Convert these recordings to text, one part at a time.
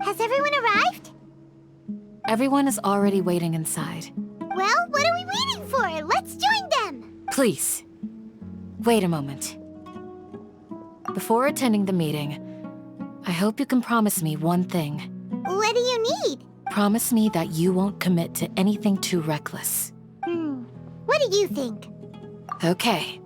Has everyone arrived? Everyone is already waiting inside. Well, what are we waiting for? Let's join them! Please, wait a moment. Before attending the meeting, I hope you can promise me one thing. What do you need? Promise me that you won't commit to anything too reckless. What do you think? Okay.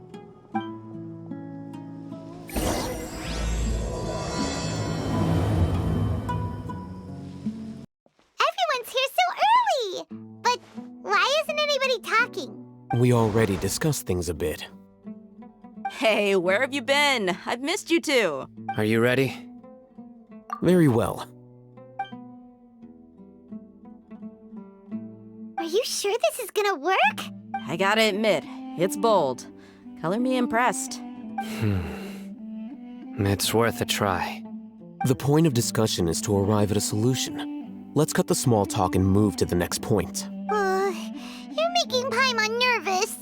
Everyone's here so early! But why isn't anybody talking? We already discussed things a bit. Hey, where have you been? I've missed you too. Are you ready? Very well. Are you sure this is gonna work? I gotta admit, it's bold. Color me impressed. It's worth a try. The point of discussion is to arrive at a solution. Let's cut the small talk and move to the next point. You're making Paimon nervous.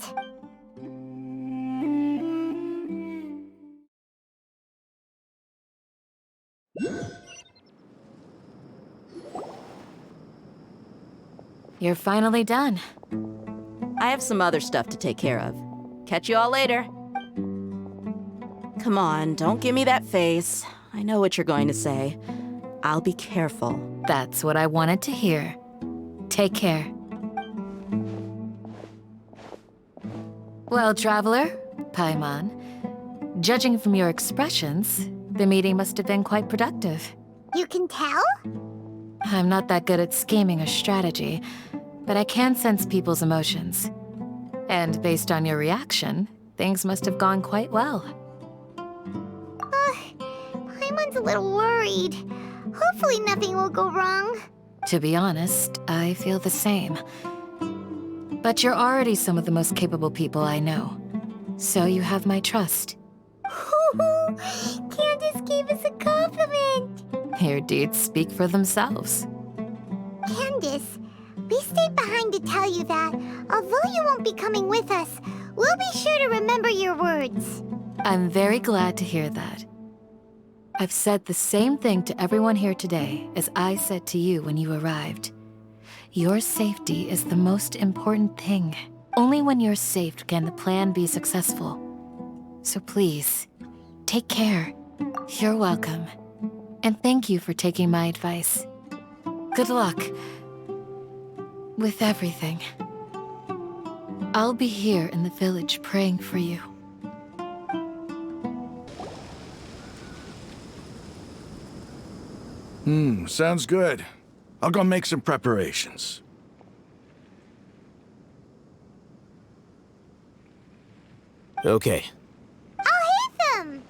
You're finally done. I have some other stuff to take care of. Catch you all later. Come on, don't give me that face. I know what you're going to say. I'll be careful. That's what I wanted to hear. Take care. Well, traveler, Paimon, judging from your expressions, the meeting must have been quite productive. You can tell? I'm not that good at scheming or strategy, but I can sense people's emotions. And based on your reaction, things must have gone quite well. Paimon's a little worried. Hopefully nothing will go wrong. To be honest, I feel the same. But you're already some of the most capable people I know. So you have my trust. Candace gave us a compliment. Your deeds speak for themselves. Candace, we stayed behind to tell you that, although you won't be coming with us, we'll be sure to remember your words. I'm very glad to hear that. I've said the same thing to everyone here today as I said to you when you arrived. Your safety is the most important thing. Only when you're safe can the plan be successful. So please, take care. You're welcome. And thank you for taking my advice. Good luck with everything. I'll be here in the village praying for you. Sounds good. I'll go make some preparations. Okay. I'll hit them!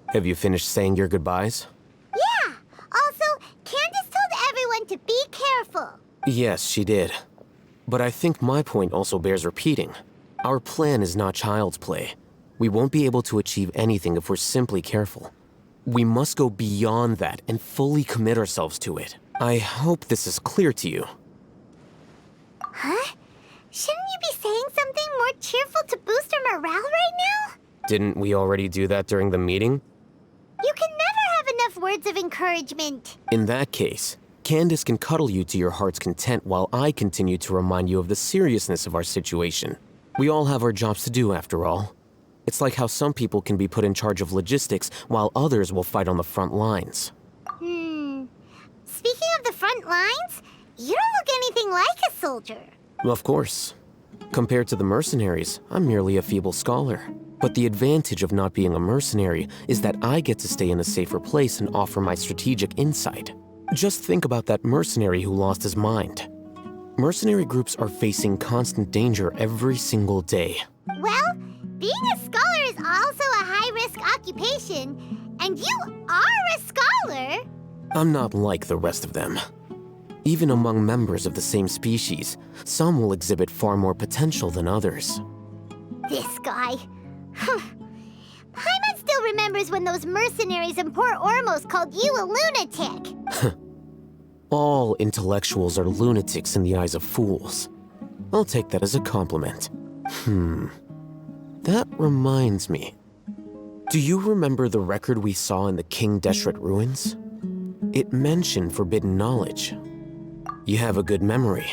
Have you finished saying your goodbyes? Yeah! Also, Candace told everyone to be careful. Yes, she did. But I think my point also bears repeating. Our plan is not child's play. We won't be able to achieve anything if we're simply careful. We must go beyond that and fully commit ourselves to it. I hope this is clear to you. Huh? Shouldn't you be saying something more cheerful to boost our morale right now? Didn't we already do that during the meeting? You can never have enough words of encouragement. In that case, Candace can cuddle you to your heart's content while I continue to remind you of the seriousness of our situation. We all have our jobs to do after all. It's like how some people can be put in charge of logistics while others will fight on the front lines. Speaking of the front lines, you don't look anything like a soldier. Of course. Compared to the mercenaries, I'm merely a feeble scholar. But the advantage of not being a mercenary is that I get to stay in a safer place and offer my strategic insight. Just think about that mercenary who lost his mind. Mercenary groups are facing constant danger every single day. Well, being a scholar is also a high-risk occupation, and you are a scholar. I'm not like the rest of them. Even among members of the same species, some will exhibit far more potential than others. This guy. Paimon still remembers when those mercenaries in Port Ormos called you a lunatic. All intellectuals are lunatics in the eyes of fools. I'll take that as a compliment. That reminds me. Do you remember the record we saw in the King Deshret ruins? It mentioned forbidden knowledge. You have a good memory.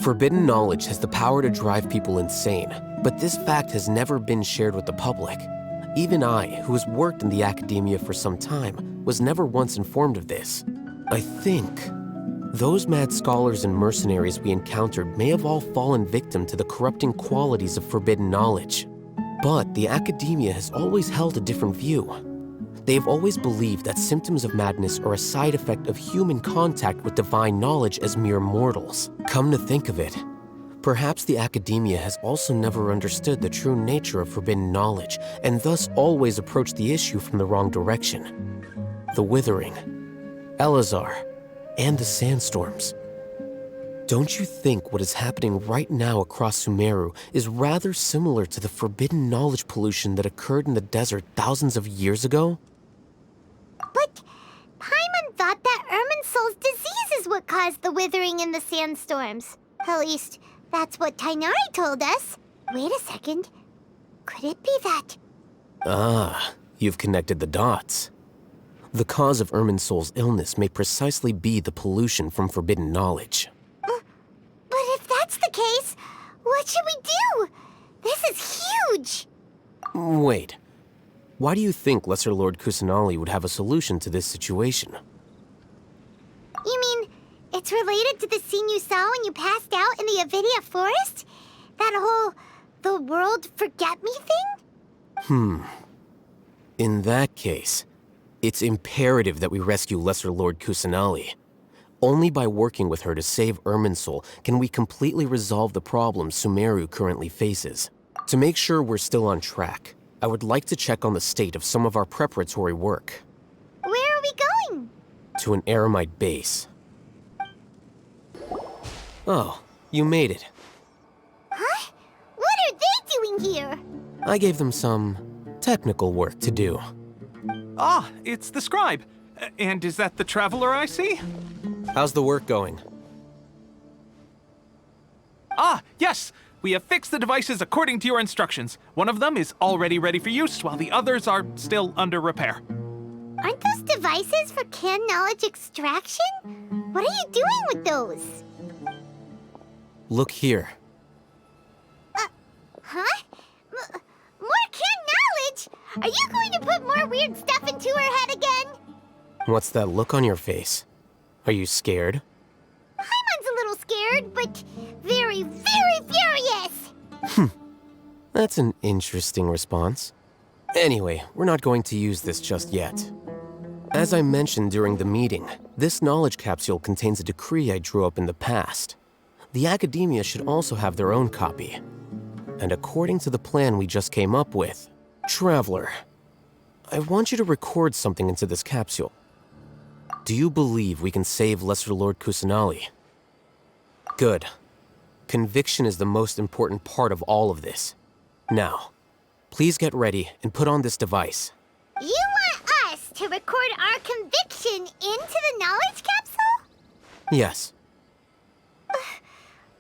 Forbidden knowledge has the power to drive people insane, but this fact has never been shared with the public. Even I, who has worked in the academia for some time, was never once informed of this. I think those mad scholars and mercenaries we encountered may have all fallen victim to the corrupting qualities of forbidden knowledge. But the academia has always held a different view. They have always believed that symptoms of madness are a side effect of human contact with divine knowledge as mere mortals. Come to think of it, perhaps the academia has also never understood the true nature of forbidden knowledge, and thus always approached the issue from the wrong direction. The Withering, Elazar, and the sandstorms. Don't you think what is happening right now across Sumeru is rather similar to the forbidden knowledge pollution that occurred in the desert thousands of years ago? But Paimon thought that IRMINSUL'S disease is what caused the withering and the sandstorms. At least, that's what Tainari told us. Wait a second. Could it be that? Ah, you've connected the dots. The cause of IRMINSUL'S illness may precisely be the pollution from forbidden knowledge. But if that's the case, what should we do? This is huge! Wait. Why do you think Lesser Lord Kusanali would have a solution to this situation? You mean, it's related to the scene you saw when you passed out in the Avidia forest? That whole, the world forget me thing? In that case, it's imperative that we rescue Lesser Lord Kusanali. Only by working with her to save IRMINSUL can we completely resolve the problems Sumeru currently faces. To make sure we're still on track, I would like to check on the state of some of our preparatory work. Where are we going? To an Eremite base. Oh, you made it. Huh? What are they doing here? I gave them some technical work to do. Ah, it's the scribe. And is that the traveler I see? How's the work going? Ah, yes! We have fixed the devices according to your instructions. One of them is already ready for use, while the others are still under repair. Aren't those devices for canned knowledge extraction? What are you doing with those? Look here. Huh? More canned knowledge? Are you going to put more weird stuff into her head again? What's that look on your face? Are you scared? Paimon's a little scared, but very, very furious! That's an interesting response. Anyway, we're not going to use this just yet. As I mentioned during the meeting, this knowledge capsule contains a decree I drew up in the past. The academia should also have their own copy. And according to the plan we just came up with, Traveler, I want you to record something into this capsule. Do you believe we can save Lesser Lord Kusanali? Good. Conviction is the most important part of all of this. Now, please get ready and put on this device. You want us to record our conviction into the knowledge capsule? Yes,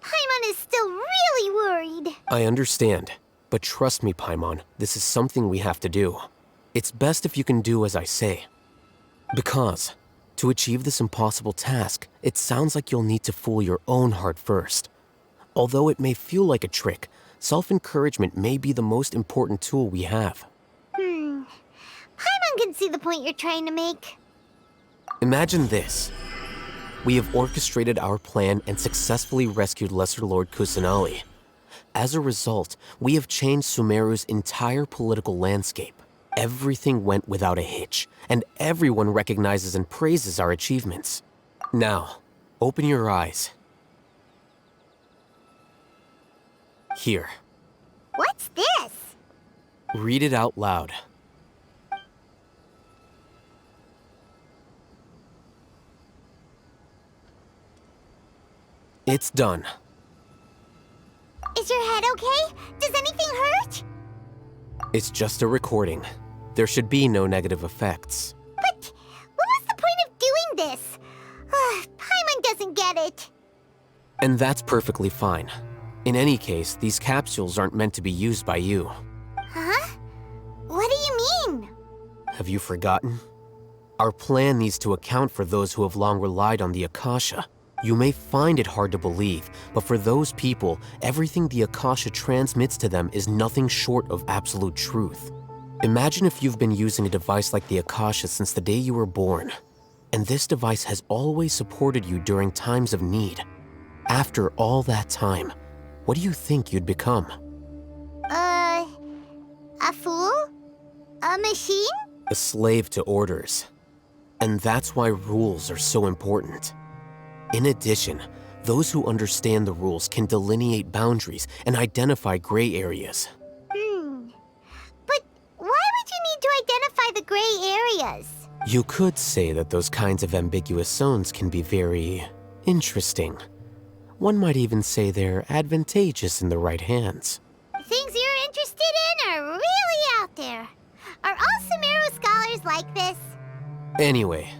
Paimon is still really worried. I understand. But trust me, Paimon, this is something we have to do. It's best if you can do as I say. Because, to achieve this impossible task, it sounds like you'll need to fool your own heart first. Although it may feel like a trick, self-encouragement may be the most important tool we have. Paimon can see the point you're trying to make. Imagine this. We have orchestrated our plan and successfully rescued Lesser Lord Kusanali. As a result, we have changed Sumeru's entire political landscape. Everything went without a hitch, and everyone recognizes and praises our achievements. Now, open your eyes. Here. What's this? Read it out loud. It's done. Is your head okay? Does anything hurt? It's just a recording. There should be no negative effects. But what was the point of doing this? Paimon doesn't get it. And that's perfectly fine. In any case, these capsules aren't meant to be used by you. Huh? What do you mean? Have you forgotten? Our plan needs to account for those who have long relied on the Akasha. You may find it hard to believe, but for those people, everything the Akasha transmits to them is nothing short of absolute truth. Imagine if you've been using a device like the Akasha since the day you were born, and this device has always supported you during times of need. After all that time, what do you think you'd become? A fool? A machine? A slave to orders. And that's why rules are so important. In addition, those who understand the rules can delineate boundaries and identify gray areas. But why would you need to identify the gray areas? You could say that those kinds of ambiguous zones can be very interesting. One might even say they're advantageous in the right hands. Things you're interested in are really out there. Are all Sumeru scholars like this? Anyway,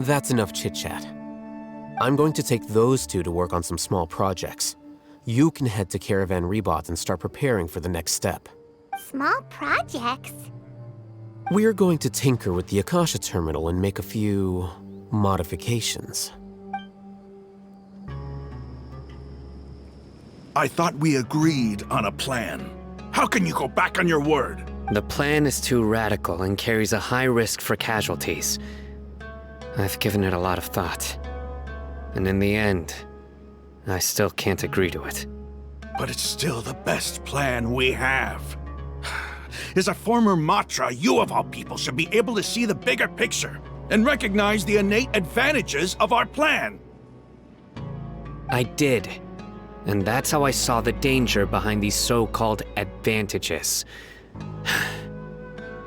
that's enough chit-chat. I'm going to take those two to work on some small projects. You can head to Caravan Rebot and start preparing for the next step. Small projects? We're going to tinker with the Akasha terminal and make a few modifications. I thought we agreed on a plan. How can you go back on your word? The plan is too radical and carries a high risk for casualties. I've given it a lot of thought. And in the end, I still can't agree to it. But it's still the best plan we have. As a former Matra, you of all people should be able to see the bigger picture and recognize the innate advantages of our plan. I did. And that's how I saw the danger behind these so-called advantages.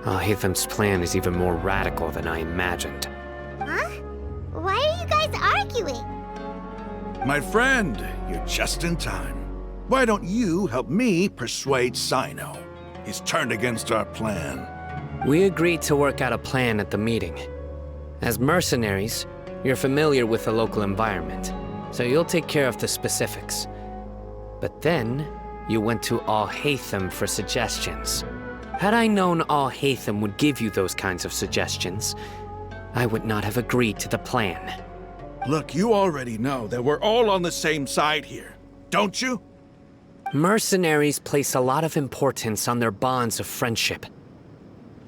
Al-Haytham's plan is even more radical than I imagined. Huh? Why are you guys arguing? My friend, you're just in time. Why don't you help me persuade ChIII? He's turned against our plan. We agreed to work out a plan at the meeting. As mercenaries, you're familiar with the local environment, so you'll take care of the specifics. But then, you went to Al-Haytham for suggestions. Had I known Al-Haytham would give you those kinds of suggestions, I would not have agreed to the plan. Look, you already know that we're all on the same side here, don't you? Mercenaries place a lot of importance on their bonds of friendship,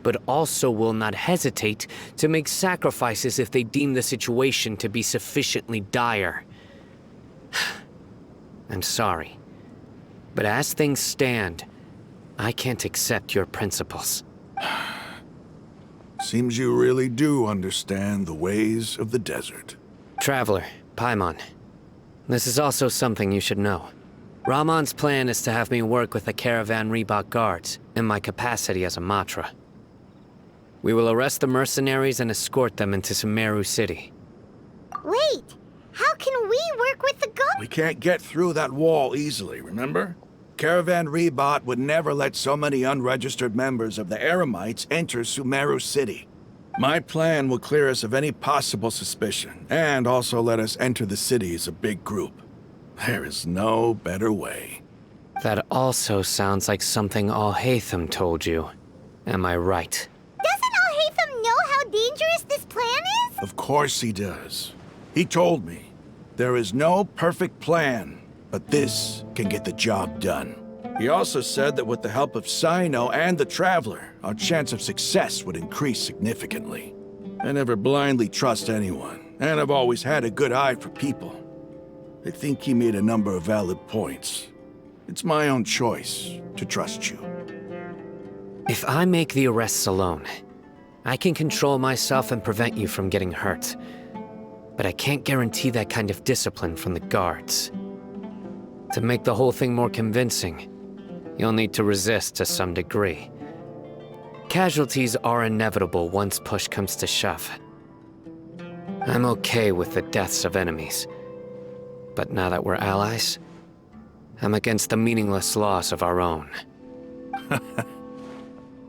but also will not hesitate to make sacrifices if they deem the situation to be sufficiently dire. I'm sorry, but as things stand, I can't accept your principles. Seems you really do understand the ways of the desert. Traveler, Paimon, this is also something you should know. Rahman's plan is to have me work with the Caravan Rebot guards in my capacity as a Matra. We will arrest the mercenaries and escort them into Sumeru City. Wait, how can we work with the guards? We can't get through that wall easily, remember? Caravan Rebot would never let so many unregistered members of the Eremites enter Sumeru City. My plan will clear us of any possible suspicion, and also let us enter the city as a big group. There is no better way. That also sounds like something Al-Haytham told you. Am I right? Doesn't Al-Haytham know how dangerous this plan is? Of course he does. He told me, there is no perfect plan, but this can get the job done. He also said that with the help of ChIII and the Traveler, our chance of success would increase significantly. I never blindly trust anyone, and I've always had a good eye for people. I think he made a number of valid points. It's my own choice to trust you. If I make the arrests alone, I can control myself and prevent you from getting hurt. But I can't guarantee that kind of discipline from the guards. To make the whole thing more convincing, you'll need to resist to some degree. Casualties are inevitable once push comes to shove. I'm okay with the deaths of enemies. But now that we're allies, I'm against the meaningless loss of our own.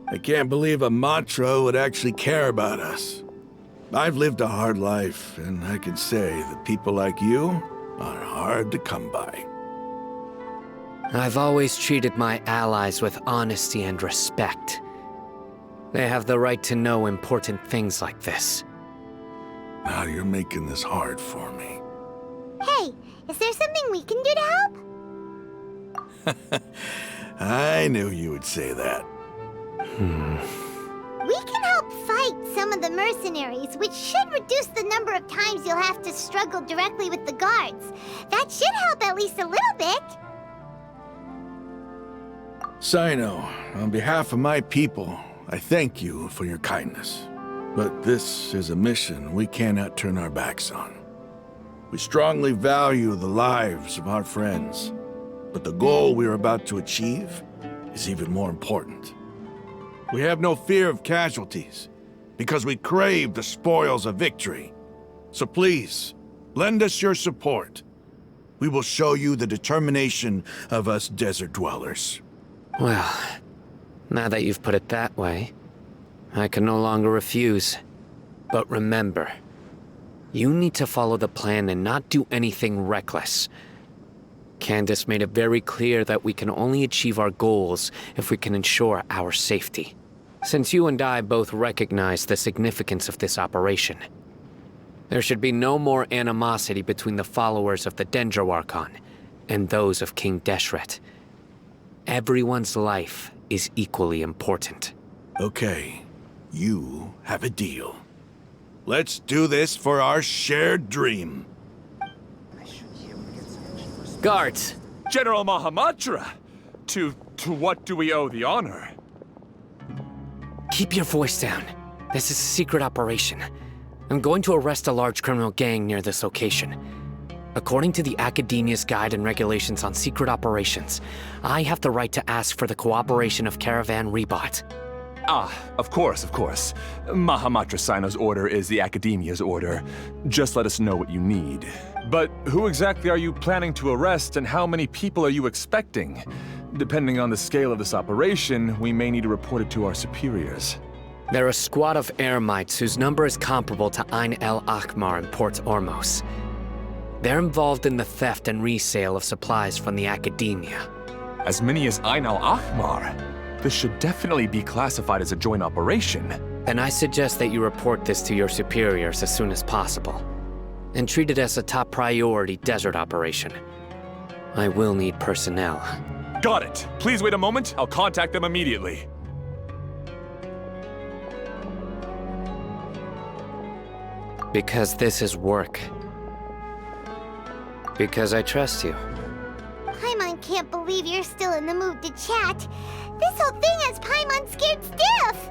I can't believe a Matra would actually care about us. I've lived a hard life, and I can say that people like you are hard to come by. I've always treated my allies with honesty and respect. They have the right to know important things like this. Now you're making this hard for me. Hey, is there something we can do to help? I knew you would say that. We can help fight some of the mercenaries, which should reduce the number of times you'll have to struggle directly with the guards. That should help at least a little bit. Cyno, on behalf of my people, I thank you for your kindness. But this is a mission we cannot turn our backs on. We strongly value the lives of our friends, but the goal we are about to achieve is even more important. We have no fear of casualties, because we crave the spoils of victory. So please, lend us your support. We will show you the determination of us desert dwellers. Well, now that you've put it that way, I can no longer refuse. But remember, you need to follow the plan and not do anything reckless. Candace made it very clear that we can only achieve our goals if we can ensure our safety. Since you and I both recognize the significance of this operation, there should be no more animosity between the followers of the Dendroarchon and those of King Deshret. Everyone's life is equally important. Okay, you have a deal. Let's do this for our shared dream. Guards! General Mahamatra! To what do we owe the honor? Keep your voice down. This is a secret operation. I'm going to arrest a large criminal gang near this location. According to the Academia's Guide and Regulations on Secret Operations, I have the right to ask for the cooperation of Caravan Rebot. Ah, of course. Mahamatra Cyno's order is the Academia's order. Just let us know what you need. But who exactly are you planning to arrest, and how many people are you expecting? Depending on the scale of this operation, we may need to report it to our superiors. They're a squad of eremites whose number is comparable to Ain el Akhmar in Port Ormos. They're involved in the theft and resale of supplies from the Academia. As many as Ain al Akhmar? This should definitely be classified as a joint operation. And I suggest that you report this to your superiors as soon as possible, and treat it as a top priority desert operation. I will need personnel. Got it. Please wait a moment. I'll contact them immediately. Because this is work. Because I trust you. Paimon can't believe you're still in the mood to chat. This whole thing has Paimon scared stiff.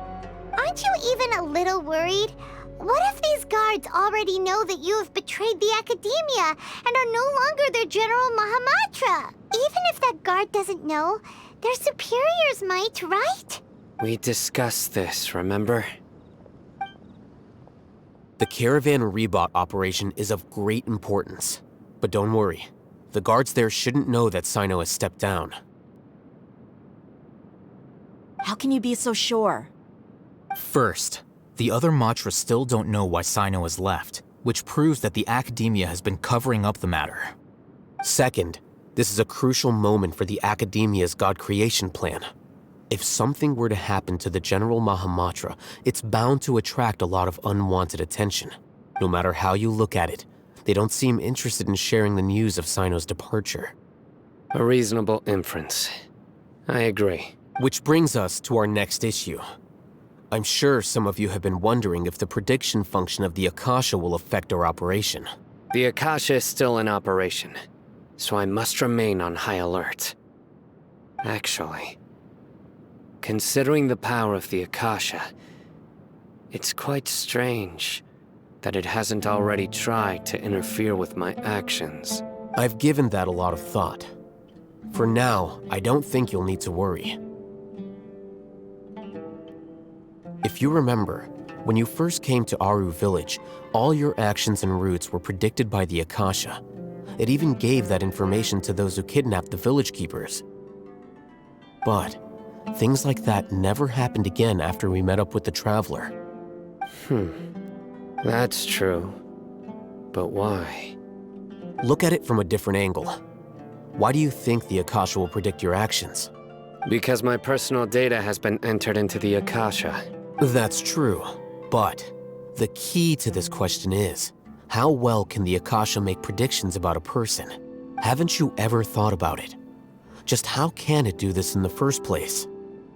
Aren't you even a little worried? What if these guards already know that you have betrayed the Academia and are no longer their General Mahamatra? Even if that guard doesn't know, their superiors might, right? We discussed this, remember? The Caravan Rebot operation is of great importance. But don't worry, the guards there shouldn't know that Cyno has stepped down. How can you be so sure? First, the other Matra still don't know why Cyno has left, which proves that the Academia has been covering up the matter. Second, this is a crucial moment for the Academia's God creation plan. If something were to happen to the General Mahamatra, it's bound to attract a lot of unwanted attention. No matter how you look at it, they don't seem interested in sharing the news of Cyno's departure. A reasonable inference. I agree. Which brings us to our next issue. I'm sure some of you have been wondering if the prediction function of the Akasha will affect our operation. The Akasha is still in operation, so I must remain on high alert. Actually, considering the power of the Akasha, it's quite strange that it hasn't already tried to interfere with my actions. I've given that a lot of thought. For now, I don't think you'll need to worry. If you remember, when you first came to Aru village, all your actions and routes were predicted by the Akasha. It even gave that information to those who kidnapped the village keepers. But things like that never happened again after we met up with the Traveler. That's true. But why? Look at it from a different angle. Why do you think the Akasha will predict your actions? Because my personal data has been entered into the Akasha. That's true, but The key to this question is, how well can the Akasha make predictions about a person? Haven't you ever thought about it? Just how can it do this in the first place?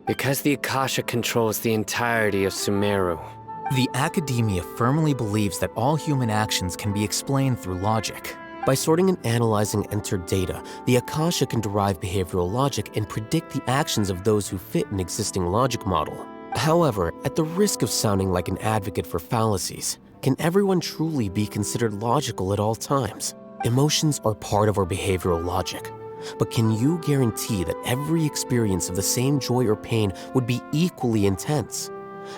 Because the Akasha controls the entirety of Sumeru. The academia firmly believes that all human actions can be explained through logic. By sorting and analyzing entered data, the Akasha can derive behavioral logic and predict the actions of those who fit an existing logic model. However, at the risk of sounding like an advocate for fallacies, can everyone truly be considered logical at all times? Emotions are part of our behavioral logic. But can you guarantee that every experience of the same joy or pain would be equally intense?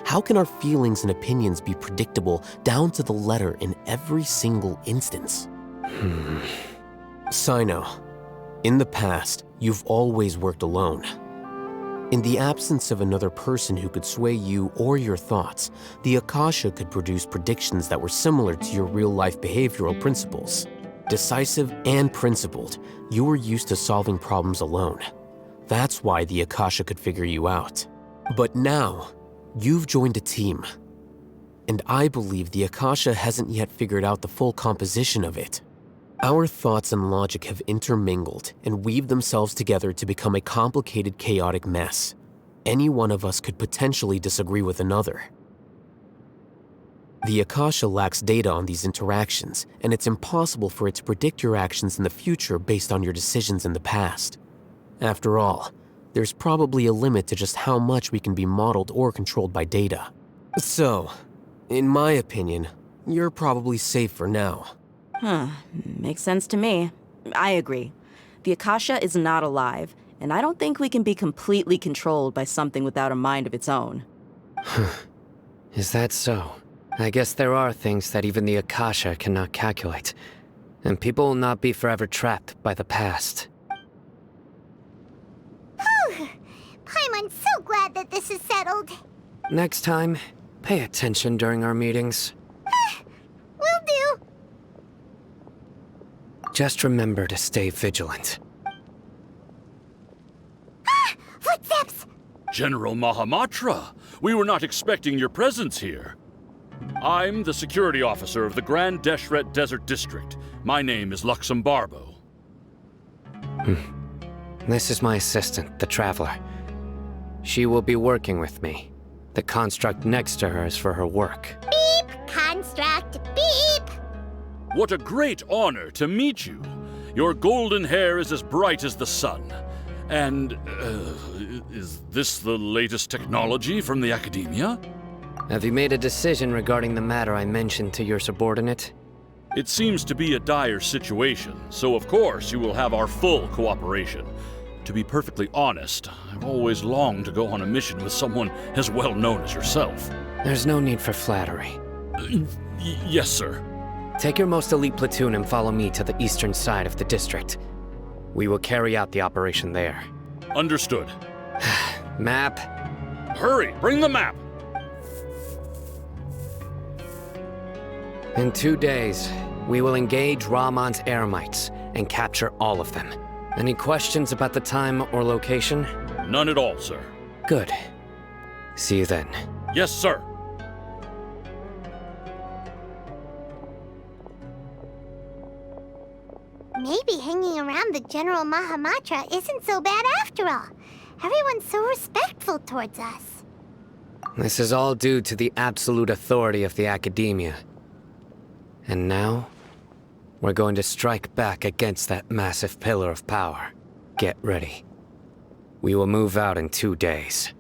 How can our feelings and opinions be predictable down to the letter in every single instance? Sino, in the past, you've always worked alone. In the absence of another person who could sway you or your thoughts, the Akasha could produce predictions that were similar to your real-life behavioral principles. Decisive and principled, you were used to solving problems alone. That's why the Akasha could figure you out. But now, you've joined a team. And I believe the Akasha hasn't yet figured out the full composition of it. Our thoughts and logic have intermingled and weaved themselves together to become a complicated, chaotic mess. Any one of us could potentially disagree with another. The Akasha lacks data on these interactions, and it's impossible for it to predict your actions in the future based on your decisions in the past. After all, there's probably a limit to just how much we can be modeled or controlled by data. So, in my opinion, you're probably safe for now. Makes sense to me. I agree. The Akasha is not alive, and I don't think we can be completely controlled by something without a mind of its own. Is that so? I guess there are things that even the Akasha cannot calculate, and people will not be forever trapped by the past. I'm so glad that this is settled. Next time, pay attention during our meetings. Will do. Just remember to stay vigilant. Footsteps! General Mahamatra, we were not expecting your presence here. I'm the security officer of the Grand Deshret Desert District. My name is Luxembarbo. This is my assistant, the Traveler. She will be working with me. The construct next to her is for her work. Beep! Construct, beep! What a great honor to meet you. Your golden hair is as bright as the sun. And, is this the latest technology from the Academia? Have you made a decision regarding the matter I mentioned to your subordinate? It seems to be a dire situation, so of course you will have our full cooperation. To be perfectly honest, I've always longed to go on a mission with someone as well known as yourself. There's no need for flattery. Yes, sir. Take your most elite platoon and follow me to the eastern side of the district. We will carry out the operation there. Understood. Map. Hurry, bring the map! In 2 days, we will engage Rahman's Eremites and capture all of them. Any questions about the time or location? None at all, sir. Good. See you then. Yes, sir. Maybe hanging around the General Mahamatra isn't so bad after all. Everyone's so respectful towards us. This is all due to the absolute authority of the Academia. And now, we're going to strike back against that massive pillar of power. Get ready. We will move out in 2 days.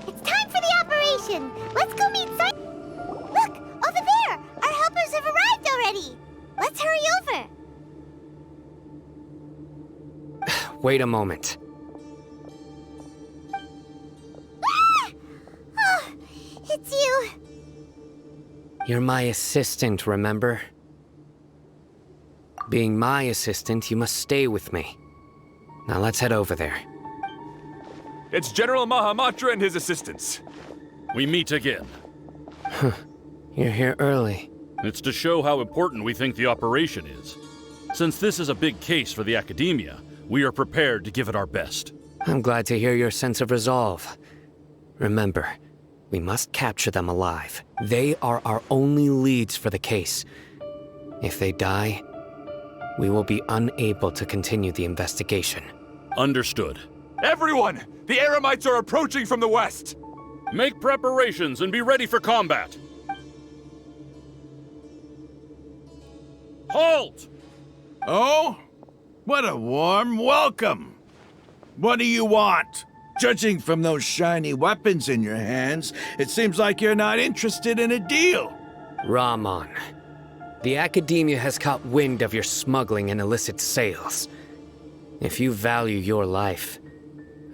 It's time for the operation! Let's go meet Look! Over there! Our helpers have arrived already! Let's hurry over! Wait a moment. Ah! Oh, it's you. You're my assistant, remember? Being my assistant, you must stay with me. Now let's head over there. It's General Mahamatra and his assistants. We meet again. You're here early. It's to show how important we think the operation is. Since this is a big case for the Academia, we are prepared to give it our best. I'm glad to hear your sense of resolve. Remember, we must capture them alive. They are our only leads for the case. If they die, we will be unable to continue the investigation. Understood. Everyone! The Airmites are approaching from the west! Make preparations and be ready for combat. Halt! Oh? What a warm welcome! What do you want? Judging from those shiny weapons in your hands, it seems like you're not interested in a deal. Rahman, the Academia has caught wind of your smuggling and illicit sales. If you value your life,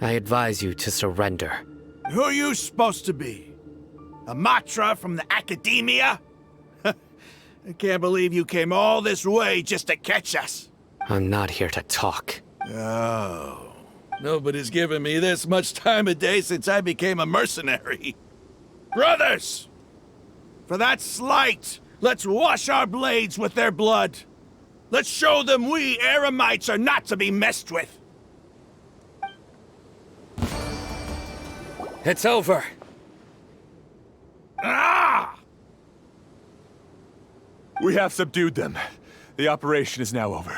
I advise you to surrender. Who are you supposed to be? A Matra from the Academia? I can't believe you came all this way just to catch us. I'm not here to talk. Oh. Nobody's given me this much time of day since I became a mercenary. Brothers! For that slight, let's wash our blades with their blood. Let's show them we Airmites are not to be messed with. It's over. Ah! We have subdued them. The operation is now over.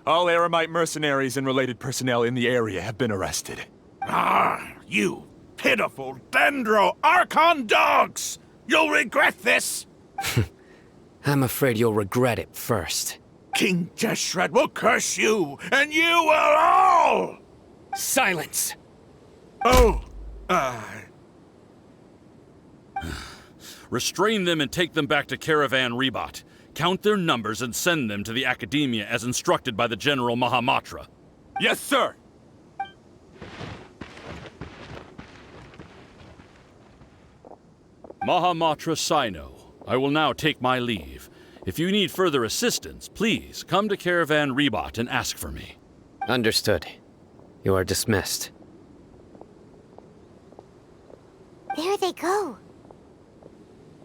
All Aramite mercenaries and related personnel in the area have been arrested. Ah, you pitiful Dendro Archon dogs! You'll regret this! I'm afraid you'll regret it first. King Jeshred will curse you, and you will all! Silence! Oh, Restrain them and take them back to Caravan Rebot. Count their numbers and send them to the Academia as instructed by the General Mahamatra. Yes, sir! Mahamatra ChIII, I will now take my leave. If you need further assistance, please come to Caravan Rebot and ask for me. Understood. You are dismissed. There they go.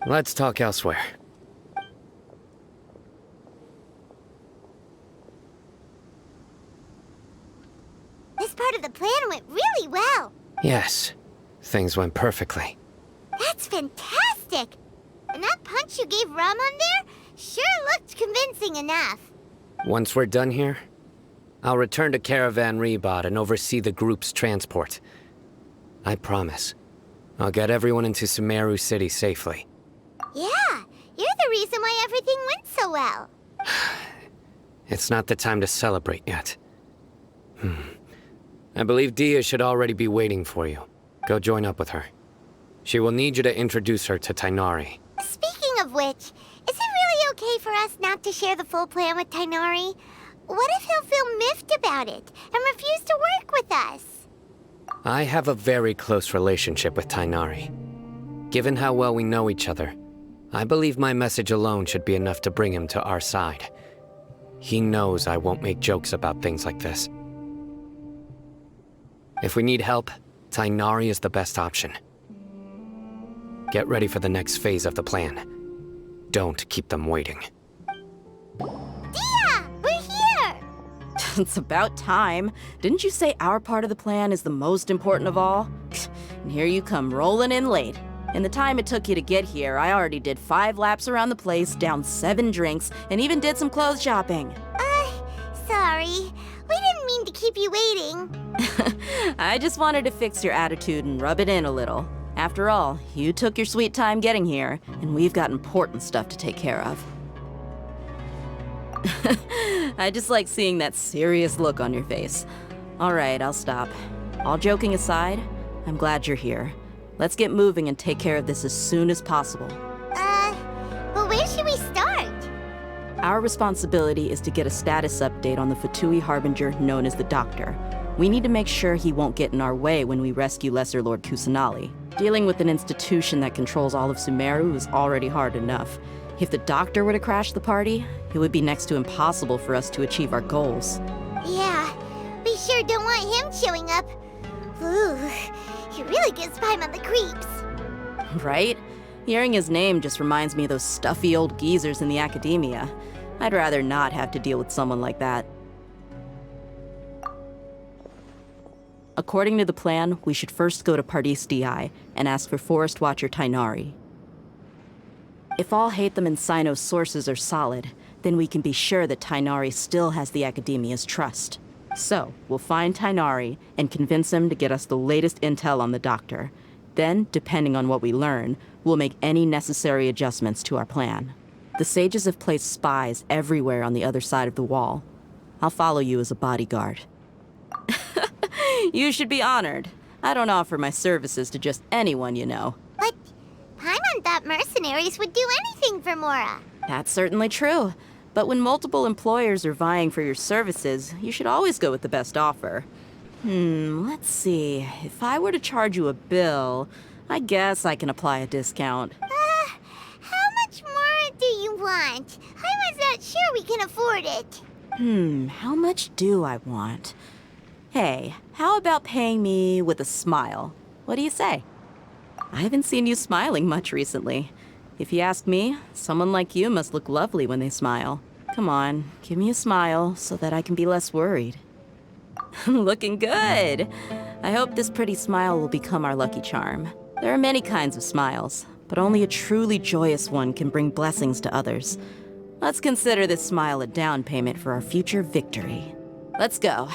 Let's talk elsewhere. This part of the plan went really well. Yes, things went perfectly. That's fantastic! And that punch you gave Raman there sure looked convincing enough. Once we're done here, I'll return to Caravan Rebot and oversee the group's transport. I promise. I'll get everyone into Sumeru City safely. Yeah, you're the reason why everything went so well. It's not the time to celebrate yet. I believe Dia should already be waiting for you. Go join up with her. She will need you to introduce her to Tainari. Speaking of which, is it really okay for us not to share the full plan with Tainari? What if he'll feel miffed about it and refuse to work with us? I have a very close relationship with Tainari. Given how well we know each other, I believe my message alone should be enough to bring him to our side. He knows I won't make jokes about things like this. If we need help, Tainari is the best option. Get ready for the next phase of the plan. Don't keep them waiting. Dia! We're here! It's about time. Didn't you say our part of the plan is the most important of all? And here you come rolling in late. In the time it took you to get here, I already did 5 laps around the place, downed 7 drinks, and even did some clothes shopping. Sorry. We didn't mean to keep you waiting. I just wanted to fix your attitude and rub it in a little. After all, you took your sweet time getting here, and we've got important stuff to take care of. I just like seeing that serious look on your face. All right, I'll stop. All joking aside, I'm glad you're here. Let's get moving and take care of this as soon as possible. But where should we start? Our responsibility is to get a status update on the Fatui Harbinger known as the Doctor. We need to make sure he won't get in our way when we rescue Lesser Lord Kusanali. Dealing with an institution that controls all of Sumeru is already hard enough. If the doctor were to crash the party, it would be next to impossible for us to achieve our goals. Yeah, we sure don't want him showing up. Ooh, he really gives Paimon the creeps. Right? Hearing his name just reminds me of those stuffy old geezers in the academia. I'd rather not have to deal with someone like that. According to the plan, we should first go to Pardis DI and ask for Forest Watcher Tainari. If all Hatham and Sino's sources are solid, then we can be sure that Tainari still has the Academia's trust. So, we'll find Tainari and convince him to get us the latest intel on the doctor. Then, depending on what we learn, we'll make any necessary adjustments to our plan. The sages have placed spies everywhere on the other side of the wall. I'll follow you as a bodyguard. You should be honored. I don't offer my services to just anyone, you know. But Paimon thought mercenaries would do anything for Mora. That's certainly true. But when multiple employers are vying for your services, you should always go with the best offer. Let's see. If I were to charge you a bill, I guess I can apply a discount. How much more do you want? Paimon's not sure we can afford it. How much do I want? Hey, how about paying me with a smile? What do you say? I haven't seen you smiling much recently. If you ask me, someone like you must look lovely when they smile. Come on, give me a smile so that I can be less worried. Looking good! I hope this pretty smile will become our lucky charm. There are many kinds of smiles, but only a truly joyous one can bring blessings to others. Let's consider this smile a down payment for our future victory. Let's go.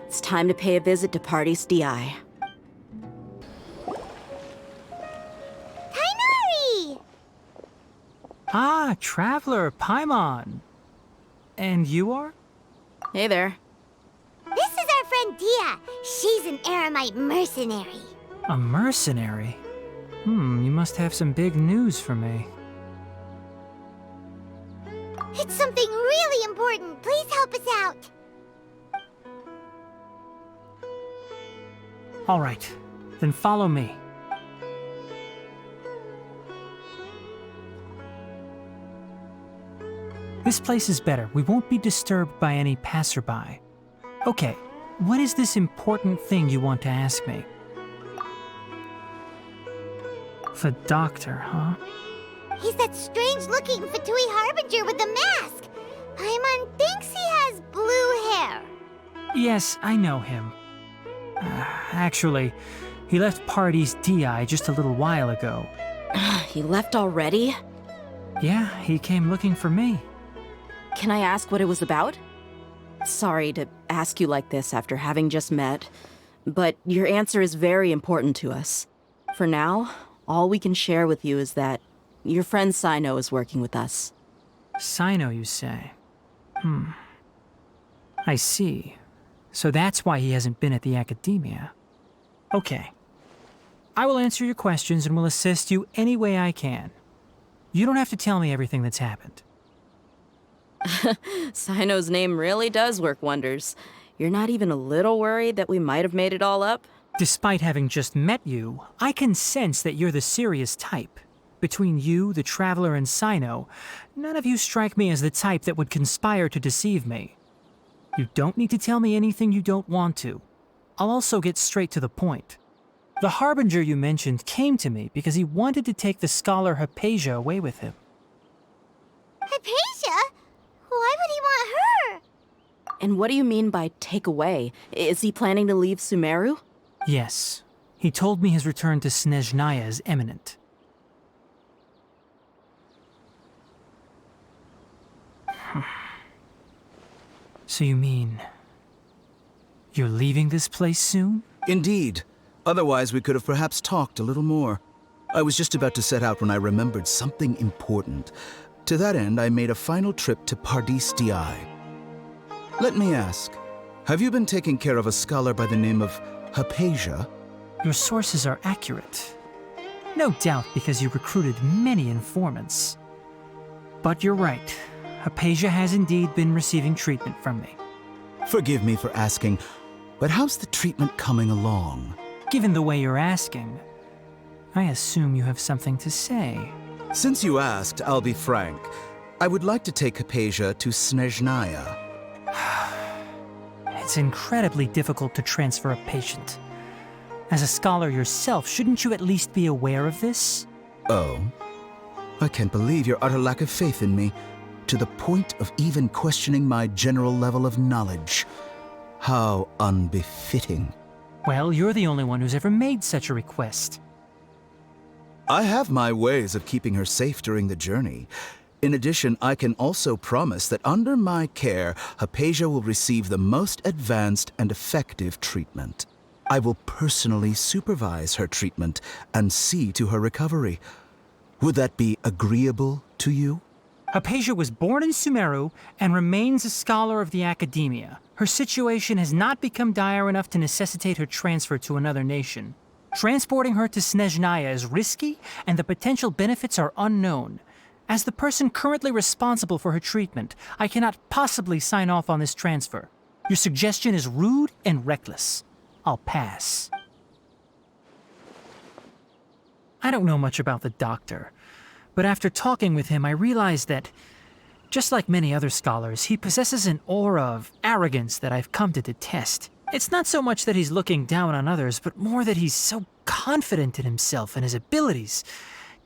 It's time to pay a visit to Pardis DI. Tainari! Ah, Traveler, Paimon. And you are? Hey there. This is our friend Dia. She's an Aramite mercenary. A mercenary? You must have some big news for me. It's something really important. Please help us out. All right, then follow me. This place is better. We won't be disturbed by any passerby. Okay, what is this important thing you want to ask me? The doctor, huh? He's that strange-looking Fatui Harbinger with the mask. Paimon thinks he has blue hair. Yes, I know him. Actually, he left Pardis DI just a little while ago. He left already? Yeah, he came looking for me. Can I ask what it was about? Sorry to ask you like this after having just met, but your answer is very important to us. For now, all we can share with you is that your friend Sino is working with us. Sino, you say? I see. So that's why he hasn't been at the academia. Okay. I will answer your questions and will assist you any way I can. You don't have to tell me everything that's happened. Sino's name really does work wonders. You're not even a little worried that we might have made it all up? Despite having just met you, I can sense that you're the serious type. Between you, the Traveler, and Sino, none of you strike me as the type that would conspire to deceive me. You don't need to tell me anything you don't want to. I'll also get straight to the point. The Harbinger you mentioned came to me because he wanted to take the scholar Hypatia away with him. Hypatia? Why would he want her? And what do you mean by take away? Is he planning to leave Sumeru? Yes. He told me his return to Snezhnaya is imminent. So you mean... you're leaving this place soon? Indeed. Otherwise, we could have perhaps talked a little more. I was just about to set out when I remembered something important. To that end, I made a final trip to Pardis DI. Let me ask, have you been taking care of a scholar by the name of Hypatia? Your sources are accurate. No doubt because you recruited many informants. But you're right. Hypatia has indeed been receiving treatment from me. Forgive me for asking, but how's the treatment coming along? Given the way you're asking, I assume you have something to say. Since you asked, I'll be frank. I would like to take Hypatia to Snezhnaya. It's incredibly difficult to transfer a patient. As a scholar yourself, shouldn't you at least be aware of this? Oh? I can't believe your utter lack of faith in me, to the point of even questioning my general level of knowledge. How unbefitting. Well, you're the only one who's ever made such a request. I have my ways of keeping her safe during the journey. In addition, I can also promise that under my care, Hypatia will receive the most advanced and effective treatment. I will personally supervise her treatment and see to her recovery. Would that be agreeable to you? Hypatia was born in Sumeru and remains a scholar of the Academia. Her situation has not become dire enough to necessitate her transfer to another nation. Transporting her to Snezhnaya is risky, and the potential benefits are unknown. As the person currently responsible for her treatment, I cannot possibly sign off on this transfer. Your suggestion is rude and reckless. I'll pass. I don't know much about the doctor, but after talking with him, I realized that, just like many other scholars, he possesses an aura of arrogance that I've come to detest. It's not so much that he's looking down on others, but more that he's so confident in himself and his abilities,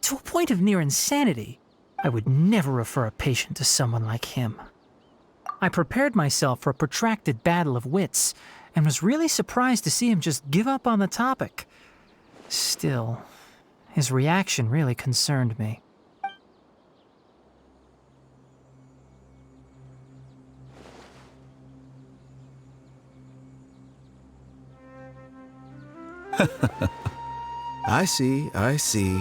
to a point of near insanity. I would never refer a patient to someone like him. I prepared myself for a protracted battle of wits, and was really surprised to see him just give up on the topic. Still, his reaction really concerned me. I see, I see.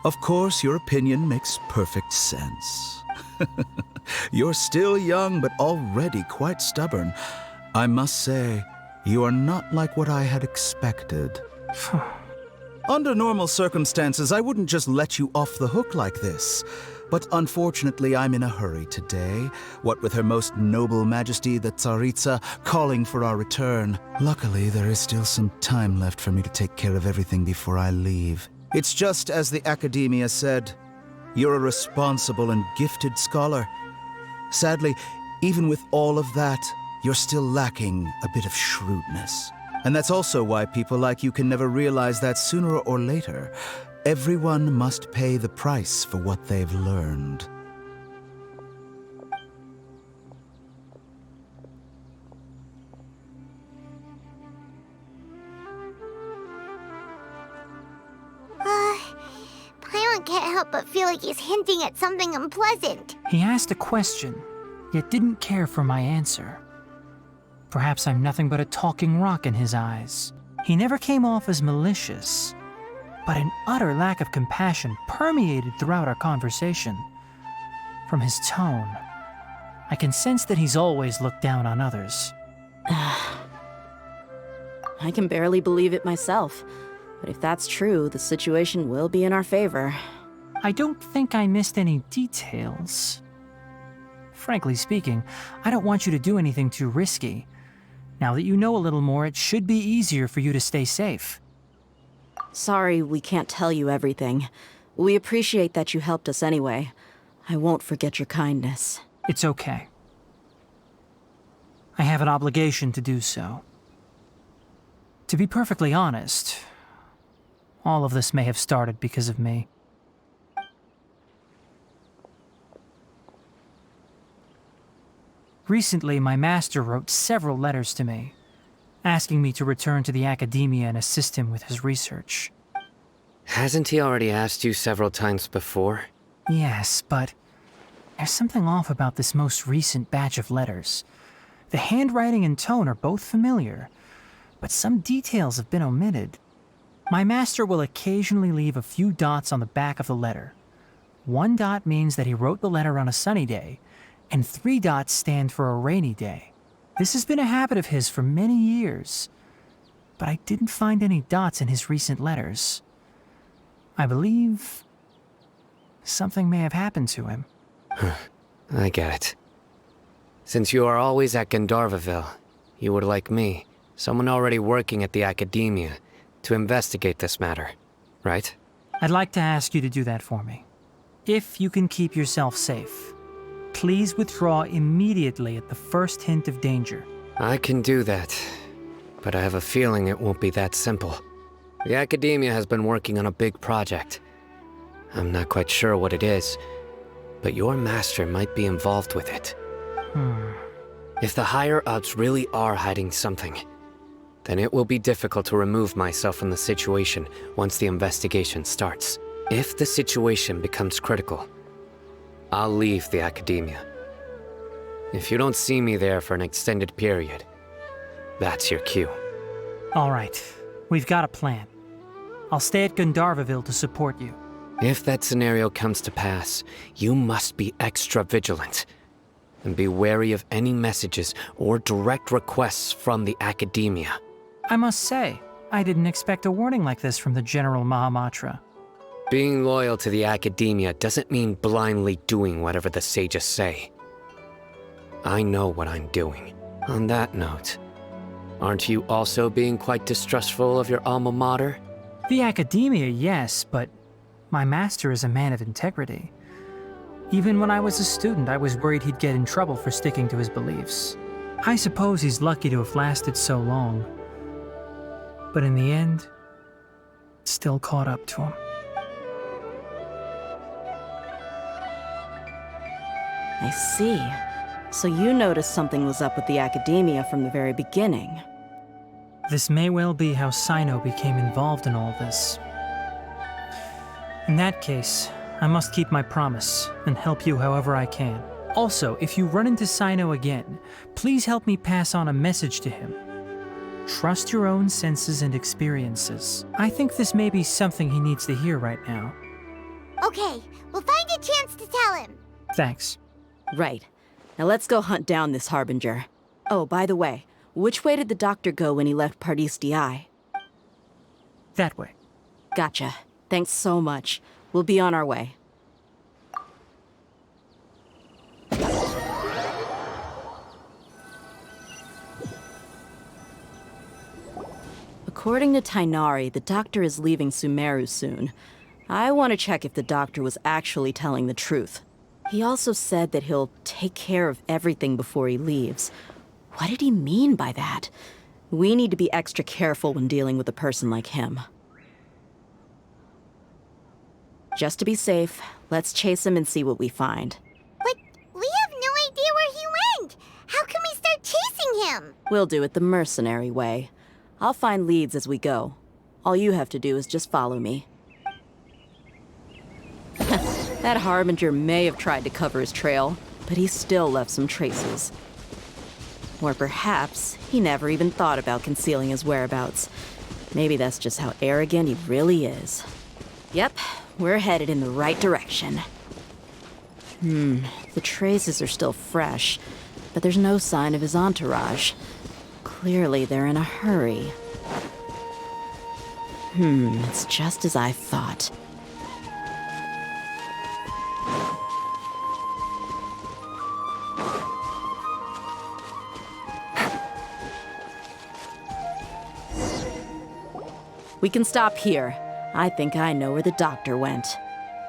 Of course, your opinion makes perfect sense. You're still young, but already quite stubborn. I must say, you are not like what I had expected. Under normal circumstances, I wouldn't just let you off the hook like this. But unfortunately, I'm in a hurry today, what with Her Most Noble Majesty the Tsaritsa calling for our return. Luckily, there is still some time left for me to take care of everything before I leave. It's just as the Academia said, you're a responsible and gifted scholar. Sadly, even with all of that, you're still lacking a bit of shrewdness. And that's also why people like you can never realize that sooner or later, everyone must pay the price for what they've learned. Paimon can't help but feel like he's hinting at something unpleasant. He asked a question, yet didn't care for my answer. Perhaps I'm nothing but a talking rock in his eyes. He never came off as malicious, but an utter lack of compassion permeated throughout our conversation. From his tone, I can sense that he's always looked down on others. I can barely believe it myself, but if that's true, the situation will be in our favor. I don't think I missed any details. Frankly speaking, I don't want you to do anything too risky. Now that you know a little more, it should be easier for you to stay safe. Sorry we can't tell you everything. We appreciate that you helped us anyway. I won't forget your kindness. It's okay. I have an obligation to do so. To be perfectly honest, all of this may have started because of me. Recently, my master wrote several letters to me, asking me to return to the Academia and assist him with his research. Hasn't he already asked you several times before? Yes, but there's something off about this most recent batch of letters. The handwriting and tone are both familiar, but some details have been omitted. My master will occasionally leave a few dots on the back of the letter. 1 dot means that he wrote the letter on a sunny day, and 3 dots stand for a rainy day. This has been a habit of his for many years, but I didn't find any dots in his recent letters. I believe something may have happened to him. I get it. Since you are always at Gandharvaville, you would like me, someone already working at the Academia, to investigate this matter, right? I'd like to ask you to do that for me. If you can keep yourself safe, please withdraw immediately at the first hint of danger. I can do that, but I have a feeling it won't be that simple. The Academia has been working on a big project. I'm not quite sure what it is, but your master might be involved with it. If the higher-ups really are hiding something, then it will be difficult to remove myself from the situation once the investigation starts. If the situation becomes critical, I'll leave the Academia. If you don't see me there for an extended period, that's your cue. All right, we've got a plan. I'll stay at Gandharvaville to support you. If that scenario comes to pass, you must be extra vigilant. And be wary of any messages or direct requests from the Academia. I must say, I didn't expect a warning like this from the General Mahamatra. Being loyal to the Academia doesn't mean blindly doing whatever the sages say. I know what I'm doing. On that note, aren't you also being quite distrustful of your alma mater? The Academia, yes, but my master is a man of integrity. Even when I was a student, I was worried he'd get in trouble for sticking to his beliefs. I suppose he's lucky to have lasted so long. But in the end, it still caught up to him. I see. So you noticed something was up with the Academia from the very beginning. This may well be how ChIII became involved in all this. In that case, I must keep my promise and help you however I can. Also, if you run into ChIII again, please help me pass on a message to him. Trust your own senses and experiences. I think this may be something he needs to hear right now. Okay, we'll find a chance to tell him. Thanks. Right. Now let's go hunt down this Harbinger. Oh, by the way, which way did the doctor go when he left Pardis-Dii? That way. Gotcha. Thanks so much. We'll be on our way. According to Tainari, the doctor is leaving Sumeru soon. I want to check if the doctor was actually telling the truth. He also said that he'll take care of everything before he leaves. What did he mean by that? We need to be extra careful when dealing with a person like him. Just to be safe, let's chase him and see what we find. But we have no idea where he went. How can we start chasing him? We'll do it the mercenary way. I'll find leads as we go. All you have to do is just follow me. That Harbinger may have tried to cover his trail, but he still left some traces. Or perhaps he never even thought about concealing his whereabouts. Maybe that's just how arrogant he really is. Yep, we're headed in the right direction. The traces are still fresh, but there's no sign of his entourage. Clearly they're in a hurry. It's just as I thought. We can stop here. I think I know where the doctor went.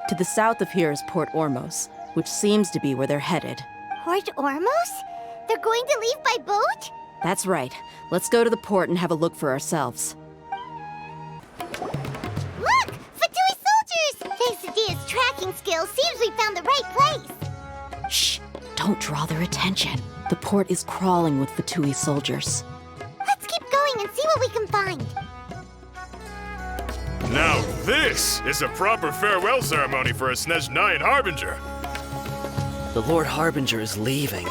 To the south of here is Port Ormos, which seems to be where they're headed. Port Ormos? They're going to leave by boat? That's right. Let's go to the port and have a look for ourselves. Look! Fatui soldiers! Thanks to Dia's tracking skills, seems we found the right place. Shh! Don't draw their attention. The port is crawling with Fatui soldiers. Let's keep going and see what we can find. Now this is a proper farewell ceremony for a Snezhnayan Harbinger. The Lord Harbinger is leaving.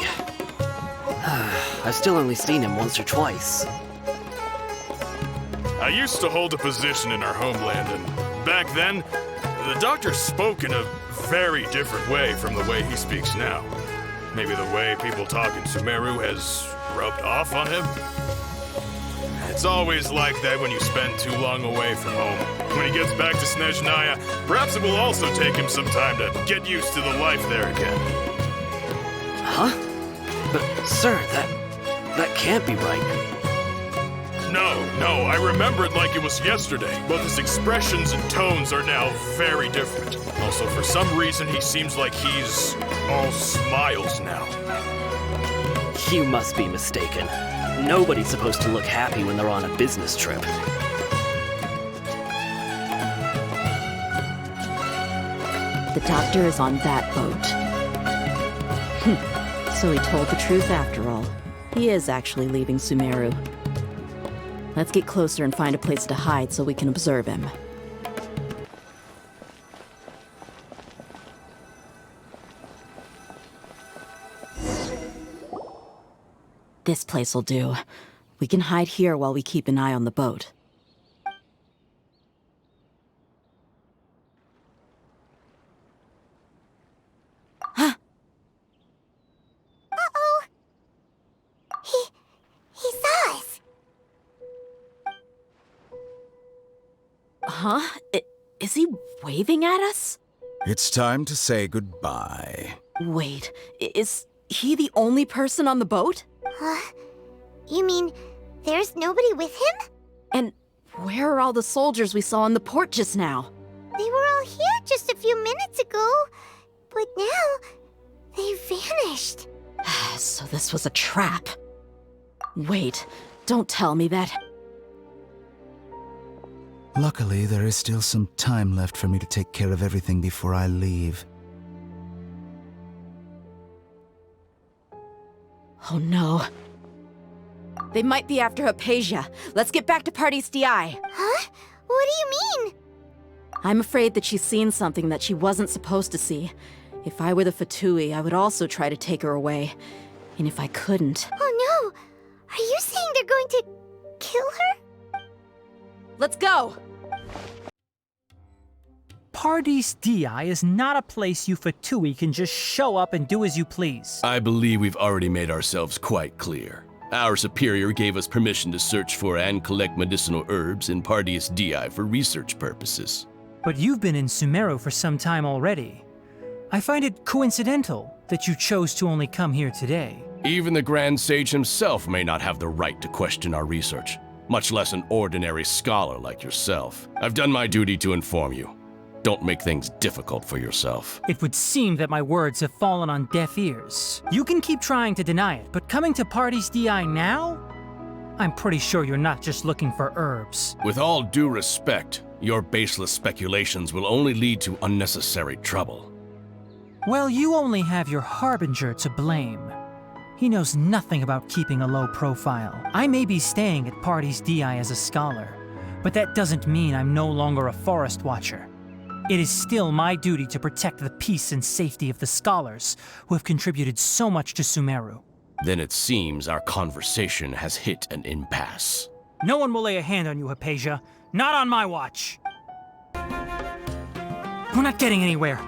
I've still only seen him once or twice. I used to hold a position in our homeland, and back then, the doctor spoke in a very different way from the way he speaks now. Maybe the way people talk in Sumeru has rubbed off on him? It's always like that when you spend too long away from home. When he gets back to Snezhnaya, perhaps it will also take him some time to get used to the life there again. Huh? But, sir, that can't be right. No, I remembered like it was yesterday. Both his expressions and tones are now very different. Also, for some reason, he seems like he's all smiles now. You must be mistaken. Nobody's supposed to look happy when they're on a business trip. The doctor is on that boat. So he told the truth after all. He is actually leaving Sumeru. Let's get closer and find a place to hide so we can observe him. This place'll do. We can hide here while we keep an eye on the boat. Uh-oh. He saw us. Huh? Is he waving at us? It's time to say goodbye. Wait, is he the only person on the boat? You mean there's nobody with him? And where are all the soldiers we saw in the port just now? They were all here just a few minutes ago, but now they vanished. So this was a trap. Wait, don't tell me that. Luckily, there is still some time left for me to take care of everything before I leave. Oh no. They might be after Hypatia. Let's get back to Party's DI. Huh? What do you mean? I'm afraid that she's seen something that she wasn't supposed to see. If I were the ChIII, I would also try to take her away. And if I couldn't... Oh no! Are you saying they're going to kill her? Let's go! Party's DI is not a place you ChIII can just show up and do as you please. I believe we've already made ourselves quite clear. Our superior gave us permission to search for and collect medicinal herbs in Party's DI for research purposes. But you've been in Sumeru for some time already. I find it coincidental that you chose to only come here today. Even the Grand Sage himself may not have the right to question our research, much less an ordinary scholar like yourself. I've done my duty to inform you. Don't make things difficult for yourself. It would seem that my words have fallen on deaf ears. You can keep trying to deny it, but coming to Party's DI now? I'm pretty sure you're not just looking for herbs. With all due respect, your baseless speculations will only lead to unnecessary trouble. Well, you only have your Harbinger to blame. He knows nothing about keeping a low profile. I may be staying at Party's DI as a scholar, but that doesn't mean I'm no longer a forest watcher. It is still my duty to protect the peace and safety of the scholars who have contributed so much to Sumeru. Then it seems our conversation has hit an impasse. No one will lay a hand on you, Hypatia. Not on my watch. We're not getting anywhere.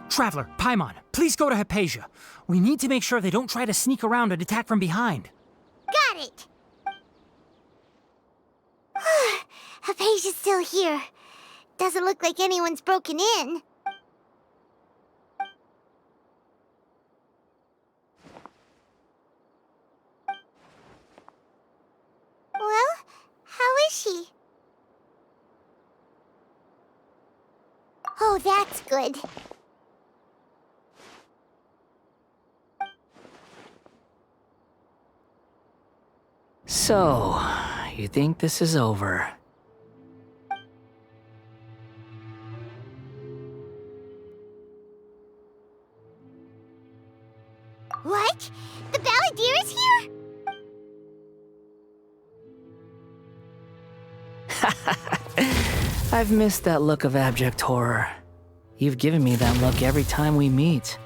Traveler, Paimon, please go to Hypatia. We need to make sure they don't try to sneak around and attack from behind. Got it! Hypatia's still here. Doesn't look like anyone's broken in. Well, how is she? Oh, that's good. So, you think this is over? What? The Balladeer is here? I've missed that look of abject horror. You've given me that look every time we meet.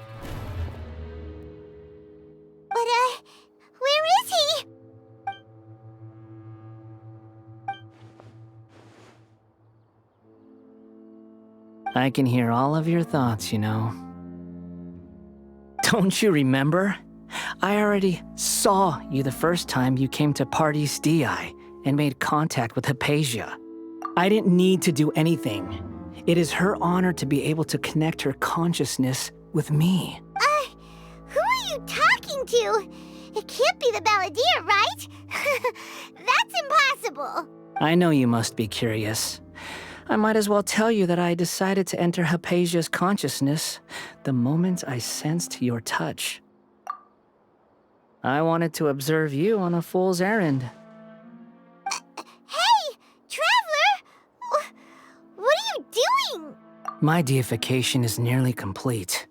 But, where is he? I can hear all of your thoughts, you know. Don't you remember? I already saw you the first time you came to Party's DI and made contact with Hypatia. I didn't need to do anything. It is her honor to be able to connect her consciousness with me. Who are you talking to? It can't be the balladeer, right? That's impossible. I know you must be curious. I might as well tell you that I decided to enter Hypatia's consciousness the moment I sensed your touch. I wanted to observe you on a fool's errand. Hey, Traveler! What are you doing? My deification is nearly complete.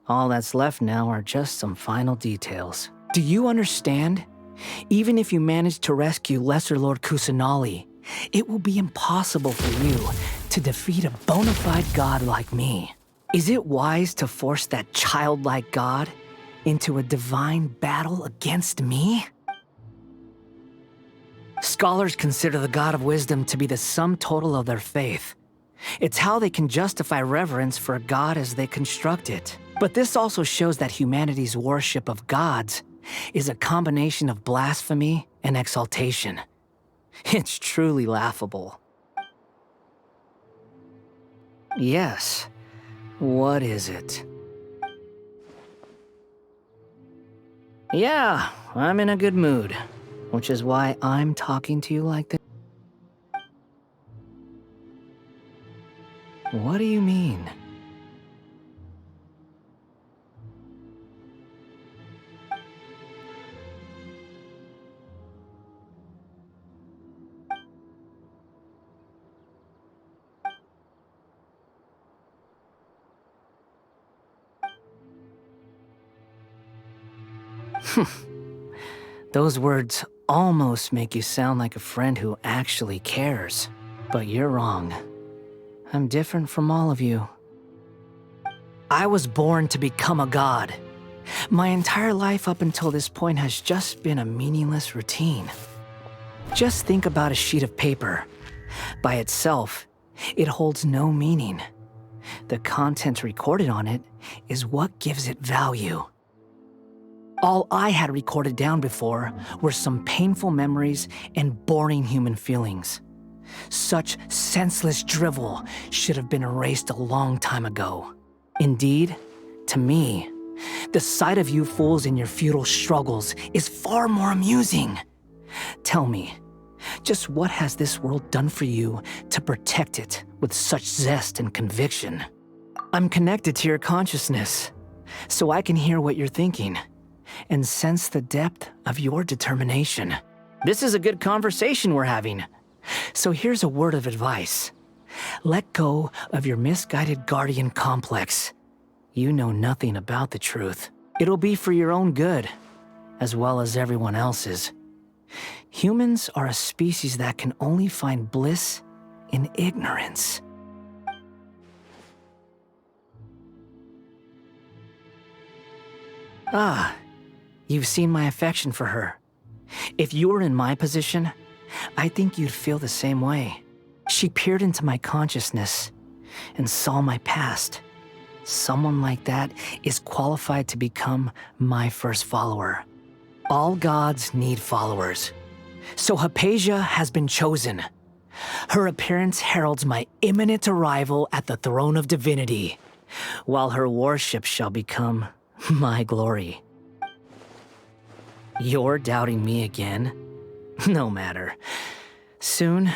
All that's left now are just some final details. Do you understand? Even if you manage to rescue Lesser Lord Kusanali, it will be impossible for you to defeat a bona fide god like me. Is it wise to force that childlike god into a divine battle against me? Scholars consider the god of wisdom to be the sum total of their faith. It's how they can justify reverence for a god as they construct it. But this also shows that humanity's worship of gods is a combination of blasphemy and exaltation. It's truly laughable. Yes. What is it? Yeah, I'm in a good mood, which is why I'm talking to you like this. What do you mean? Those words almost make you sound like a friend who actually cares. But you're wrong. I'm different from all of you. I was born to become a god. My entire life up until this point has just been a meaningless routine. Just think about a sheet of paper. By itself, it holds no meaning. The content recorded on it is what gives it value. All I had recorded down before were some painful memories and boring human feelings. Such senseless drivel should have been erased a long time ago. Indeed, to me, the sight of you fools in your futile struggles is far more amusing. Tell me, just what has this world done for you to protect it with such zest and conviction? I'm connected to your consciousness, so I can hear what you're thinking and sense the depth of your determination. This is a good conversation we're having. So here's a word of advice. Let go of your misguided guardian complex. You know nothing about the truth. It'll be for your own good, as well as everyone else's. Humans are a species that can only find bliss in ignorance. Ah, you've seen my affection for her. If you were in my position, I think you'd feel the same way. She peered into my consciousness and saw my past. Someone like that is qualified to become my first follower. All gods need followers. So Hypatia has been chosen. Her appearance heralds my imminent arrival at the throne of divinity, while her worship shall become my glory. You're doubting me again? No matter. Soon,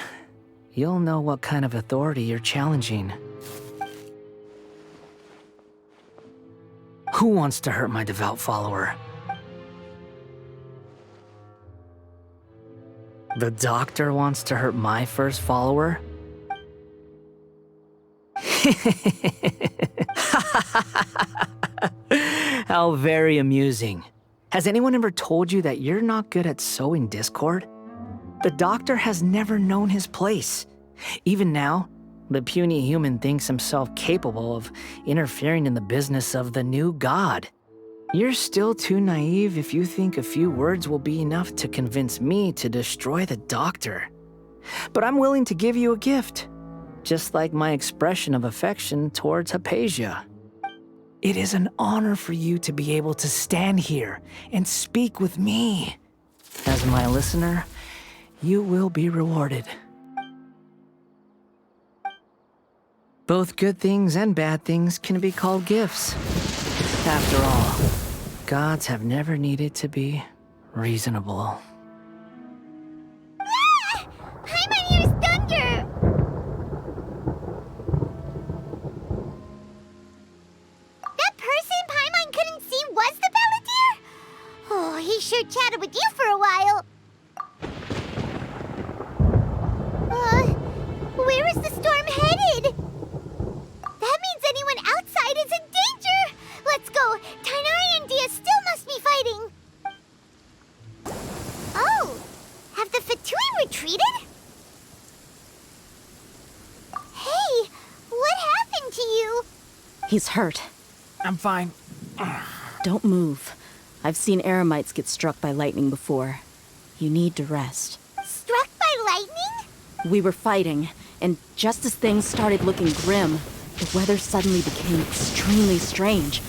you'll know what kind of authority you're challenging. Who wants to hurt my devout follower? The doctor wants to hurt my first follower? How very amusing. Has anyone ever told you that you're not good at sowing discord? The doctor has never known his place. Even now, the puny human thinks himself capable of interfering in the business of the new god. You're still too naive if you think a few words will be enough to convince me to destroy the doctor. But I'm willing to give you a gift, just like my expression of affection towards Hypatia. It is an honor for you to be able to stand here and speak with me. As my listener, you will be rewarded. Both good things and bad things can be called gifts. After all, gods have never needed to be reasonable. Ah! Paimon hears thunder! That person Paimon couldn't see was the Balladeer? Oh, he sure chatted with you for a while. Where is the storm headed? That means anyone outside is in danger! Let's go! Tainari and Dia still must be fighting! Oh! Have the Fatui retreated? Hey! What happened to you? He's hurt. I'm fine. Don't move. I've seen eremites get struck by lightning before. You need to rest. Struck by lightning? We were fighting, and just as things started looking grim, the weather suddenly became extremely strange.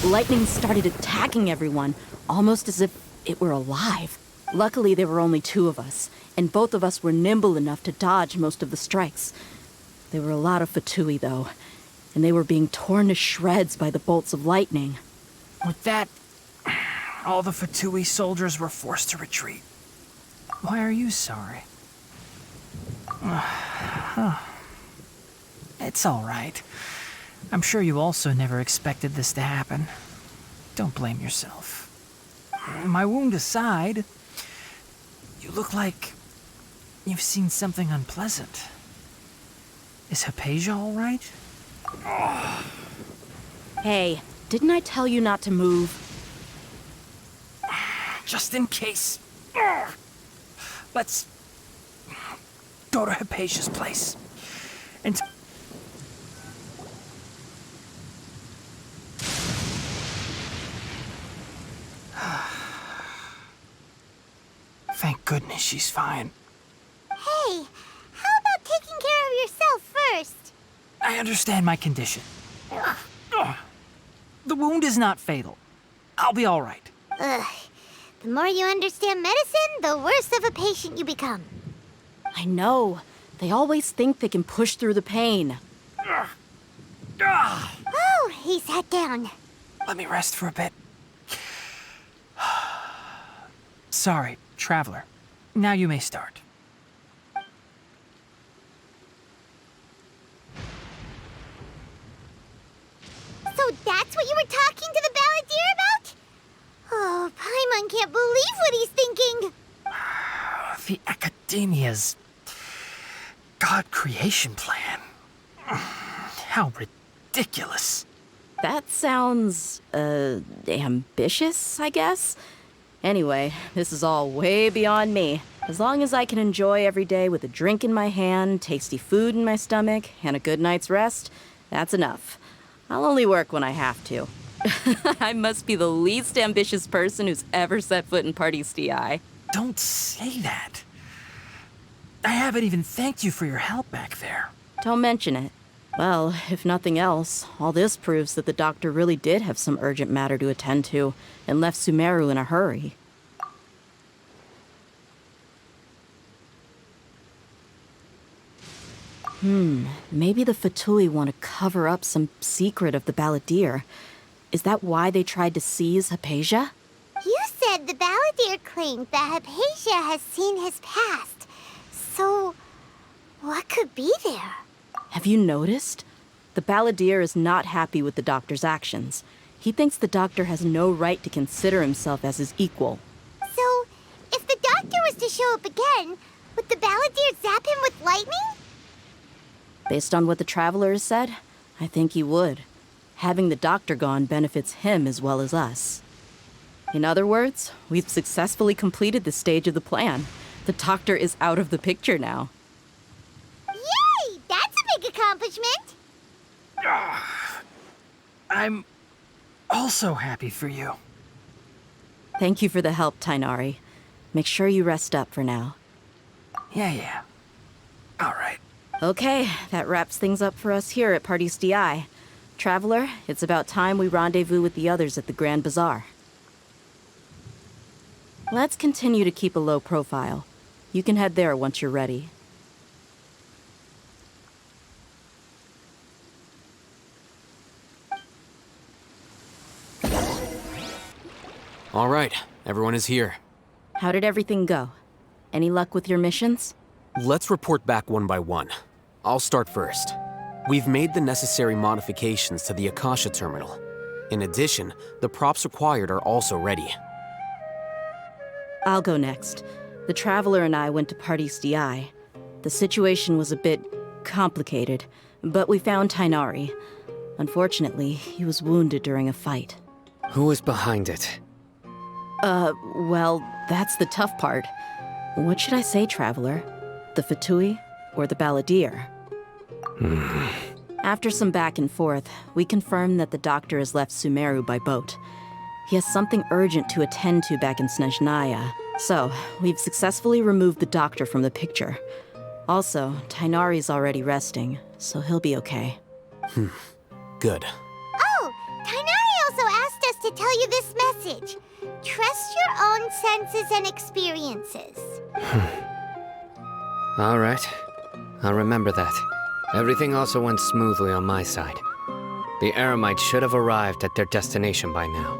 Lightning started attacking everyone, almost as if it were alive. Luckily, there were only two of us, and both of us were nimble enough to dodge most of the strikes. There were a lot of Fatui, though, and they were being torn to shreds by the bolts of lightning. With that, all the Fatui soldiers were forced to retreat. Why are you sorry? It's all right. I'm sure you also never expected this to happen. Don't blame yourself. My wound aside, you look like you've seen something unpleasant. Is Hypatia all right? Hey, didn't I tell you not to move? Just in case. Let's go to Hypatia's place. And thank goodness she's fine. Hey, how about taking care of yourself first? I understand my condition. The wound is not fatal. I'll be all right. Ugh. The more you understand medicine, the worse of a patient you become. I know. They always think they can push through the pain. Oh, he sat down. Let me rest for a bit. Sorry, traveler. Now you may start. So that's what you were talking to the Balladeer about? Oh, Paimon can't believe what he's thinking. The Academia's God creation plan. How ridiculous. That sounds, ambitious, I guess? Anyway, this is all way beyond me. As long as I can enjoy every day with a drink in my hand, tasty food in my stomach, and a good night's rest, that's enough. I'll only work when I have to. I must be the least ambitious person who's ever set foot in Party's DI. Don't say that. I haven't even thanked you for your help back there. Don't mention it. Well, if nothing else, all this proves that the doctor really did have some urgent matter to attend to and left Sumeru in a hurry. Maybe the Fatui want to cover up some secret of the Balladeer. Is that why they tried to seize Hypatia? You said the Balladeer claimed that Hypatia has seen his past. So, what could be there? Have you noticed? The Balladeer is not happy with the doctor's actions. He thinks the doctor has no right to consider himself as his equal. So, if the doctor was to show up again, would the Balladeer zap him with lightning? Based on what the Traveler has said, I think he would. Having the doctor gone benefits him as well as us. In other words, we've successfully completed this stage of the plan. The doctor is out of the picture now. Yay! That's a big accomplishment! I'm also happy for you. Thank you for the help, Tainari. Make sure you rest up for now. Yeah. All right. Okay, that wraps things up for us here at Party's DI. Traveler, it's about time we rendezvous with the others at the Grand Bazaar. Let's continue to keep a low profile. You can head there once you're ready. All right, everyone is here. How did everything go? Any luck with your missions? Let's report back one by one. I'll start first. We've made the necessary modifications to the Akasha terminal. In addition, the props required are also ready. I'll go next. The Traveler and I went to Party's DI. The situation was a bit complicated, but we found Tainari. Unfortunately, he was wounded during a fight. Who was behind it? Well, that's the tough part. What should I say, Traveler? The Fatui or the Balladeer? After some back and forth, we confirmed that the doctor has left Sumeru by boat. He has something urgent to attend to back in Snezhnaya. So, we've successfully removed the doctor from the picture. Also, Tainari's already resting, so he'll be okay. Good. Oh, Tainari also asked us to tell you this message. Trust your own senses and experiences. All right. I'll remember that. Everything also went smoothly on my side. The Eremites should have arrived at their destination by now.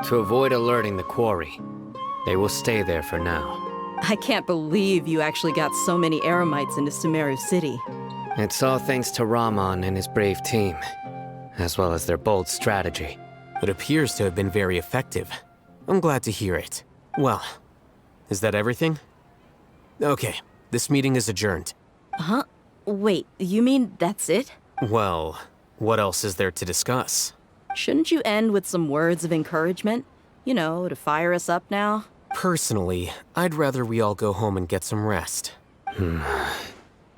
To avoid alerting the quarry, they will stay there for now. I can't believe you actually got so many Eremites into Sumeru City. It's all thanks to Rahman and his brave team, as well as their bold strategy. It appears to have been very effective. I'm glad to hear it. Well, is that everything? Okay, this meeting is adjourned. Huh? Wait, you mean that's it? Well, what else is there to discuss? Shouldn't you end with some words of encouragement? You know, to fire us up now? Personally, I'd rather we all go home and get some rest.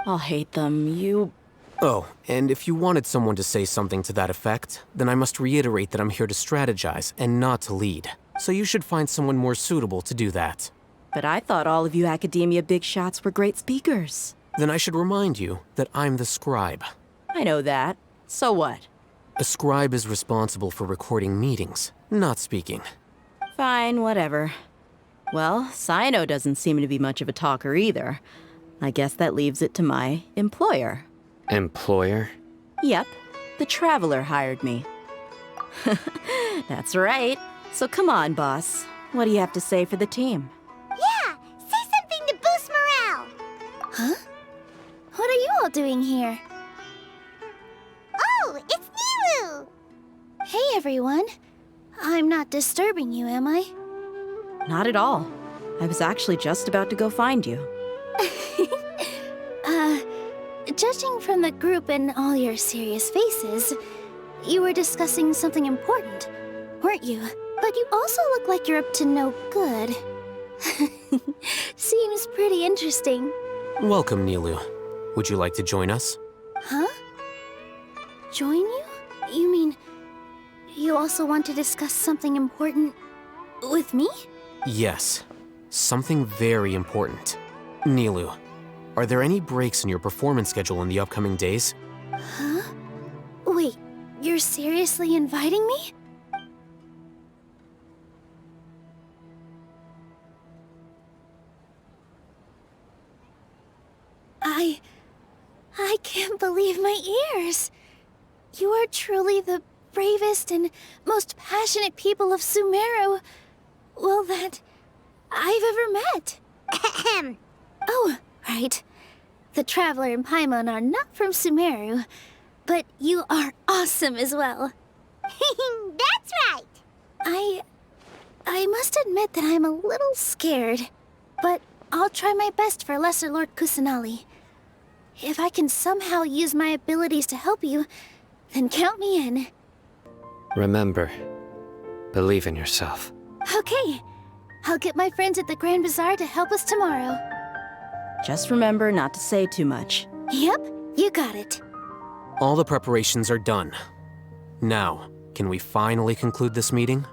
I'll hate them. Oh, and if you wanted someone to say something to that effect, then I must reiterate that I'm here to strategize and not to lead. So you should find someone more suitable to do that. But I thought all of you academia big shots were great speakers. Then I should remind you that I'm the scribe. I know that. So what? A scribe is responsible for recording meetings, not speaking. Fine, whatever. Well, ChIII doesn't seem to be much of a talker either. I guess that leaves it to my employer. Employer? Yep, the Traveler hired me. That's right. So come on, boss. What do you have to say for the team? Yeah, say something to boost morale. Huh? What are you all doing here? Oh, it's Nilu! Hey, everyone. I'm not disturbing you, am I? Not at all. I was actually just about to go find you. Judging from the group and all your serious faces, you were discussing something important, weren't you? But you also look like you're up to no good. Seems pretty interesting. Welcome, Nilu. Would you like to join us? Huh? Join you? You mean, you also want to discuss something important with me? Yes. Something very important. Nilu, are there any breaks in your performance schedule in the upcoming days? Huh? Wait, you're seriously inviting me? I can't believe my ears. You are truly the bravest and most passionate people of Sumeru, well, that I've ever met. Oh, right. The Traveler and Paimon are not from Sumeru, but you are awesome as well. That's right. I must admit that I'm a little scared, but I'll try my best for Lesser Lord Kusanali. If I can somehow use my abilities to help you, then count me in. Remember, believe in yourself. Okay. I'll get my friends at the Grand Bazaar to help us tomorrow. Just remember not to say too much. Yep, you got it. All the preparations are done. Now, can we finally conclude this meeting?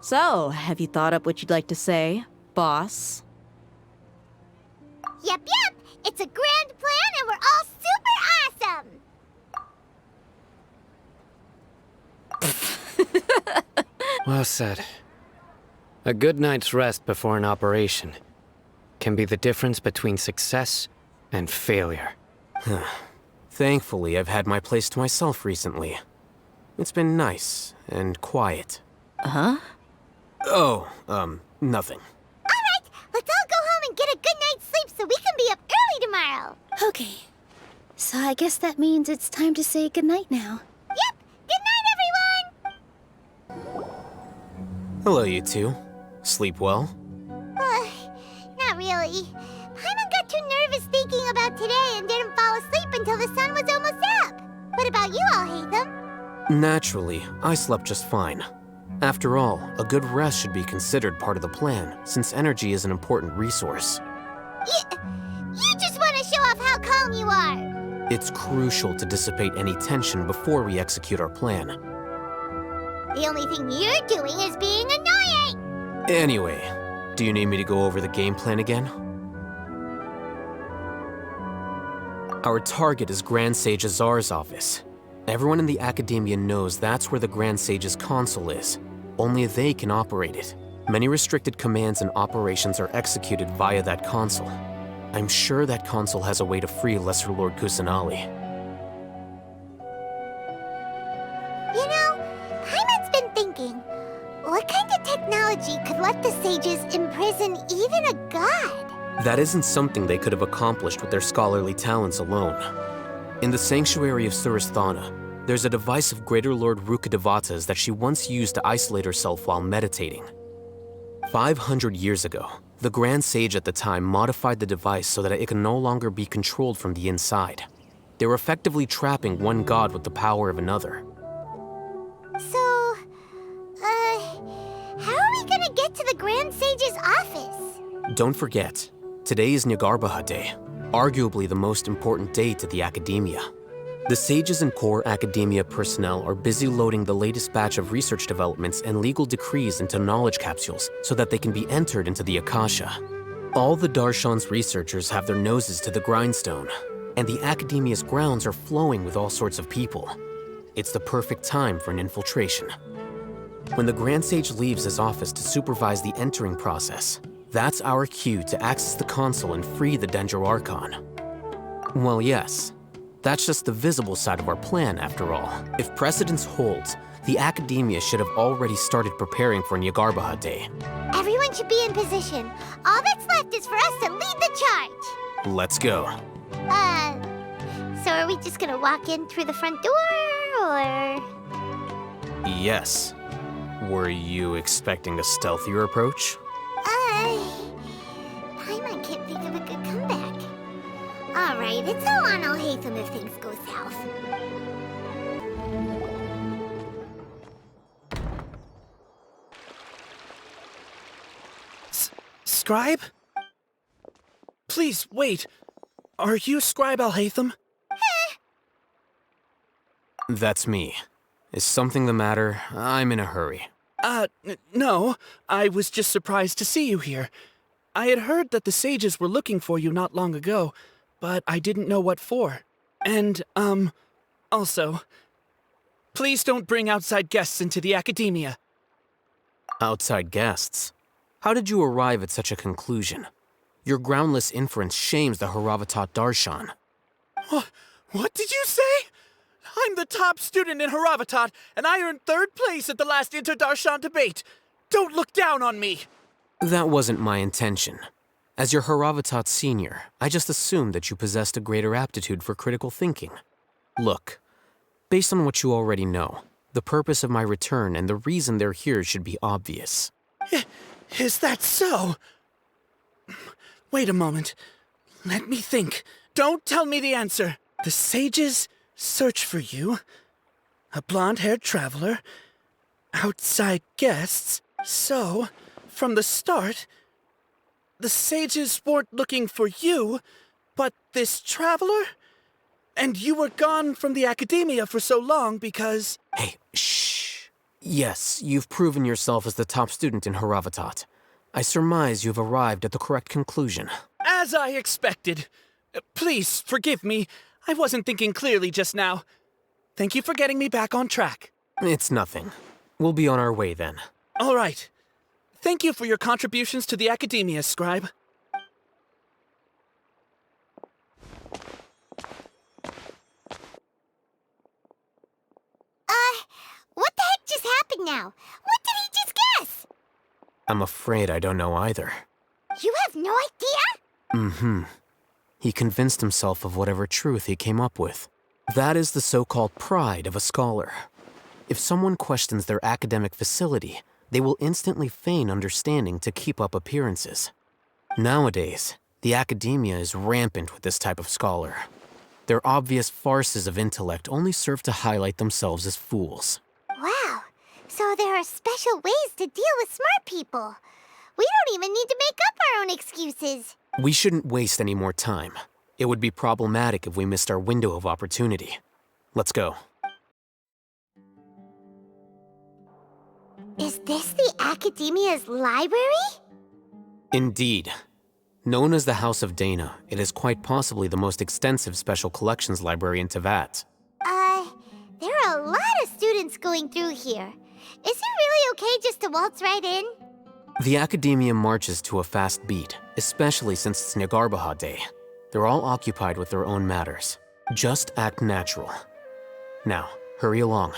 So, have you thought up what you'd like to say, boss? Yep. It's a grand plan and we're all super awesome! Well said. A good night's rest before an operation can be the difference between success and failure. Thankfully, I've had my place to myself recently. It's been nice and quiet. Huh? Oh, nothing. tomorrow. Okay. So I guess that means it's time to say goodnight now. Yep. Good night, everyone! Hello, you two. Sleep well? Not really. Paimon got too nervous thinking about today and didn't fall asleep until the sun was almost up. What about you all, Hatham? Naturally, I slept just fine. After all, a good rest should be considered part of the plan, since energy is an important resource. You just want to show off how calm you are. It's crucial to dissipate any tension before we execute our plan. The only thing you're doing is being annoying. Anyway, do you need me to go over the game plan again? Our target is Grand Sage Azar's office. Everyone in the Academia knows that's where the Grand Sage's console is. Only they can operate it. Many restricted commands and operations are executed via that console. I'm sure that console has a way to free Lesser Lord Kusanali. You know, Paimon's been thinking, what kind of technology could let the sages imprison even a god? That isn't something they could have accomplished with their scholarly talents alone. In the Sanctuary of Suristhana, there's a device of Greater Lord Rukkhadevata's that she once used to isolate herself while meditating. 500 years ago, the Grand Sage at the time modified the device so that it can no longer be controlled from the inside. They were effectively trapping one god with the power of another. So, how are we gonna get to the Grand Sage's office? Don't forget, today is Nyagarbha Day, arguably the most important day to the Academia. The sages and core Academia personnel are busy loading the latest batch of research developments and legal decrees into knowledge capsules so that they can be entered into the Akasha. All the Darshan's researchers have their noses to the grindstone, and the Academia's grounds are flowing with all sorts of people. It's the perfect time for an infiltration. When the Grand Sage leaves his office to supervise the entering process, that's our cue to access the console and free the Dendro Archon. Well, yes. That's just the visible side of our plan, after all. If precedence holds, the Academia should have already started preparing for Nyagarbha Day. Everyone should be in position. All that's left is for us to lead the charge. Let's go. So are we just gonna walk in through the front door, or...? Yes. Were you expecting a stealthier approach? Paimon can't think of a good comeback. Alright, it's all on Hatham if things go south. Scribe? Please, wait. Are you Scribe Alhaitham? That's me. Is something the matter? I'm in a hurry. No. I was just surprised to see you here. I had heard that the sages were looking for you not long ago, but I didn't know what for. And, also, please don't bring outside guests into the Academia. Outside guests? How did you arrive at such a conclusion? Your groundless inference shames the Haravatat Darshan. What did you say? I'm the top student in Haravatat, and I earned 3rd place at the last Inter-Darshan debate. Don't look down on me! That wasn't my intention. As your Haravatat senior, I just assumed that you possessed a greater aptitude for critical thinking. Look, based on what you already know, the purpose of my return and the reason they're here should be obvious. Is that so? Wait a moment. Let me think. Don't tell me the answer. The sages search for you. A blonde-haired traveler. Outside guests. So, from the start, the sages weren't looking for you, but this traveler? And you were gone from the Academia for so long because... Hey, shh. Yes, you've proven yourself as the top student in Haravatat. I surmise you've arrived at the correct conclusion. As I expected. Please, forgive me. I wasn't thinking clearly just now. Thank you for getting me back on track. It's nothing. We'll be on our way then. All right. Thank you for your contributions to the Academia, Scribe. What the heck just happened now? What did he just guess? I'm afraid I don't know either. You have no idea? Mm-hmm. He convinced himself of whatever truth he came up with. That is the so-called pride of a scholar. If someone questions their academic facility, they will instantly feign understanding to keep up appearances. Nowadays, the academia is rampant with this type of scholar. Their obvious farces of intellect only serve to highlight themselves as fools. Wow, so there are special ways to deal with smart people. We don't even need to make up our own excuses. We shouldn't waste any more time. It would be problematic if we missed our window of opportunity. Let's go. Is this the Academia's library? Indeed. Known as the House of Dana, it is quite possibly the most extensive special collections library in Teyvat. There are a lot of students going through here. Is it really okay just to waltz right in? The Academia marches to a fast beat, especially since it's Nyargarbaha Day. They're all occupied with their own matters. Just act natural. Now, hurry along.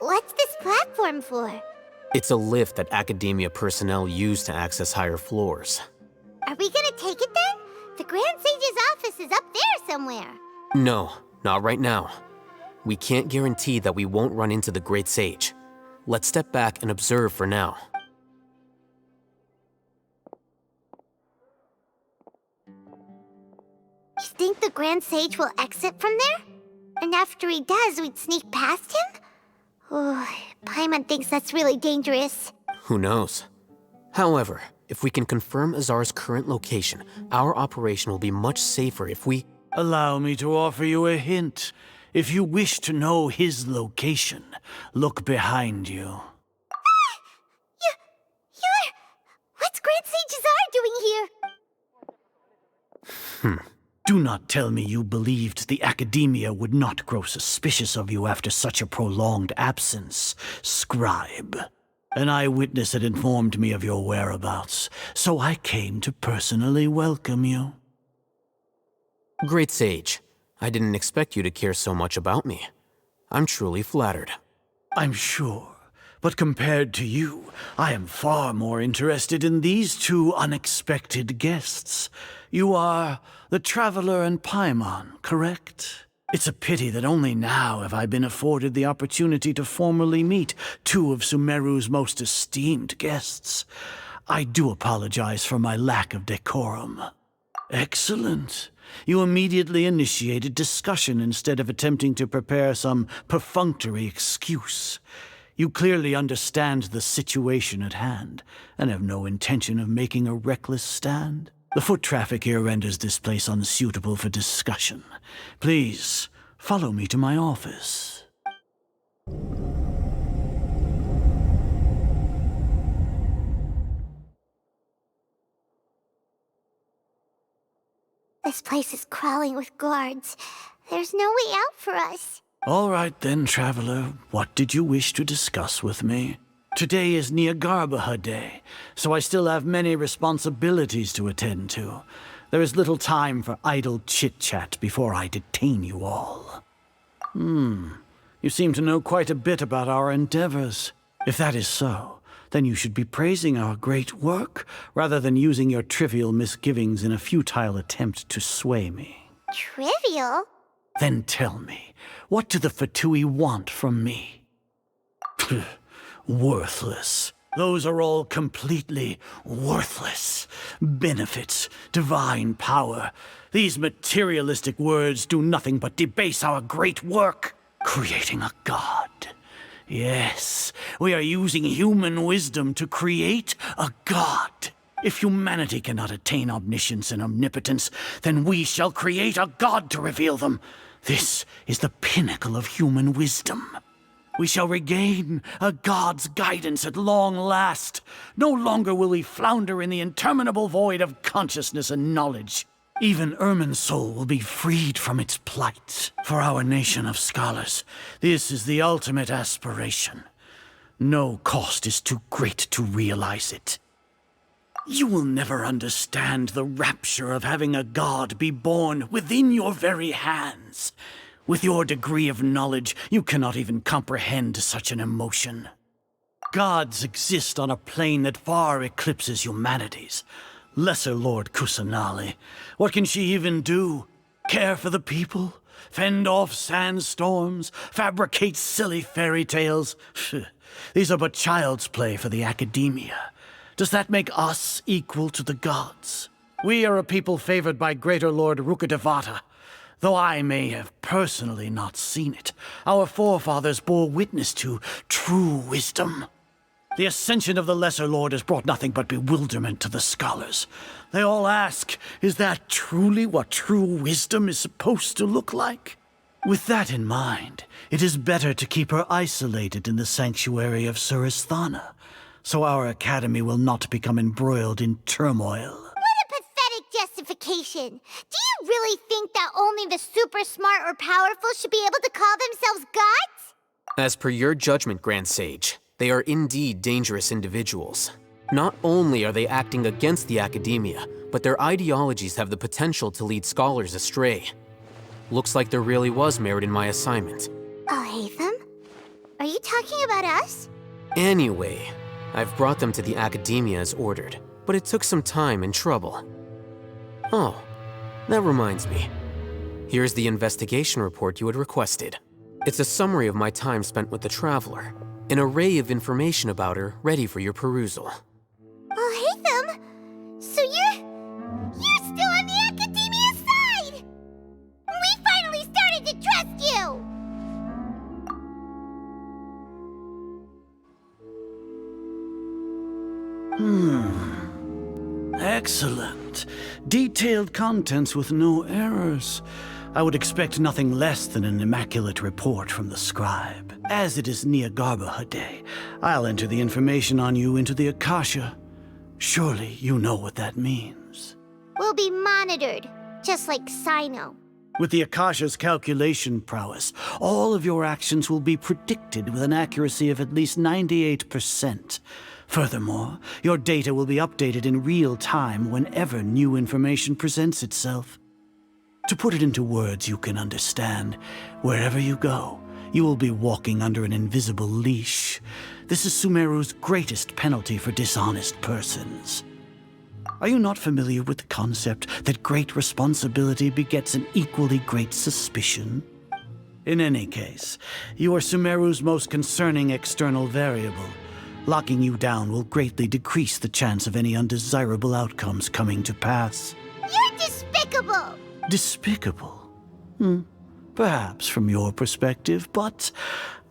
What's this platform for? It's a lift that Academia personnel use to access higher floors. Are we gonna take it then? The Grand Sage's office is up there somewhere. No, not right now. We can't guarantee that we won't run into the Great Sage. Let's step back and observe for now. You think the Grand Sage will exit from there? And after he does, we'd sneak past him? Oh, Paimon thinks that's really dangerous. Who knows? However, if we can confirm Azar's current location, our operation will be much safer if we... Allow me to offer you a hint. If you wish to know his location, look behind you. What's Grand Sage Azar doing here? Do not tell me you believed the Academia would not grow suspicious of you after such a prolonged absence, scribe. An eyewitness had informed me of your whereabouts, so I came to personally welcome you. Great Sage, I didn't expect you to care so much about me. I'm truly flattered. I'm sure, but compared to you, I am far more interested in these two unexpected guests. You are the Traveler and Paimon, correct? It's a pity that only now have I been afforded the opportunity to formally meet two of Sumeru's most esteemed guests. I do apologize for my lack of decorum. Excellent. You immediately initiated discussion instead of attempting to prepare some perfunctory excuse. You clearly understand the situation at hand, and have no intention of making a reckless stand. The foot traffic here renders this place unsuitable for discussion. Please, follow me to my office. This place is crawling with guards. There's no way out for us. All right then, Traveler. What did you wish to discuss with me? Today is Nyargarbaha Day, so I still have many responsibilities to attend to. There is little time for idle chit-chat before I detain you all. You seem to know quite a bit about our endeavors. If that is so, then you should be praising our great work, rather than using your trivial misgivings in a futile attempt to sway me. Trivial? Then tell me, what do the Fatui want from me? Worthless. Those are all completely worthless. Benefits, divine power. These materialistic words do nothing but debase our great work. Creating a god. Yes, we are using human wisdom to create a god. If humanity cannot attain omniscience and omnipotence, then we shall create a god to reveal them. This is the pinnacle of human wisdom. We shall regain a god's guidance at long last. No longer will we flounder in the interminable void of consciousness and knowledge. Even IRMINSUL will be freed from its plight. For our nation of scholars, this is the ultimate aspiration. No cost is too great to realize it. You will never understand the rapture of having a god be born within your very hands. With your degree of knowledge, you cannot even comprehend such an emotion. Gods exist on a plane that far eclipses humanity's. Lesser Lord Kusanali, what can she even do? Care for the people? Fend off sandstorms? Fabricate silly fairy tales? These are but child's play for the academia. Does that make us equal to the gods? We are a people favored by Greater Lord Rukadevata. Though I may have personally not seen it, our forefathers bore witness to true wisdom. The ascension of the Lesser Lord has brought nothing but bewilderment to the scholars. They all ask, is that truly what true wisdom is supposed to look like? With that in mind, it is better to keep her isolated in the sanctuary of Suristhana, so our academy will not become embroiled in turmoil. What a pathetic justification! Do you really think that only the super smart or powerful should be able to call themselves gods? As per your judgment, Grand Sage, they are indeed dangerous individuals. Not only are they acting against the academia, but their ideologies have the potential to lead scholars astray. Looks like there really was merit in my assignment. Oh, Hatham? Are you talking about us? Anyway, I've brought them to the academia as ordered, but it took some time and trouble. Oh, that reminds me. Here's the investigation report you had requested. It's a summary of my time spent with the Traveler. An array of information about her ready for your perusal. Oh, Hatham! So you're still on the academia side! We finally started to trust you! Excellent. Detailed contents with no errors. I would expect nothing less than an immaculate report from the scribe. As it is Niagarbaha Day, I'll enter the information on you into the Akasha. Surely you know what that means. We'll be monitored, just like Sino. With the Akasha's calculation prowess, all of your actions will be predicted with an accuracy of at least 98%. Furthermore, your data will be updated in real time whenever new information presents itself. To put it into words you can understand, wherever you go, you will be walking under an invisible leash. This is Sumeru's greatest penalty for dishonest persons. Are you not familiar with the concept that great responsibility begets an equally great suspicion? In any case, you are Sumeru's most concerning external variable. Locking you down will greatly decrease the chance of any undesirable outcomes coming to pass. You're despicable! Despicable? Perhaps from your perspective, but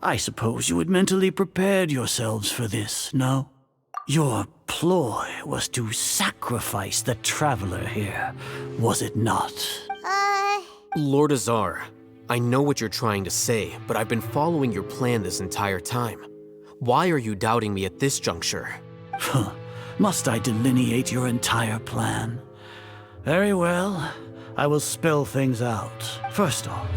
I suppose you had mentally prepared yourselves for this, no? Your ploy was to sacrifice the Traveler here, was it not? Lord Azar, I know what you're trying to say, but I've been following your plan this entire time. Why are you doubting me at this juncture? Must I delineate your entire plan? Very well. I will spell things out. First off,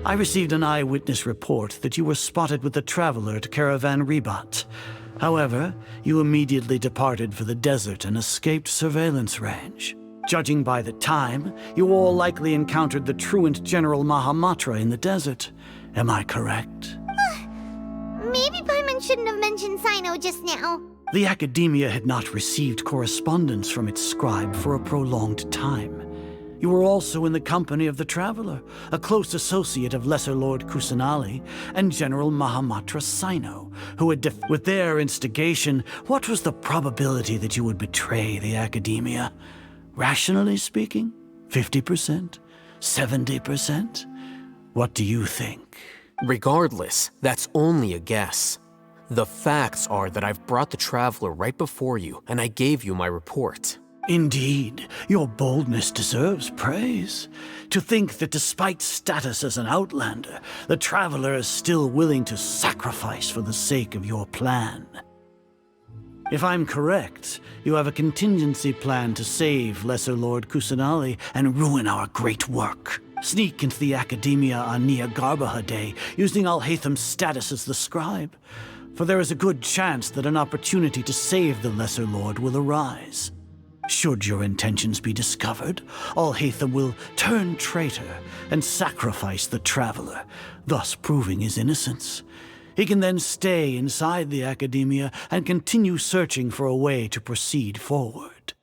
I received an eyewitness report that you were spotted with the Traveler at Caravan Ribat. However, you immediately departed for the desert and escaped surveillance range. Judging by the time, you all likely encountered the truant General Mahamatra in the desert. Am I correct? Maybe Paimon shouldn't have mentioned Sino just now. The academia had not received correspondence from its scribe for a prolonged time. You were also in the company of the Traveler, a close associate of Lesser Lord Kusanali and General Mahamatra Sino, who had with their instigation, what was the probability that you would betray the academia? Rationally speaking, 50%? 70%? What do you think? Regardless, that's only a guess. The facts are that I've brought the Traveler right before you, and I gave you my report. Indeed, your boldness deserves praise. To think that despite status as an outlander, the Traveler is still willing to sacrifice for the sake of your plan. If I'm correct, you have a contingency plan to save Lesser Lord Kusanali and ruin our great work. Sneak into the academia on Niagarbaha Day, using Alhatham's status as the scribe. For there is a good chance that an opportunity to save the Lesser Lord will arise. Should your intentions be discovered, Alhaitham will turn traitor and sacrifice the Traveler, thus proving his innocence. He can then stay inside the Academia and continue searching for a way to proceed forward.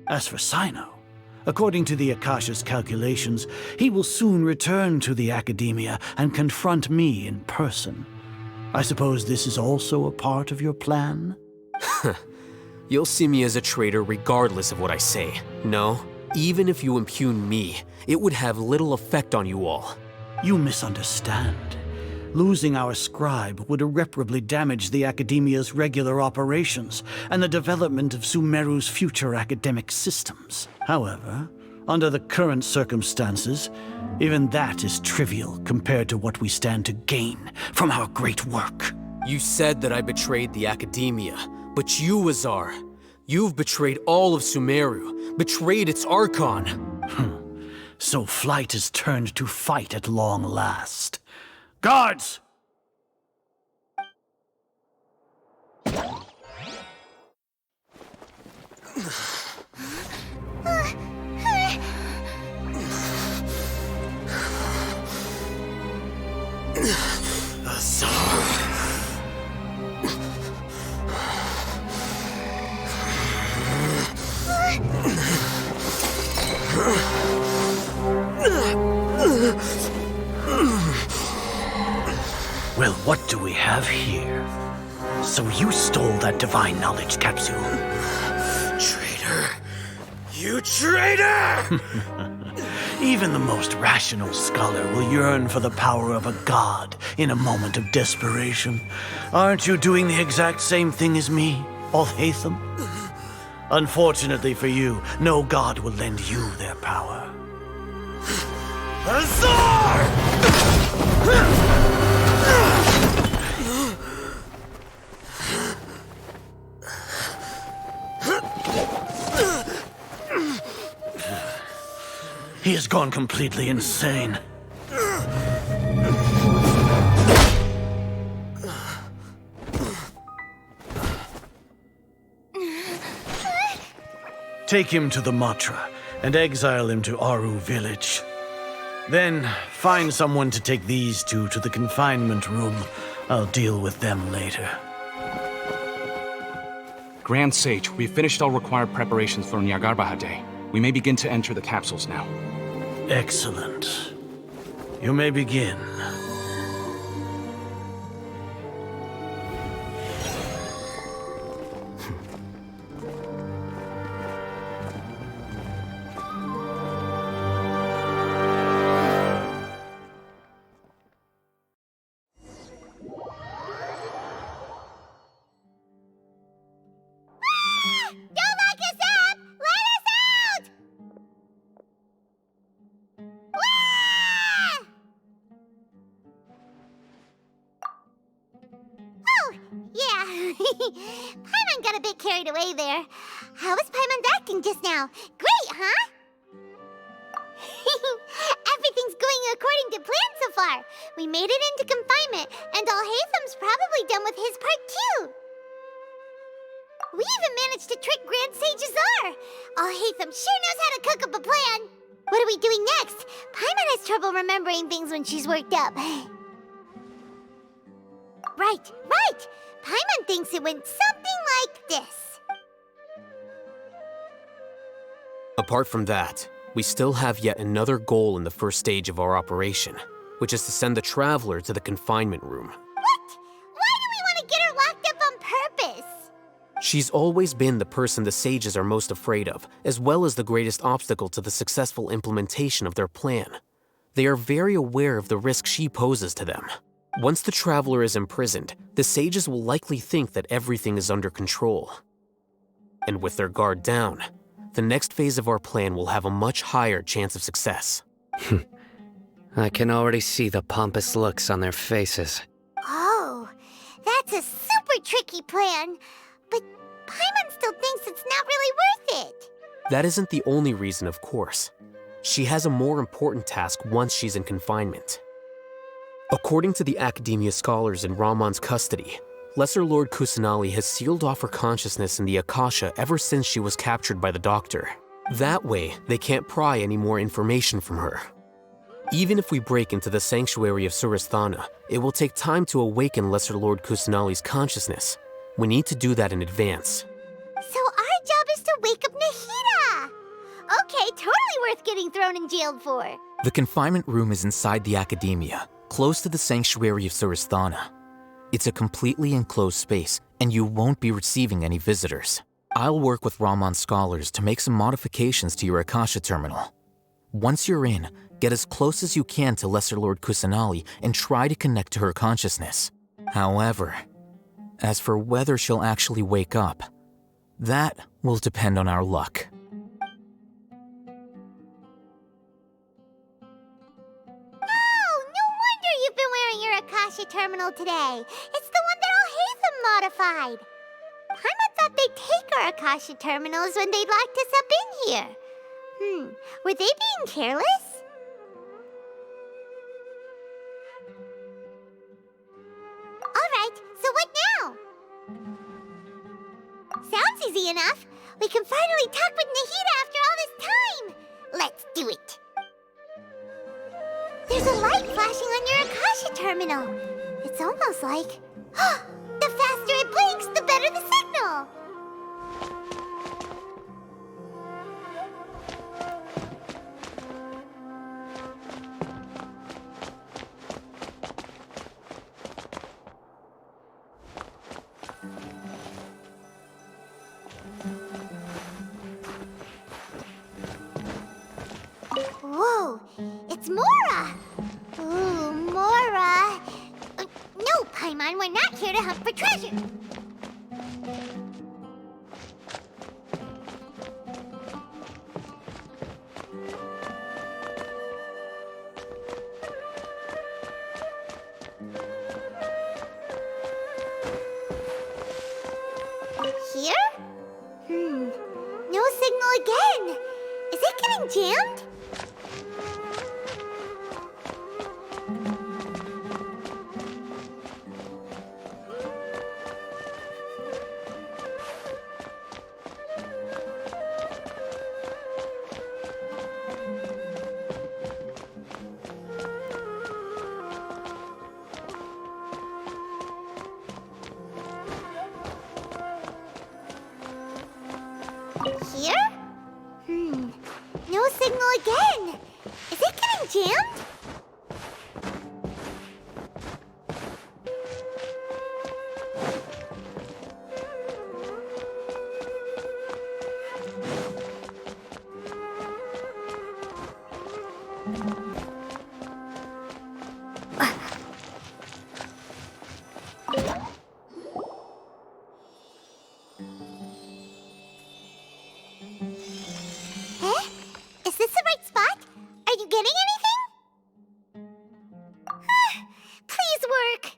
As for ChIII, according to the Akasha's calculations, he will soon return to the Academia and confront me in person. I suppose this is also a part of your plan? You'll see me as a traitor regardless of what I say. No, even if you impugn me, it would have little effect on you all. You misunderstand. Losing our scribe would irreparably damage the Academia's regular operations and the development of Sumeru's future academic systems. However, under the current circumstances, even that is trivial compared to what we stand to gain from our great work. You said that I betrayed the Academia, but you, Azar, you've betrayed all of Sumeru, betrayed its Archon. So flight has turned to fight at long last. Guards! Well, what do we have here? So you stole that divine knowledge capsule? Traitor! You traitor! Even the most rational scholar will yearn for the power of a god in a moment of desperation. Aren't you doing the exact same thing as me, Alhaitham? Unfortunately for you, no god will lend you their power. Azar! He has gone completely insane. Take him to the Matra and exile him to Aru village. Then find someone to take these two to the confinement room. I'll deal with them later. Grand Sage, we've finished all required preparations for Nyargarbaha Day. We may begin to enter the capsules now. Excellent. You may begin. Paimon got a bit carried away there. How was Paimon's acting just now? Great, huh? Everything's going according to plan so far. We made it into confinement, and Alhaitham's probably done with his part too. We even managed to trick Grand Sage Azar. Alhaitham sure knows how to cook up a plan. What are we doing next? Paimon has trouble remembering things when she's worked up. Right. Paimon thinks it went something like this. Apart from that, we still have yet another goal in the first stage of our operation, which is to send the Traveler to the confinement room. What? Why do we want to get her locked up on purpose? She's always been the person the sages are most afraid of, as well as the greatest obstacle to the successful implementation of their plan. They are very aware of the risk she poses to them. Once the Traveler is imprisoned, the sages will likely think that everything is under control. And with their guard down, the next phase of our plan will have a much higher chance of success. I can already see the pompous looks on their faces. Oh, that's a super tricky plan. But Paimon still thinks it's not really worth it. That isn't the only reason, of course. She has a more important task once she's in confinement. According to the Academia scholars in Ramon's custody, Lesser Lord Kusanali has sealed off her consciousness in the Akasha ever since she was captured by the Doctor. That way, they can't pry any more information from her. Even if we break into the sanctuary of Surasthana, it will take time to awaken Lesser Lord Kusanali's consciousness. We need to do that in advance. So our job is to wake up Nahida! Okay, totally worth getting thrown in jail for. The confinement room is inside the Academia, close to the sanctuary of Surasthana. It's a completely enclosed space, and you won't be receiving any visitors. I'll work with Raman's scholars to make some modifications to your Akasha terminal. Once you're in, get as close as you can to Lesser Lord Kusanali and try to connect to her consciousness. However, as for whether she'll actually wake up, that will depend on our luck. No wonder you've been wearing your Akasha terminal today. It's the one that Al Hatham modified. Paimon thought they'd take our Akasha terminals when they locked us up in here. Were they being careless? Alright, so what now? Sounds easy enough. We can finally talk with Nahida after all this time. Let's do it. There's a light flashing on your Akasha terminal. It's almost like... the faster it blinks, the better the signal. Whoa, it's Mora! Ooh, Mora! No, Paimon, we're not here to hunt for treasure. Here? No signal again. Is it getting jammed? Here? No signal again. Is it getting jammed? Is this the right spot? Are you getting anything? Please work.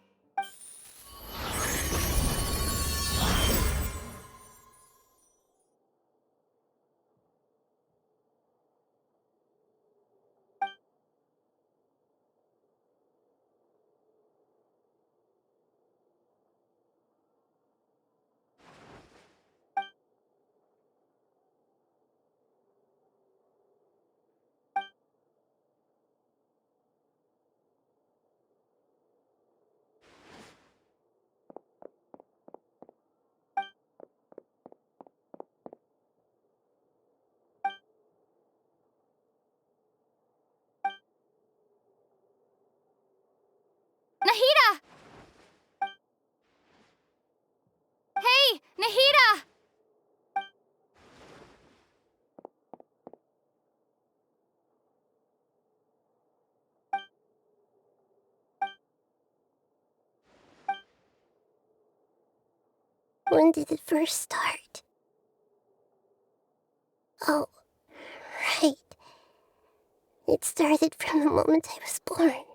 Nahida! Hey, Nahida! When did it first start? Oh, right. It started from the moment I was born.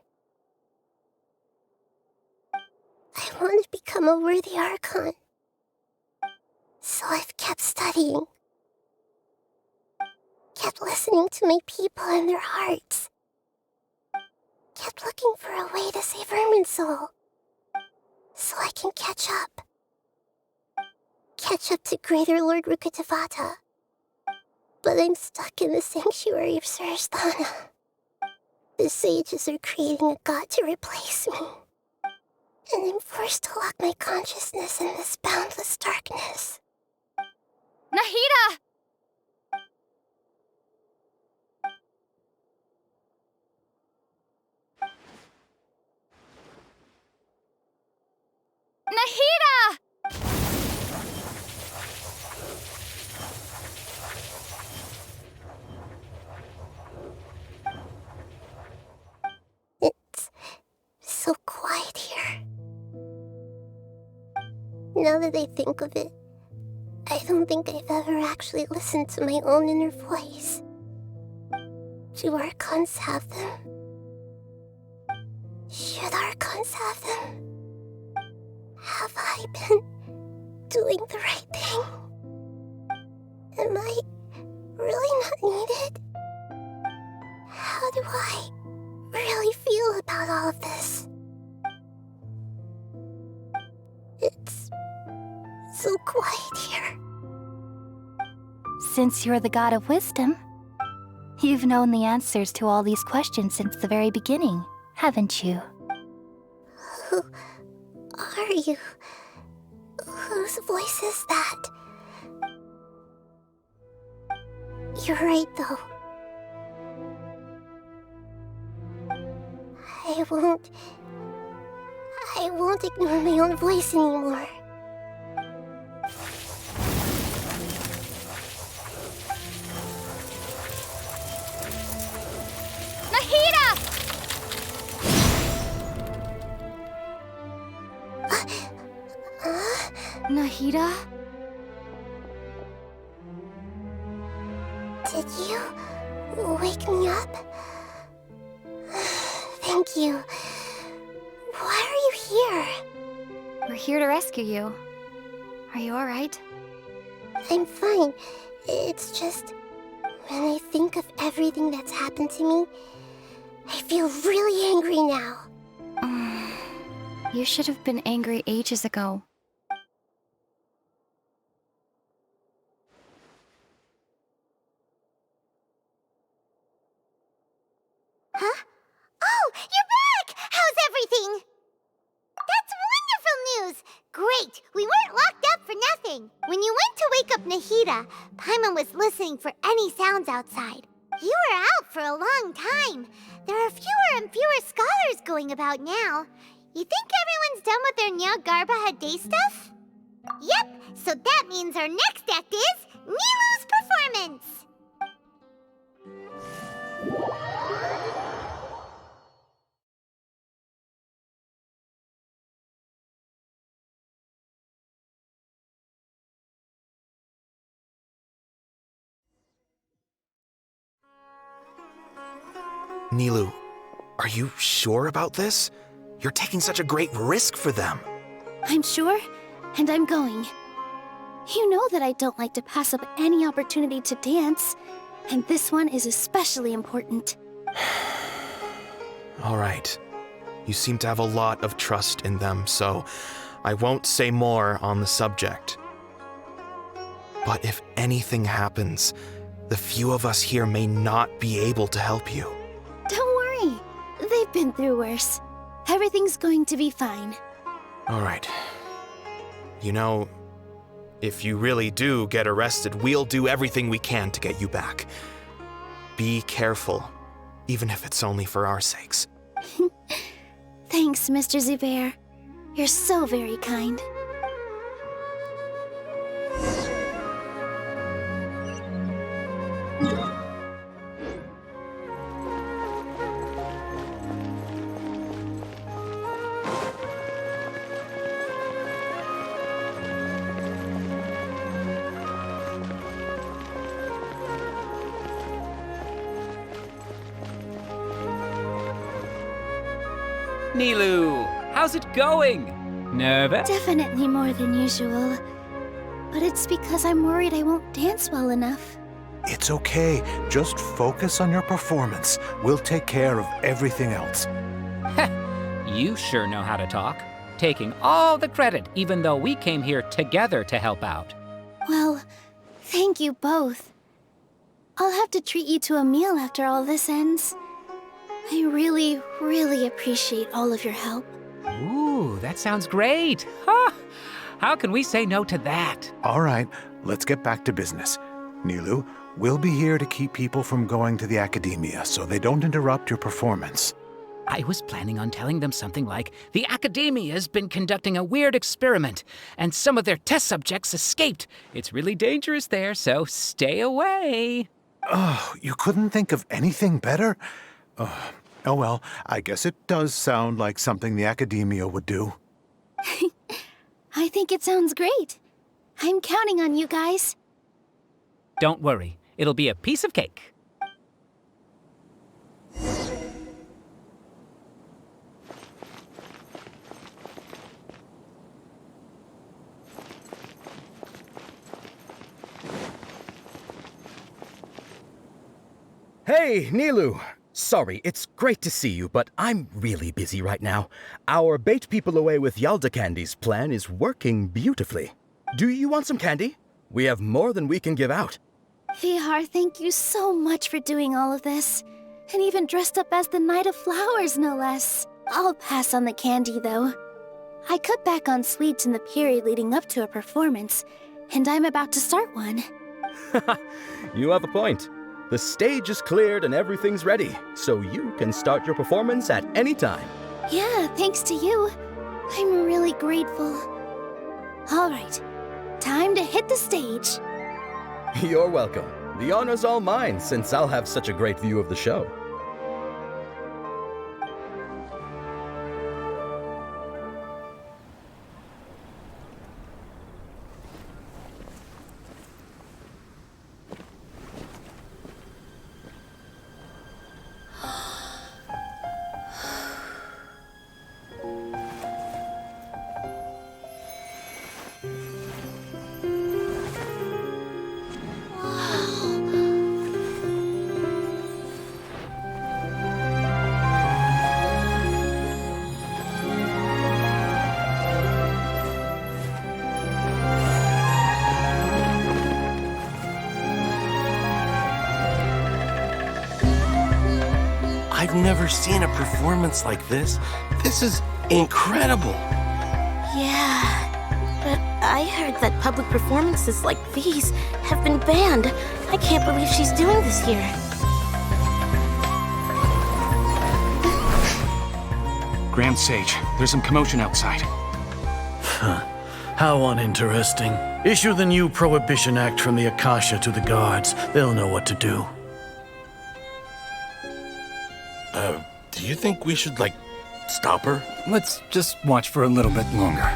I want to become a worthy Archon. So I've kept studying. Kept listening to my people and their hearts. Kept looking for a way to save IRMINSUL. so I can catch up. Catch up to Greater Lord Rukkhadevata. But I'm stuck in the sanctuary of Suristhana. The sages are creating a god to replace me. And I'm forced to lock my consciousness in this boundless darkness. Nahida! Nahida! It's so quiet here. Now that I think of it, I don't think I've ever actually listened to my own inner voice. Do Archons have them? Should Archons have them? Have I been doing the right thing? Am I really not needed? How do I really feel about all of this? It's so quiet here. Since you're the god of wisdom, you've known the answers to all these questions since the very beginning, haven't you? Who are you? Whose voice is that? You're right, though. I won't ignore my own voice anymore. Nahida! Nahida? Did you wake me up? Thank you. Why are you here? We're here to rescue you. Are you alright? I'm fine. It's just, when I think of everything that's happened to me, I feel really angry now. You should have been angry ages ago. Huh? Oh, you're back! How's everything? That's wonderful news! Great! We weren't locked up for nothing. When you went to wake up Nahida, Paimon was listening for any sounds outside. You were out for a long time. There are fewer and fewer scholars going about now. You think everyone's done with their Nyagarbha Day stuff? Yep, so that means our next act is Nilu's performance! Nilu, are you sure about this? You're taking such a great risk for them. I'm sure, and I'm going. You know that I don't like to pass up any opportunity to dance, and this one is especially important. All right. You seem to have a lot of trust in them, so I won't say more on the subject. But if anything happens, the few of us here may not be able to help you. Don't worry. They've been through worse. Everything's going to be fine. All right. You know, if you really do get arrested, we'll do everything we can to get you back. Be careful, even if it's only for our sakes. Thanks, Mr. Zubair. You're so very kind. Nilu, how's it going? Nervous? Definitely more than usual. But it's because I'm worried I won't dance well enough. It's okay. Just focus on your performance. We'll take care of everything else. You sure know how to talk. taking all the credit, even though we came here together to help out. Well, thank you both. I'll have to treat you to a meal after all this ends. I really, really appreciate all of your help. Ooh, that sounds great. Huh? How can we say no to that? All right, let's get back to business. Nilu, we'll be here to keep people from going to the academia so they don't interrupt your performance. I was planning on telling them something like, the Academia's been conducting a weird experiment, and some of their test subjects escaped. It's really dangerous there, so stay away. Oh, you couldn't think of anything better? Oh well, I guess it does sound like something the academia would do. I think it sounds great. I'm counting on you guys. Don't worry, it'll be a piece of cake. Hey, Nilu! Sorry, it's great to see you, but I'm really busy right now. Our Bait People Away with Yalda Candies plan is working beautifully. Do you want some candy? We have more than we can give out. Vihar, thank you so much for doing all of this. And even dressed up as the Knight of Flowers, no less. I'll pass on the candy, though. I cut back on sweets in the period leading up to a performance, and I'm about to start one. You have a point. The stage is cleared and everything's ready, so you can start your performance at any time. Yeah, thanks to you. I'm really grateful. All right, time to hit the stage. You're welcome. The honor's all mine, since I'll have such a great view of the show. I've never seen a performance like this. This is incredible. Yeah, but I heard that public performances like these have been banned. I can't believe she's doing this here. Grand Sage, there's some commotion outside. How uninteresting. Issue the new Prohibition Act from the Akasha to the guards. They'll know what to do. Do you think we should, stop her? Let's just watch for a little bit longer.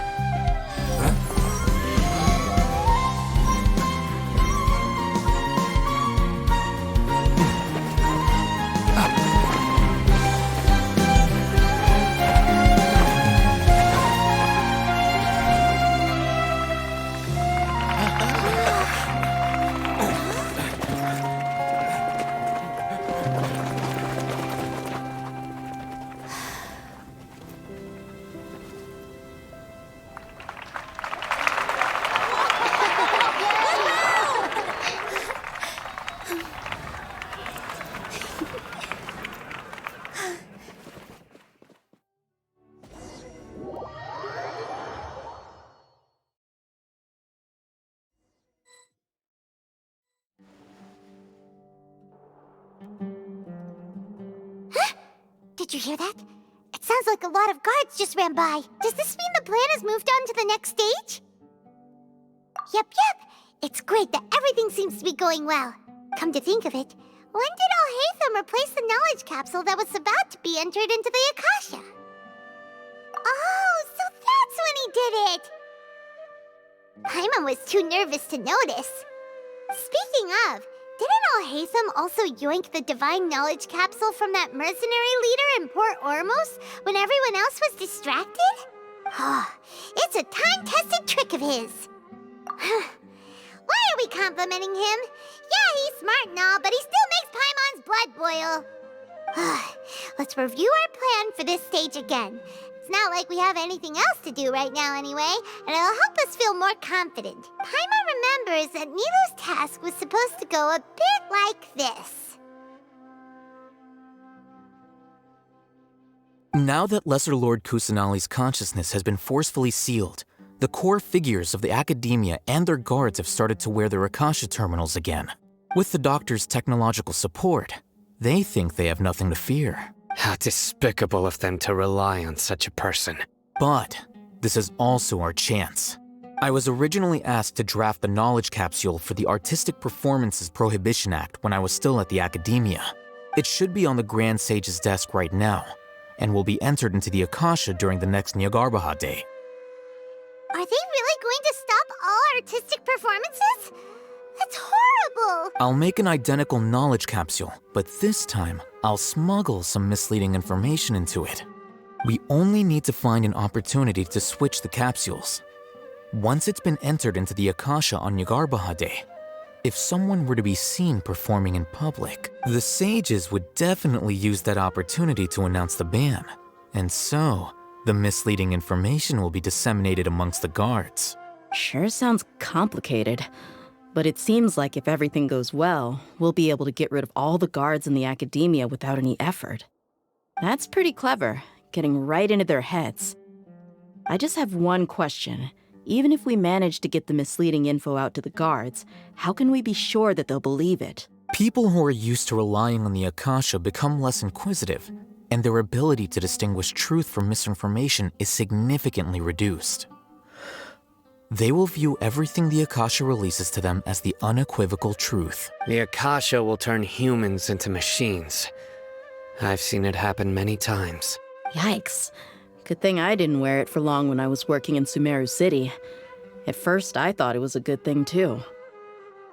Did you hear that? It sounds like a lot of guards just ran by. Does this mean the plan has moved on to the next stage? Yep. It's great that everything seems to be going well. Come to think of it, when did Alhaitham replace the knowledge capsule that was about to be entered into the Akasha? Oh, so that's when he did it! Paimon was too nervous to notice. Speaking of, didn't Alhaitham also yoink the divine knowledge capsule from that mercenary leader in Port Ormos when everyone else was distracted? It's a time-tested trick of his. Why are we complimenting him? Yeah, he's smart and all, but he still makes Paimon's blood boil. Let's review our plan for this stage again. It's not like we have anything else to do right now anyway, and it'll help us feel more confident. Paimon remembers that Nilu's task was supposed to go a bit like this. Now that Lesser Lord Kusanali's consciousness has been forcefully sealed, the core figures of the academia and their guards have started to wear their Akasha terminals again. With the doctor's technological support, they think they have nothing to fear. How despicable of them to rely on such a person. But this is also our chance. I was originally asked to draft the knowledge capsule for the Artistic Performances Prohibition Act when I was still at the academia. It should be on the Grand Sage's desk right now, and will be entered into the Akasha during the next Nyargarbaha Day. Are they really going to stop all artistic performances? That's horrible! I'll make an identical knowledge capsule, but this time, I'll smuggle some misleading information into it. We only need to find an opportunity to switch the capsules. Once it's been entered into the Akasha on Nyargarbaha Day, if someone were to be seen performing in public, the sages would definitely use that opportunity to announce the ban. And so, the misleading information will be disseminated amongst the guards. Sure sounds complicated. But it seems like if everything goes well, we'll be able to get rid of all the guards in the academia without any effort. That's pretty clever, getting right into their heads. I just have one question. Even if we manage to get the misleading info out to the guards, how can we be sure that they'll believe it? People who are used to relying on the Akasha become less inquisitive, and their ability to distinguish truth from misinformation is significantly reduced. They will view everything the Akasha releases to them as the unequivocal truth. The Akasha will turn humans into machines. I've seen it happen many times. Yikes. Good thing I didn't wear it for long when I was working in Sumeru City. At first, I thought it was a good thing too.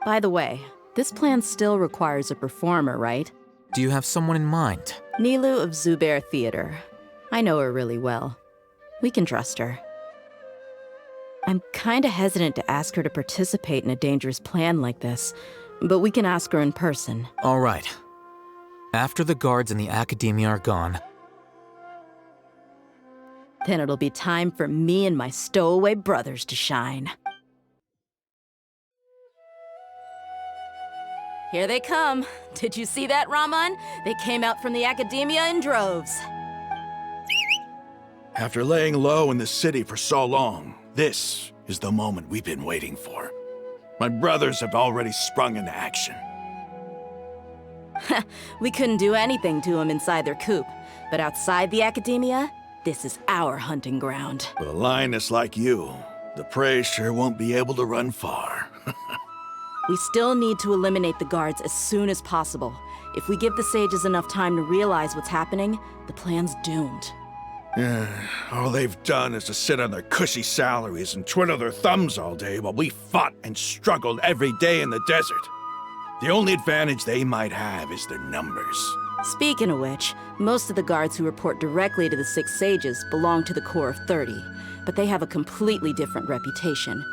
By the way, this plan still requires a performer, right? Do you have someone in mind? Nilu of Zubair Theater. I know her really well. We can trust her. I'm kinda hesitant to ask her to participate in a dangerous plan like this, but we can ask her in person. All right. After the guards in the academia are gone, then it'll be time for me and my stowaway brothers to shine. Here they come. Did you see that, Raman? They came out from the academia in droves. After laying low in the city for so long, this is the moment we've been waiting for. My brothers have already sprung into action. We couldn't do anything to them inside their coop, but outside the academia, this is our hunting ground. With a lioness like you, the prey sure won't be able to run far. We still need to eliminate the guards as soon as possible. If we give the sages enough time to realize what's happening, the plan's doomed. All they've done is to sit on their cushy salaries and twiddle their thumbs all day while we fought and struggled every day in the desert. The only advantage they might have is their numbers. Speaking of which, most of the guards who report directly to the 6 sages belong to the Corps of 30, but they have a completely different reputation.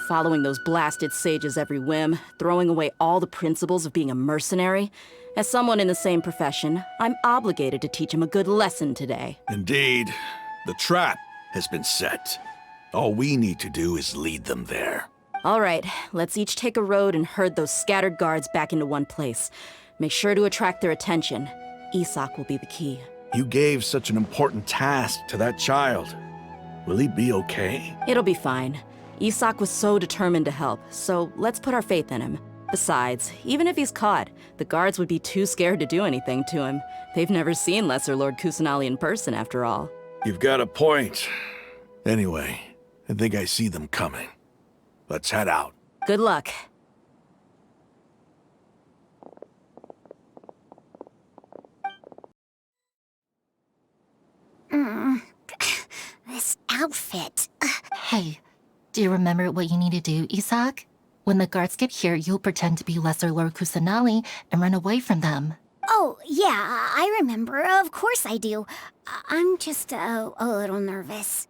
Following those blasted sages every whim, throwing away all the principles of being a mercenary. As someone in the same profession, I'm obligated to teach them a good lesson today. Indeed, the trap has been set. All we need to do is lead them there. All right, let's each take a road and herd those scattered guards back into one place. Make sure to attract their attention. Isak will be the key. You gave such an important task to that child. Will he be okay? It'll be fine. Isak was so determined to help, so let's put our faith in him. Besides, even if he's caught, the guards would be too scared to do anything to him. They've never seen Lesser Lord Kusanali in person, after all. You've got a point. Anyway, I think I see them coming. Let's head out. Good luck. This outfit. Hey, do you remember what you need to do, Isak? When the guards get here, you'll pretend to be Lesser Lord Kusanali and run away from them. Oh, yeah, I remember. Of course I do. I'm just a little nervous.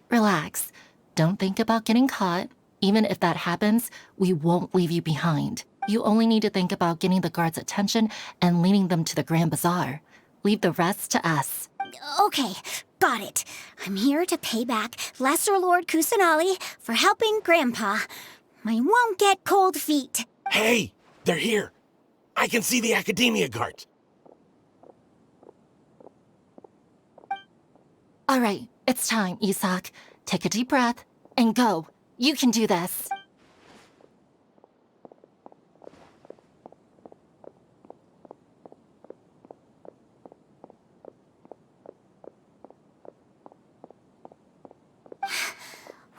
Relax. Don't think about getting caught. Even if that happens, we won't leave you behind. You only need to think about getting the guards' attention and leading them to the Grand Bazaar. Leave the rest to us. Okay, got it. I'm here to pay back Lesser Lord Kusanali for helping Grandpa. I won't get cold feet. Hey, they're here. I can see the Academia guards. All right, it's time, Isak. Take a deep breath and go. You can do this.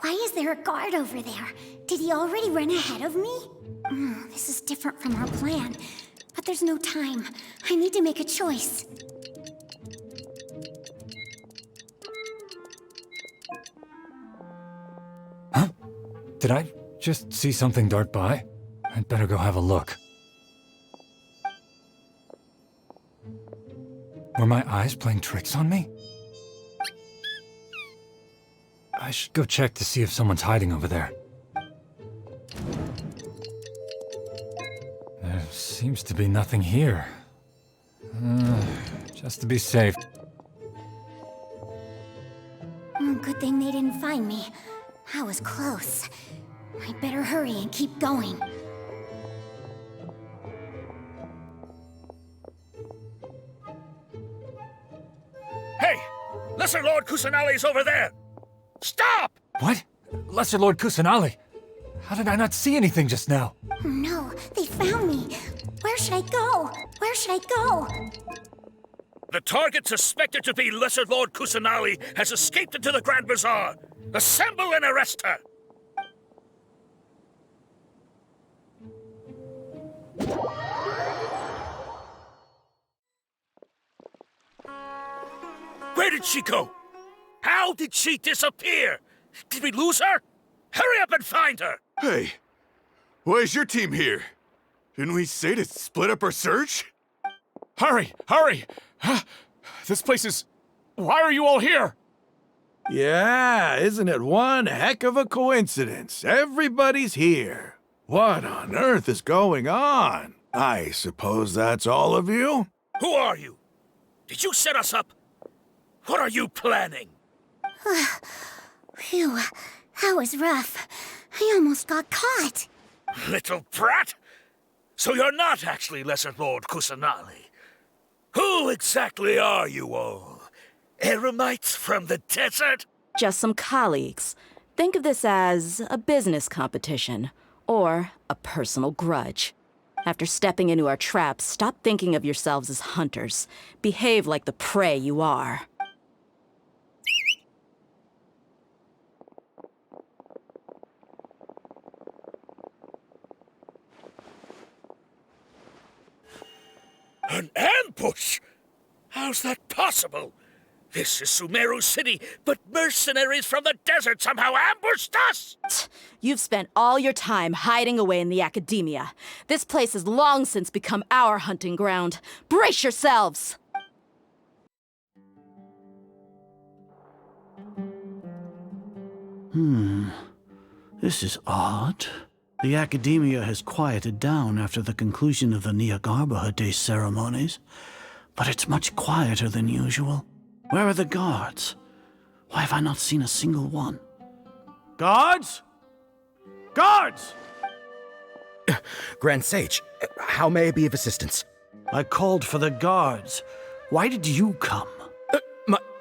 Why is there a guard over there? Did he already run ahead of me? This is different from our plan. But there's no time. I need to make a choice. Huh? Did I just see something dart by? I'd better go have a look. Were my eyes playing tricks on me? I should go check to see if someone's hiding over there. There seems to be nothing here. Just to be safe. Good thing they didn't find me. I was close. I'd better hurry and keep going. Hey! Lesser Lord Kusanali's over there! Stop! What? Lesser Lord Kusanali? How did I not see anything just now? Oh no, they found me. Where should I go? Where should I go? The target suspected to be Lesser Lord Kusanali has escaped into the Grand Bazaar. Assemble and arrest her! Where did she go? How did she disappear? Did we lose her? Hurry up and find her! Hey, why is your team here? Didn't we say to split up our search? Hurry! Hurry! This place is... Why are you all here? Yeah, isn't it one heck of a coincidence? Everybody's here. What on earth is going on? I suppose that's all of you? Who are you? Did you set us up? What are you planning? Phew, that was rough. I almost got caught. Little brat! So you're not actually Lesser Lord Kusanali. Who exactly are you all? Eremites from the desert? Just some colleagues. Think of this as a business competition, or a personal grudge. After stepping into our traps, stop thinking of yourselves as hunters. Behave like the prey you are. An ambush? How's that possible? This is Sumeru City, but mercenaries from the desert somehow ambushed us! You've spent all your time hiding away in the Academia. This place has long since become our hunting ground. Brace yourselves! This is odd. The Academia has quieted down after the conclusion of the Nyagarbha Day ceremonies, but it's much quieter than usual. Where are the guards? Why have I not seen a single one? Guards? Guards! Grand Sage, how may I be of assistance? I called for the guards. Why did you come?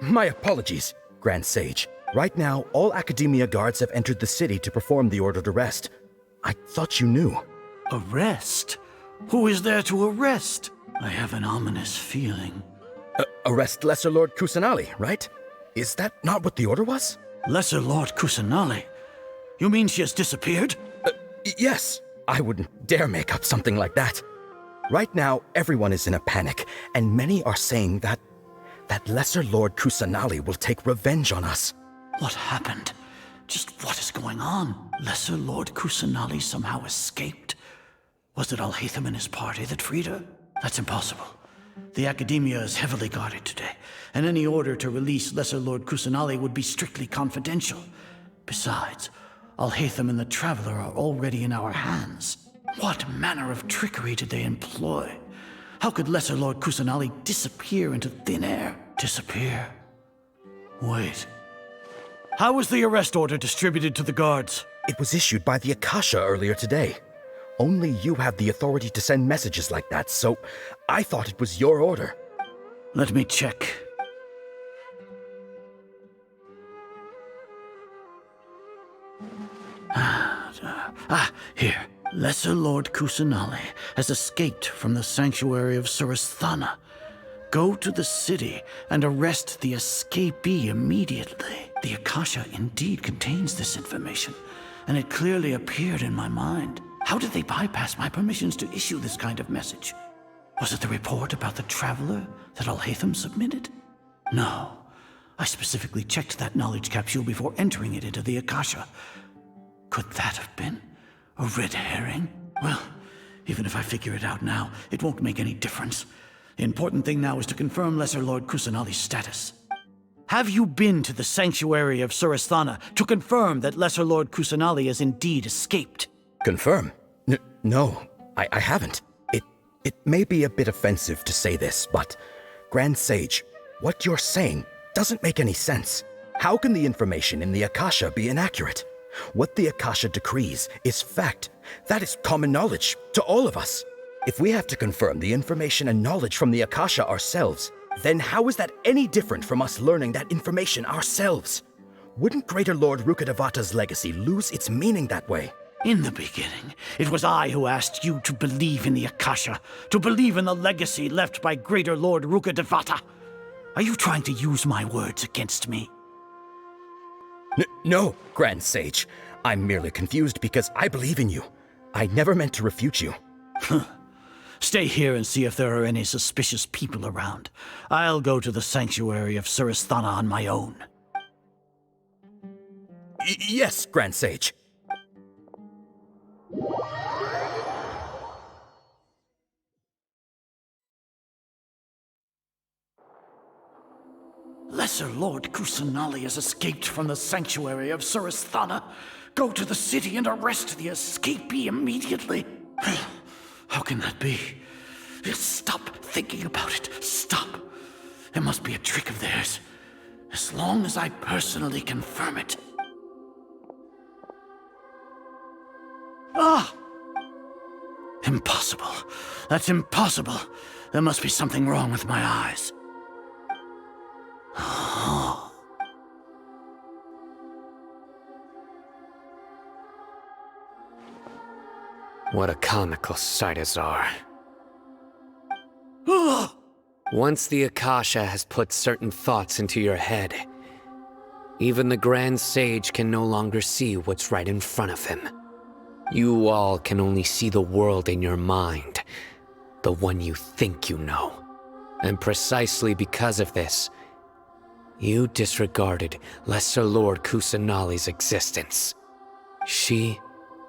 My apologies, Grand Sage. Right now, all Academia guards have entered the city to perform the ordered arrest. I thought you knew. Arrest? Who is there to arrest? I have an ominous feeling. Arrest Lesser Lord Kusanali, right? Is that not what the order was? Lesser Lord Kusanali? You mean she has disappeared? Yes. I wouldn't dare make up something like that. Right now, everyone is in a panic, and many are saying that Lesser Lord Kusanali will take revenge on us. What happened? Just what is going on? Lesser Lord Kusanali somehow escaped? Was it Alhaitham and his party that freed her? That's impossible. The Academia is heavily guarded today, and any order to release Lesser Lord Kusanali would be strictly confidential. Besides, Alhaitham and the Traveler are already in our hands. What manner of trickery did they employ? How could Lesser Lord Kusanali disappear into thin air? disappear. Wait. How was the arrest order distributed to the guards? It was issued by the Akasha earlier today. Only you have the authority to send messages like that, so I thought it was your order. Let me check. Here. Lesser Lord Kusanali has escaped from the sanctuary of Suristhana. Go to the city and arrest the escapee immediately. The Akasha indeed contains this information, and it clearly appeared in my mind. How did they bypass my permissions to issue this kind of message? Was it the report about the traveler that Alhaitham submitted? No. I specifically checked that knowledge capsule before entering it into the Akasha. Could that have been a red herring? Well, even if I figure it out now, it won't make any difference. The important thing now is to confirm Lesser Lord Kusanali's status. Have you been to the sanctuary of Suristhana to confirm that Lesser Lord Kusanali has indeed escaped? Confirm? No, I haven't. It may be a bit offensive to say this, but Grand Sage, what you're saying doesn't make any sense. How can the information in the Akasha be inaccurate? What the Akasha decrees is fact. That is common knowledge to all of us. If we have to confirm the information and knowledge from the Akasha ourselves, then how is that any different from us learning that information ourselves? Wouldn't Greater Lord Rukkhadevata's legacy lose its meaning that way? In the beginning, it was I who asked you to believe in the Akasha, to believe in the legacy left by Greater Lord Rukkhadevata. Are you trying to use my words against me? No, Grand Sage. I'm merely confused because I believe in you. I never meant to refute you. Stay here and see if there are any suspicious people around. I'll go to the sanctuary of Suristhana on my own. Yes, Grand Sage. Lesser Lord Kusanali has escaped from the sanctuary of Suristhana. Go to the city and arrest the escapee immediately. How can that be? Stop thinking about it. Stop. It must be a trick of theirs. As long as I personally confirm it. Ah! Impossible. That's impossible. There must be something wrong with my eyes. What a comical sight, Azar. Once the Akasha has put certain thoughts into your head, even the Grand Sage can no longer see what's right in front of him. You all can only see the world in your mind, the one you think you know. And precisely because of this, you disregarded Lesser Lord Kusanali's existence. She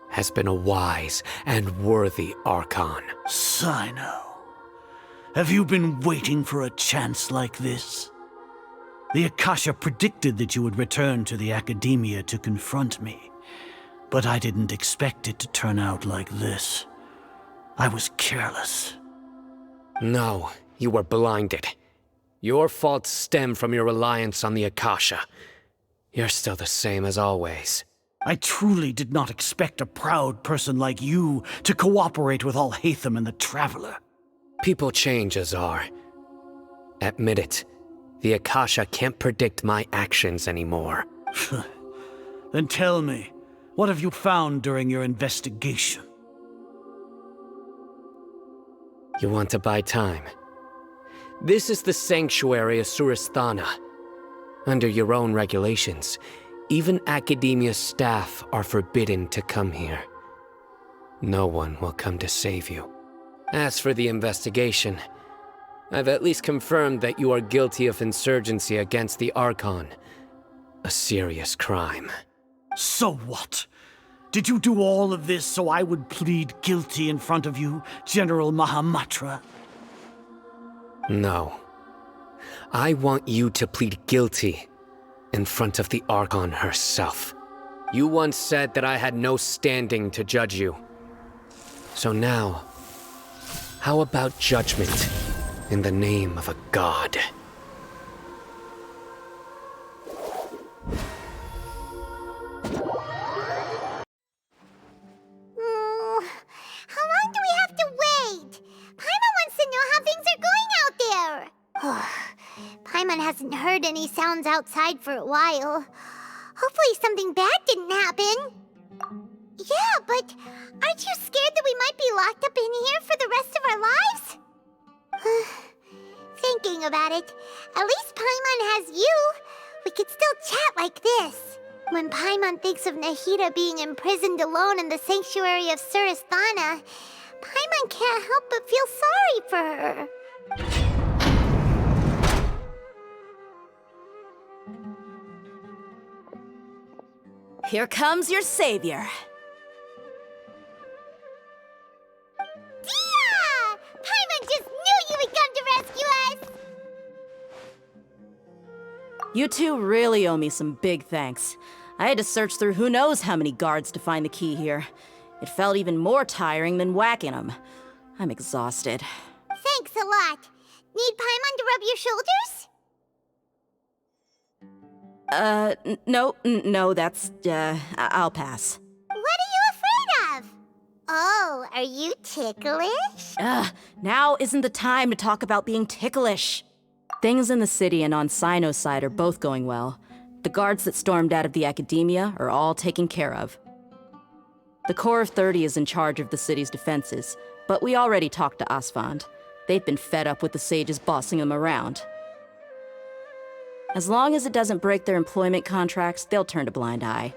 has been a wise and worthy Archon. Sino, have you been waiting for a chance like this? The Akasha predicted that you would return to the Academia to confront me, but I didn't expect it to turn out like this. I was careless. No, you were blinded. Your faults stem from your reliance on the Akasha. You're still the same as always. I truly did not expect a proud person like you to cooperate with Alhaitham and the Traveler. People change, Azar. Admit it. The Akasha can't predict my actions anymore. Then tell me, what have you found during your investigation? You want to buy time? This is the sanctuary of Suristhana. Under your own regulations, even Academia staff are forbidden to come here. No one will come to save you. As for the investigation, I've at least confirmed that you are guilty of insurgency against the Archon. A serious crime. So what? Did you do all of this so I would plead guilty in front of you, General Mahamatra? No. I want you to plead guilty in front of the Archon herself. You once said that I had no standing to judge you. So now, how about judgment in the name of a god? hasn't heard any sounds outside for a while. Hopefully something bad didn't happen. Yeah, but aren't you scared that we might be locked up in here for the rest of our lives? Thinking about it, at least Paimon has you. We could still chat like this. When Paimon thinks of Nahida being imprisoned alone in the sanctuary of Surasthana, Paimon can't help but feel sorry for her. Here comes your savior. Dia! Paimon just knew you would come to rescue us! You two really owe me some big thanks. I had to search through who knows how many guards to find the key here. It felt even more tiring than whacking them. I'm exhausted. Thanks a lot. Need Paimon to rub your shoulders? No, that's, I'll pass. What are you afraid of? Oh, are you ticklish? Now isn't the time to talk about being ticklish. Things in the city and on Cyno's side are both going well. The guards that stormed out of the academia are all taken care of. The Corps of 30 is in charge of the city's defenses, but we already talked to Asfand. They've been fed up with the sages bossing them around. As long as it doesn't break their employment contracts, they'll turn a blind eye.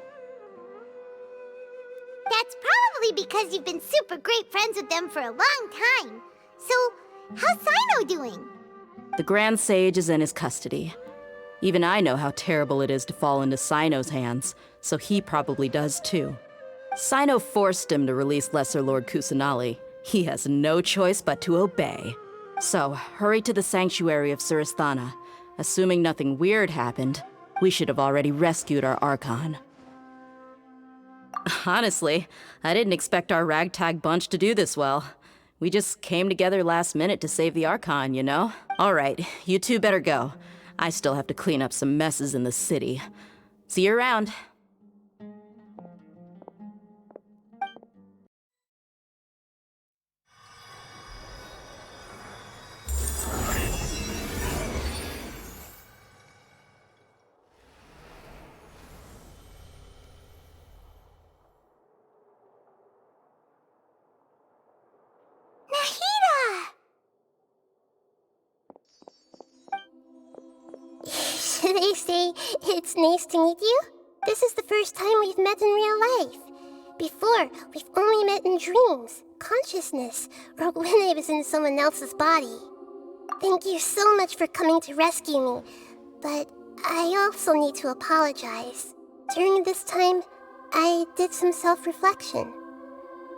That's probably because you've been super great friends with them for a long time. So, how's Cyno doing? The Grand Sage is in his custody. Even I know how terrible it is to fall into Cyno's hands, so he probably does too. Cyno forced him to release Lesser Lord Kusanali. He has no choice but to obey. So, hurry to the sanctuary of Surasthana. Assuming nothing weird happened, we should have already rescued our Archon. Honestly, I didn't expect our ragtag bunch to do this well. We just came together last minute to save the Archon, you know? Alright, you two better go. I still have to clean up some messes in the city. See you around. They say it's nice to meet you. This is the first time we've met in real life. Before, we've only met in dreams, consciousness, or when I was in someone else's body. Thank you so much for coming to rescue me, but I also need to apologize. During this time, I did some self-reflection.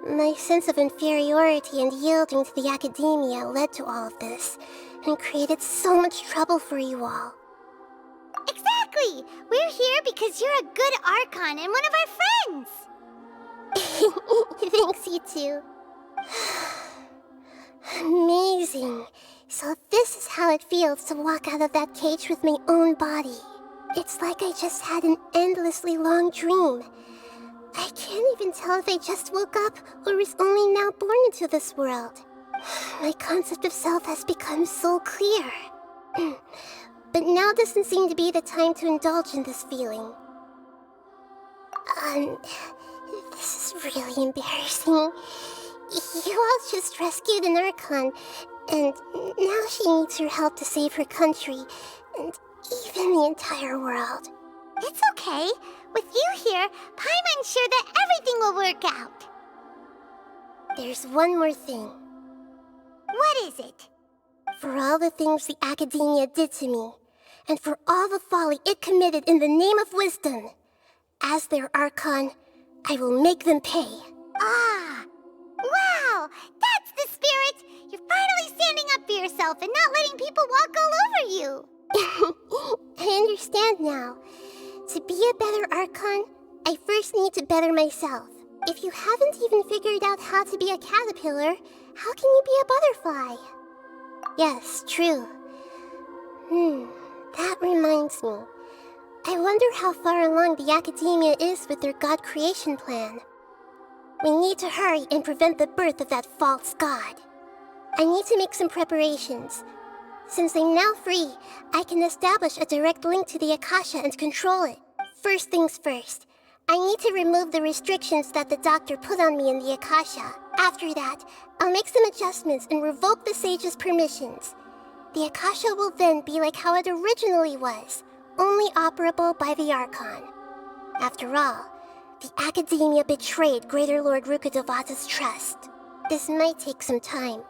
My sense of inferiority and yielding to the academia led to all of this, and created so much trouble for you all. Exactly! We're here because you're a good Archon and one of our friends! Thanks, you two. Amazing. So this is how it feels to walk out of that cage with my own body. It's like I just had an endlessly long dream. I can't even tell if I just woke up or was only now born into this world. My concept of self has become so clear. But now doesn't seem to be the time to indulge in this feeling. This is really embarrassing. You all just rescued an Archon, and now she needs your help to save her country, and even the entire world. It's okay. With you here, Paimon's sure that everything will work out. There's one more thing. What is it? For all the things the academia did to me, and for all the folly it committed in the name of wisdom, as their Archon, I will make them pay. Ah! Wow! That's the spirit! You're finally standing up for yourself and not letting people walk all over you! I understand now. To be a better Archon, I first need to better myself. If you haven't even figured out how to be a caterpillar, how can you be a butterfly? Yes, true. That reminds me. I wonder how far along the academia is with their god creation plan. We need to hurry and prevent the birth of that false god. I need to make some preparations. Since I'm now free, I can establish a direct link to the Akasha and control it. First things first, I need to remove the restrictions that the doctor put on me in the Akasha. After that, I'll make some adjustments and revoke the sage's permissions. The Akasha will then be like how it originally was, only operable by the Archon. After all, the Academia betrayed Greater Lord Rukkhadevata's trust. This might take some time.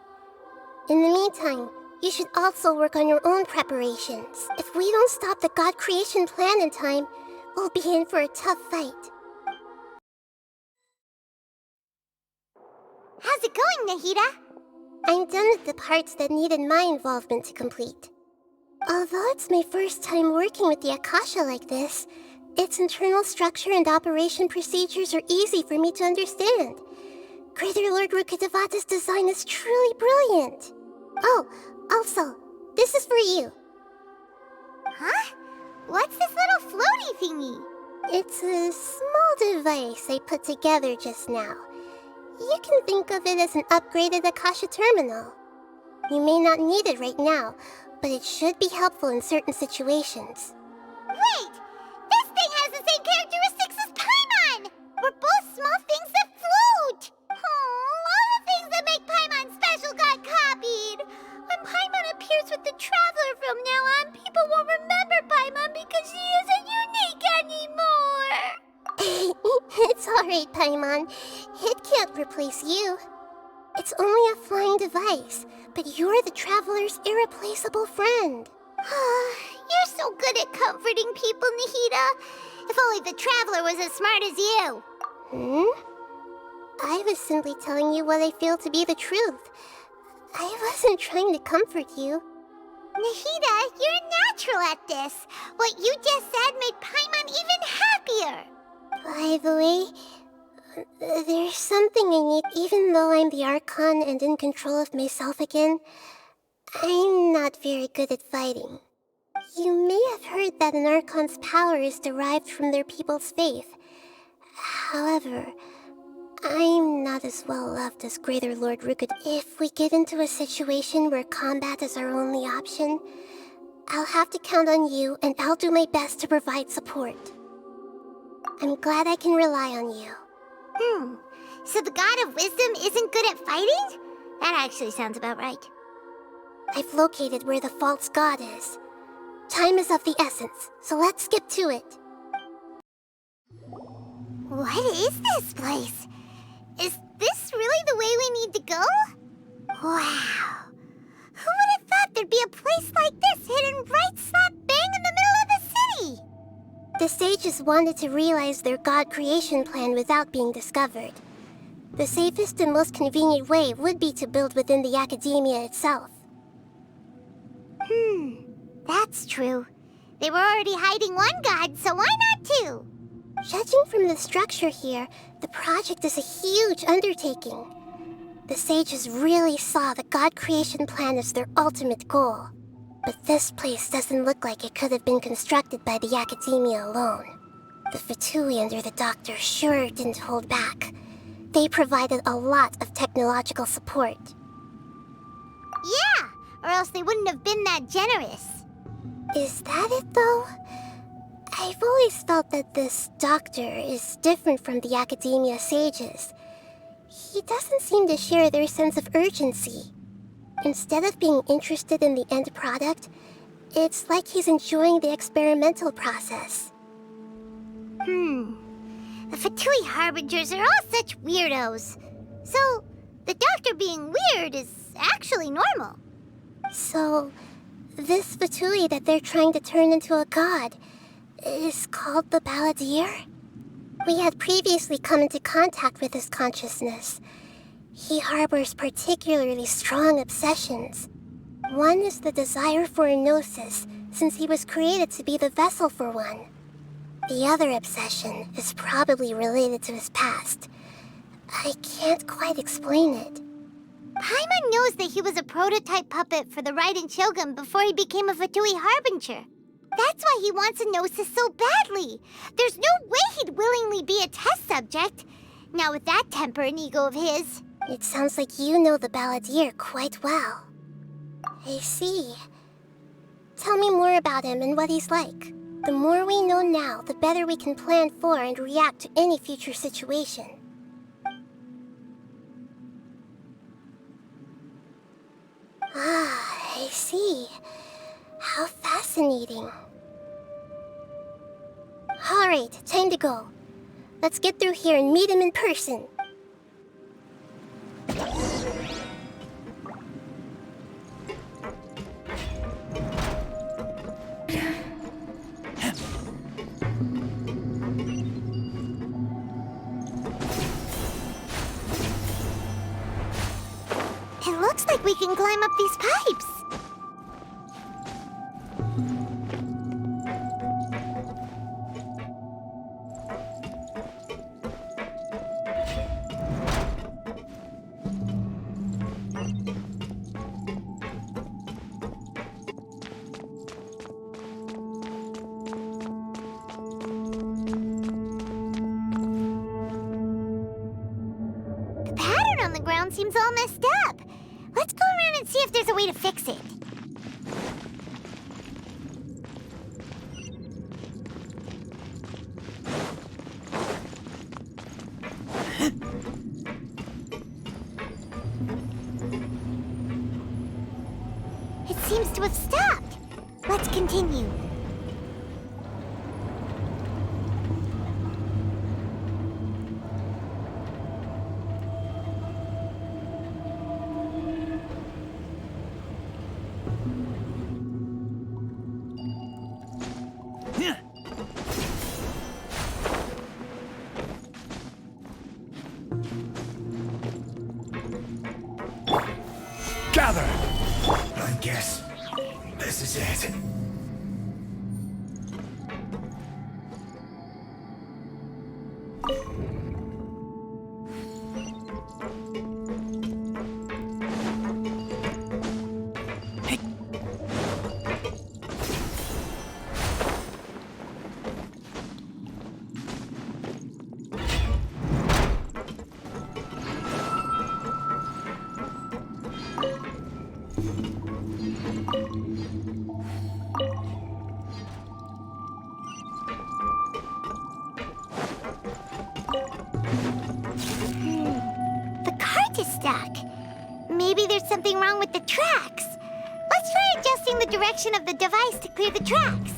In the meantime, you should also work on your own preparations. If we don't stop the God creation plan in time, we'll be in for a tough fight. How's it going, Nahida? I'm done with the parts that needed my involvement to complete. Although it's my first time working with the Akasha like this, its internal structure and operation procedures are easy for me to understand. Greater Lord Rukkhadevata's design is truly brilliant. Oh, also, this is for you. Huh? What's this little floaty thingy? It's a small device I put together just now. You can think of it as an upgraded Akasha terminal. You may not need it right now, but it should be helpful in certain situations. Wait! This thing has the same characteristics as Paimon! We're both small things that float! Oh, all the things that make Paimon special got copied! When Paimon appears with the Traveler from now on, people won't remember Paimon because she isn't unique anymore! It's alright, Paimon. It can't replace you. It's only a flying device, but you're the Traveler's irreplaceable friend. You're so good at comforting people, Nahida. If only the Traveler was as smart as you. I was simply telling you what I feel to be the truth. I wasn't trying to comfort you. Nahida, you're natural at this. What you just said made Paimon even happier. By the way, there's something I need. Even though I'm the Archon and in control of myself again, I'm not very good at fighting. You may have heard that an Archon's power is derived from their people's faith. However, I'm not as well loved as Greater Lord Rukud. If we get into a situation where combat is our only option, I'll have to count on you, and I'll do my best to provide support. I'm glad I can rely on you. So the God of Wisdom isn't good at fighting? That actually sounds about right. I've located where the false god is. Time is of the essence, so let's skip to it. What is this place? Is this really the way we need to go? Wow. Who would have thought there'd be a place like this hidden right slap bang in the middle of the city? The sages wanted to realize their god creation plan without being discovered. The safest and most convenient way would be to build within the Academia itself. That's true. They were already hiding one god, so why not two? Judging from the structure here, the project is a huge undertaking. The sages really saw the god creation plan as their ultimate goal. But this place doesn't look like it could have been constructed by the Academia alone. The Fatui under the Doctor sure didn't hold back. They provided a lot of technological support. Yeah, or else they wouldn't have been that generous. Is that it, though? I've always felt that this Doctor is different from the Academia sages. He doesn't seem to share their sense of urgency. Instead of being interested in the end product, it's like he's enjoying the experimental process. The Fatui Harbingers are all such weirdos. So, the Doctor being weird is actually normal. So, this Fatui that they're trying to turn into a god is called the Balladeer? We had previously come into contact with his consciousness. He harbors particularly strong obsessions. One is the desire for a gnosis, since he was created to be the vessel for one. The other obsession is probably related to his past. I can't quite explain it. Paimon knows that he was a prototype puppet for the Raiden Shogun before he became a Fatui Harbinger. That's why he wants a gnosis so badly. There's no way he'd willingly be a test subject. Now with that temper and ego of his. It sounds like you know the Balladeer quite well. I see. Tell me more about him and what he's like. The more we know now, the better we can plan for and react to any future situation. Ah, I see. How fascinating. Alright, time to go. Let's get through here and meet him in person. It looks like we can climb up these pipes. The pattern on the ground seems all messed up. Let's go around and see if there's a way to fix it. It seems to have stopped. Let's continue. Gather! I guess this is it. The cart is stuck. Maybe there's something wrong with the tracks. Let's try adjusting the direction of the device to clear the tracks.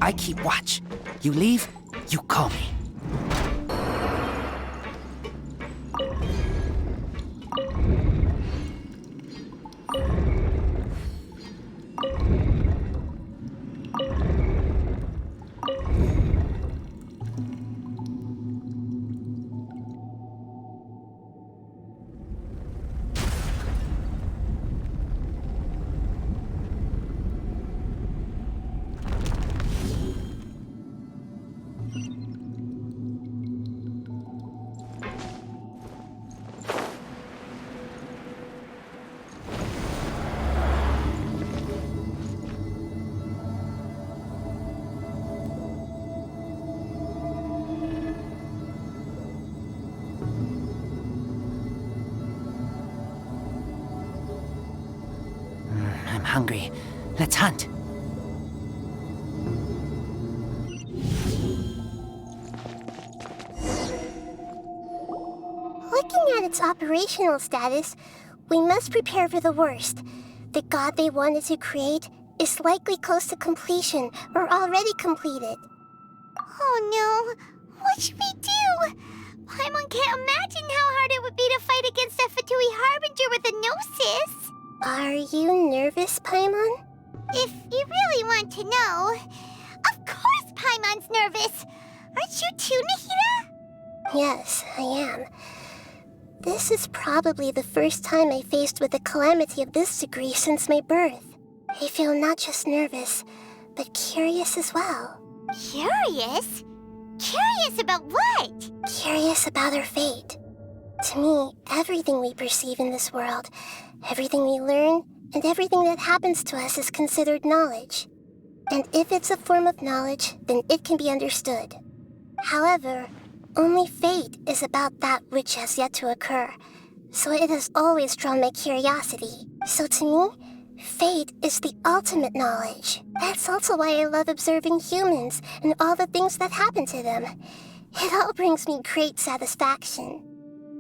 I keep watch. You leave, you call me. I'm hungry. Let's hunt. Looking at its operational status, we must prepare for the worst. The god they wanted to create is likely close to completion or already completed. Oh no, what should we do? Paimon can't imagine how hard it would be to fight against a Fatui Harbinger with a Gnosis. Are you nervous, Paimon? If you really want to know, of course Paimon's nervous. Aren't you too, Nahida? Yes, I am. This is probably the first time I faced with a calamity of this degree since my birth. I feel not just nervous, but curious as well. Curious? Curious about what? Curious about our fate. To me, everything we perceive in this world, everything we learn, and everything that happens to us is considered knowledge. And if it's a form of knowledge, then it can be understood. However, only fate is about that which has yet to occur, so it has always drawn my curiosity. So to me, fate is the ultimate knowledge. That's also why I love observing humans and all the things that happen to them. It all brings me great satisfaction.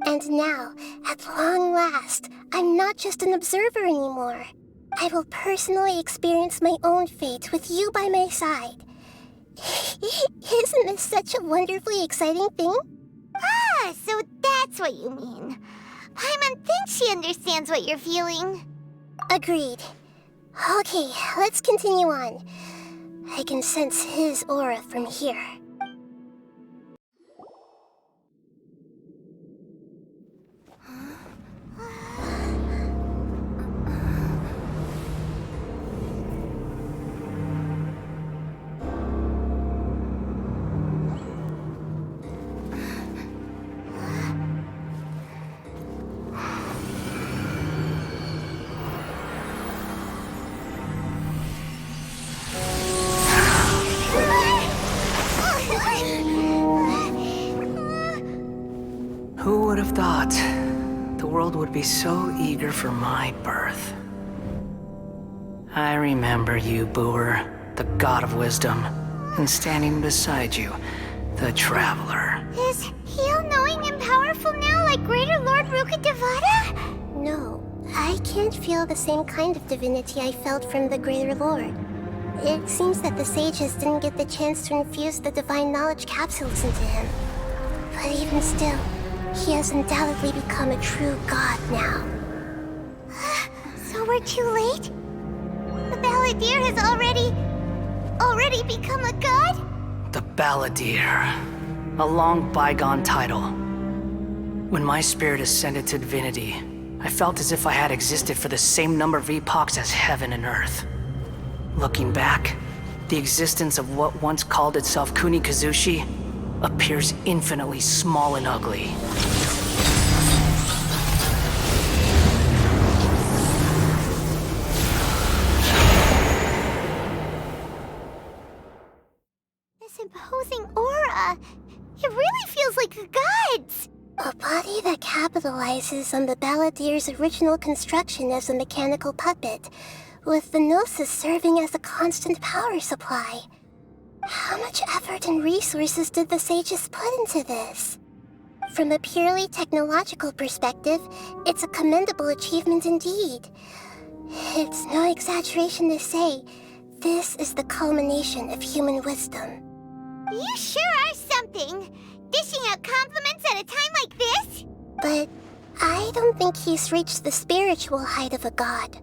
And now, at long last, I'm not just an observer anymore. I will personally experience my own fate with you by my side. Isn't this such a wonderfully exciting thing? Ah, so that's what you mean. Paimon thinks she understands what you're feeling. Agreed. Okay, let's continue on. I can sense his aura from here. Who would have thought the world would be so eager for my birth? I remember you, Booer, the god of wisdom, and standing beside you, the traveler. Is he all-knowing and powerful now like Greater Lord Rukkhadevata? No, I can't feel the same kind of divinity I felt from the Greater Lord. It seems that the sages didn't get the chance to infuse the divine knowledge capsules into him. But even still, he has undoubtedly become a true god now. So we're too late? The Balladeer has already become a god? The Balladeer. A long bygone title. When my spirit ascended to divinity, I felt as if I had existed for the same number of epochs as heaven and earth. Looking back, the existence of what once called itself Kunikazushi appears infinitely small and ugly. This imposing aura, it really feels like the gods! A body that capitalizes on the Balladeer's original construction as a mechanical puppet, with the Gnosis serving as a constant power supply. How much effort and resources did the sages put into this? From a purely technological perspective, it's a commendable achievement indeed. It's no exaggeration to say, this is the culmination of human wisdom. You sure are something! Dishing out compliments at a time like this? But I don't think he's reached the spiritual height of a god.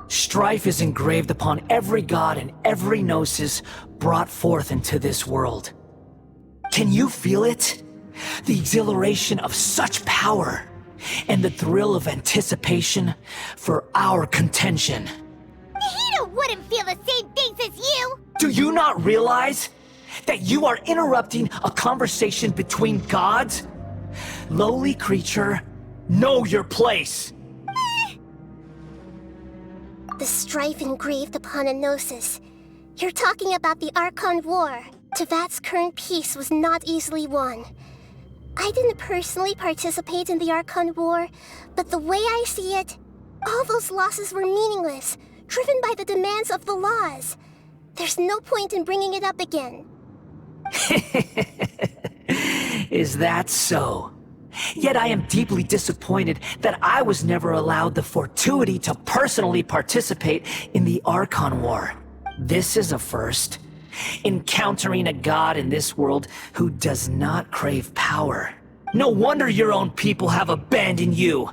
Strife is engraved upon every god and every gnosis brought forth into this world. Can you feel it? The exhilaration of such power, and the thrill of anticipation for our contention. Nahida wouldn't feel the same things as you! Do you not realize that you are interrupting a conversation between gods? Lowly creature, know your place! The strife engraved upon a gnosis. You're talking about the Archon War. Tevat's current peace was not easily won. I didn't personally participate in the Archon War, but the way I see it, All those losses were meaningless, driven by the demands of the laws. There's no point in bringing it up again. Is that so? Yet I am deeply disappointed that I was never allowed the fortuity to personally participate in the Archon War. This is a first. Encountering a god in this world who does not crave power. No wonder your own people have abandoned you,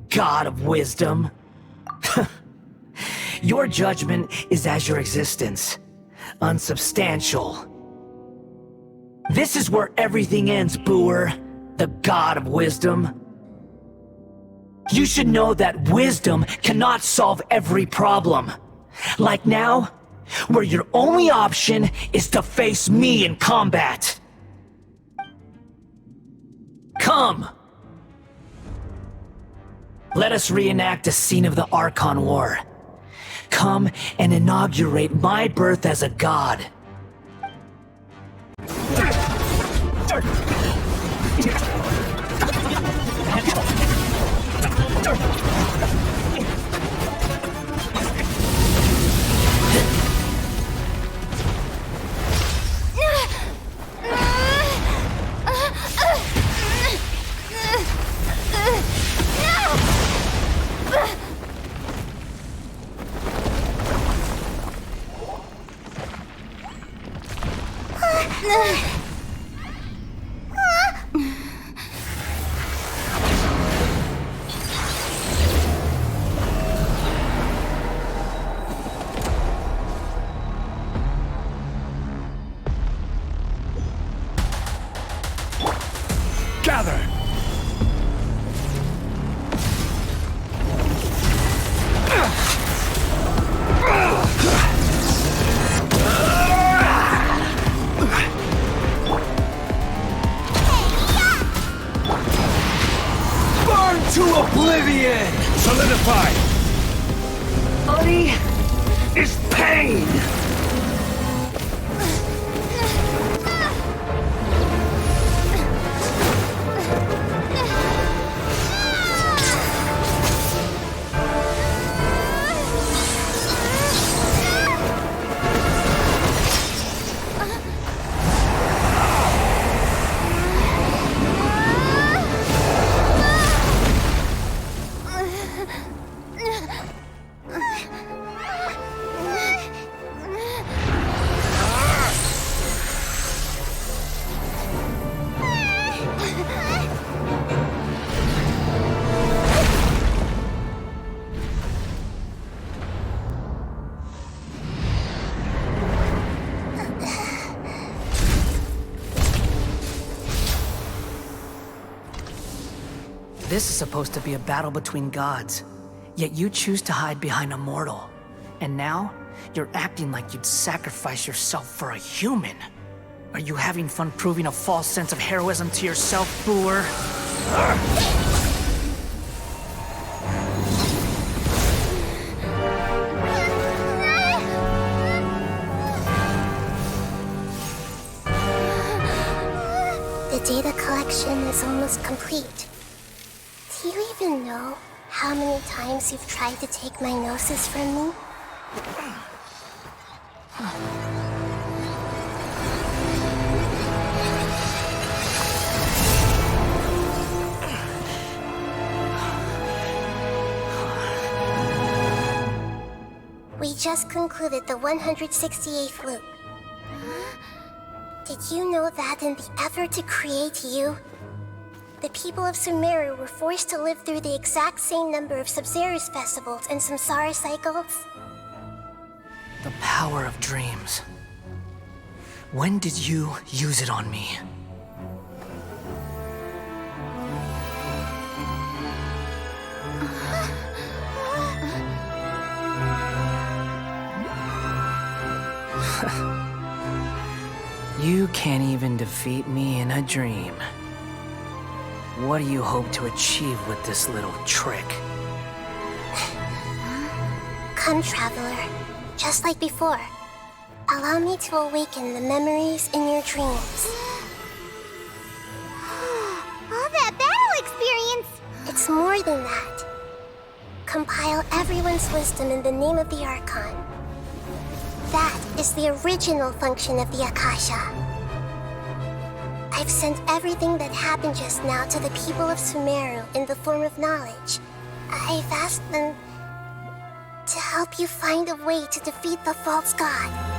God of Wisdom. Your judgment is as your existence, unsubstantial. This is where everything ends, Booer, the God of Wisdom. You should know that wisdom cannot solve every problem. Like now, where your only option is to face me in combat. Come! Let us reenact a scene of the Archon War. Come and inaugurate my birth as a god. Gather! Burn to oblivion! Solidify! Body is pain! This is supposed to be a battle between gods, yet you choose to hide behind a mortal. And now, you're acting like you'd sacrifice yourself for a human. Are you having fun proving a false sense of heroism to yourself, Booer? The data collection is almost complete. Do you even know how many times you've tried to take my gnosis from me? We just concluded the 168th loop. Did you know that in the effort to create you, the people of Sumeru were forced to live through the exact same number of Sub-Zerus festivals and Samsara cycles? The power of dreams. When did you use it on me? You can't even defeat me in a dream. What do you hope to achieve with this little trick? Come, Traveler. Just like before. Allow me to awaken the memories in your dreams. All that battle experience! It's more than that. compile everyone's wisdom in the name of the Archon. That is the original function of the Akasha. I've sent everything that happened just now to the people of Sumeru in the form of knowledge. I've asked them to help you find a way to defeat the false god.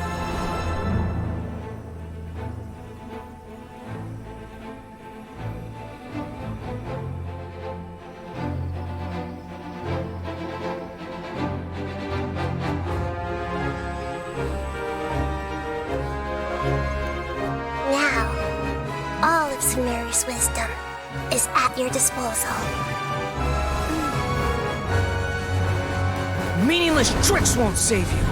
Sumeru's wisdom is at your disposal. Meaningless tricks won't save you.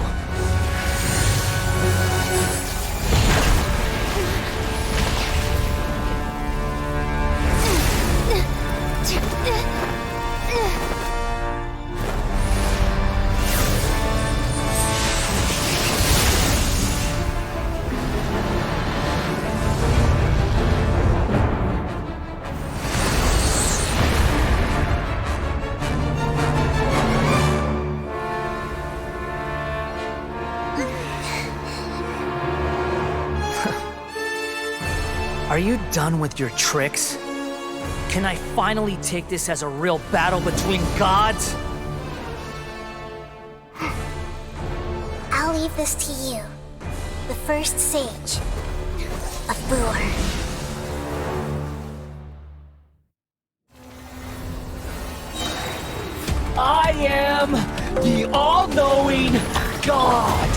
Are you done with your tricks? Can I finally take this as a real battle between gods? I'll leave this to you, the first sage of Booer. I am the all-knowing God!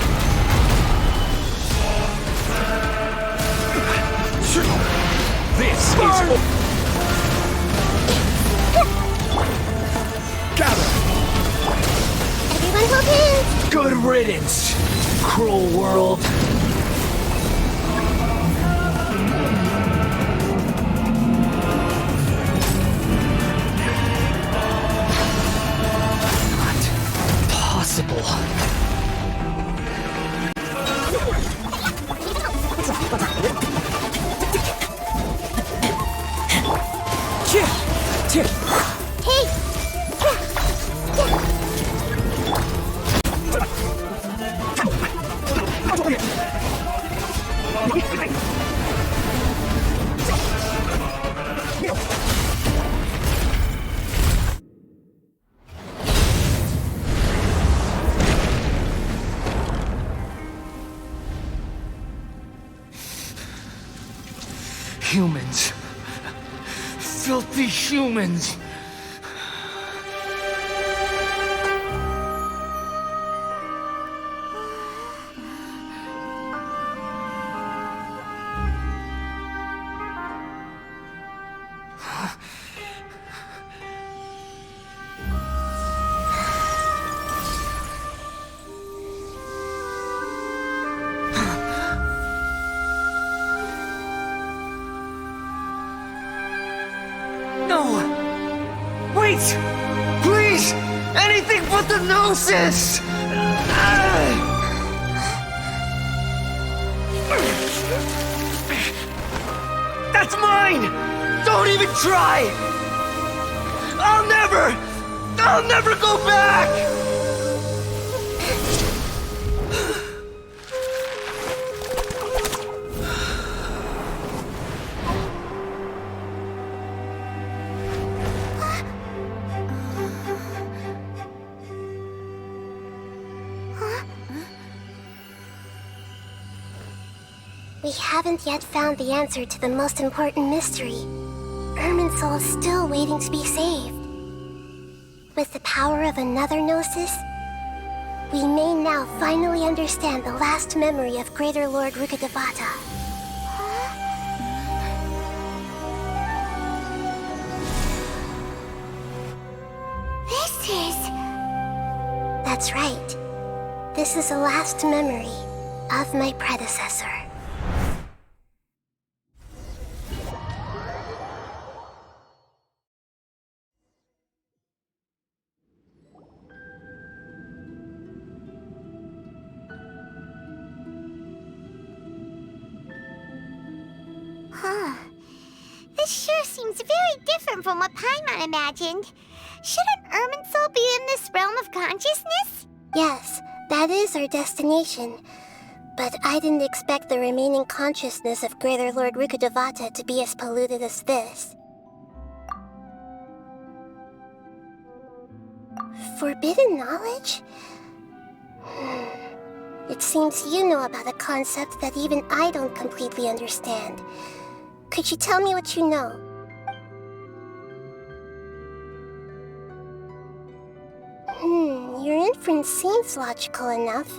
This is... Gather! Everyone hold hands! Good riddance, cruel world. Not possible. Humans. Filthy humans. Please! Anything but the Gnosis! That's mine! Don't even try! I'll never go back! We haven't yet found the answer to the most important mystery. IRMINSUL is still waiting to be saved. With the power of another Gnosis, we may now finally understand the last memory of Greater Lord Rukkhadevata. That's right. This is the last memory of my predecessor. Huh. This sure seems very different from what Paimon imagined. shouldn't Irminsul be in this realm of consciousness? Yes, that is our destination. But I didn't expect the remaining consciousness of Greater Lord Rukkhadevata to be as polluted as this. Forbidden knowledge? It seems you know about a concept that even I don't completely understand. Could you tell me what you know? Your inference seems logical enough.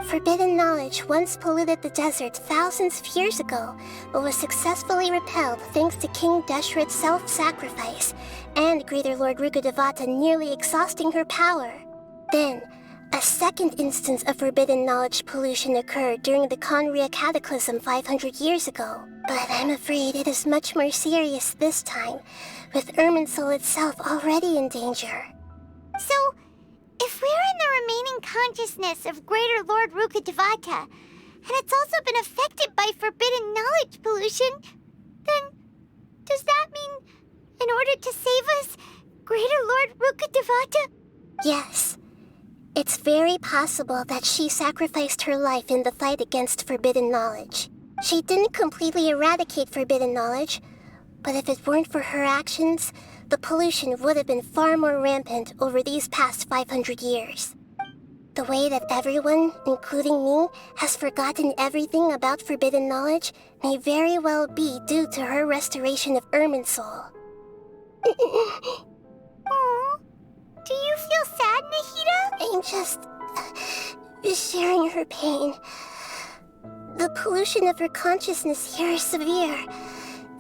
Forbidden knowledge once polluted the desert thousands of years ago, but was successfully repelled thanks to King Deshret's self-sacrifice, and Greater Lord Rukkhadevata nearly exhausting her power. Then, a second instance of forbidden knowledge pollution occurred during the Conria Cataclysm 500 years ago. But I'm afraid it is much more serious this time, with Irminsul itself already in danger. So, if we're in the remaining consciousness of Greater Lord Rukkhadevata, and it's also been affected by forbidden knowledge pollution, then does that mean, in order to save us, Greater Lord Rukkhadevata? Yes. It's very possible that she sacrificed her life in the fight against forbidden knowledge. She didn't completely eradicate forbidden knowledge, but if it weren't for her actions, the pollution would have been far more rampant over these past 500 years. The way that everyone, including me, has forgotten everything about forbidden knowledge may very well be due to her restoration of Irminsul. Aww. Do you feel sad, Nahida? I'm just sharing her pain. The pollution of her consciousness here is severe.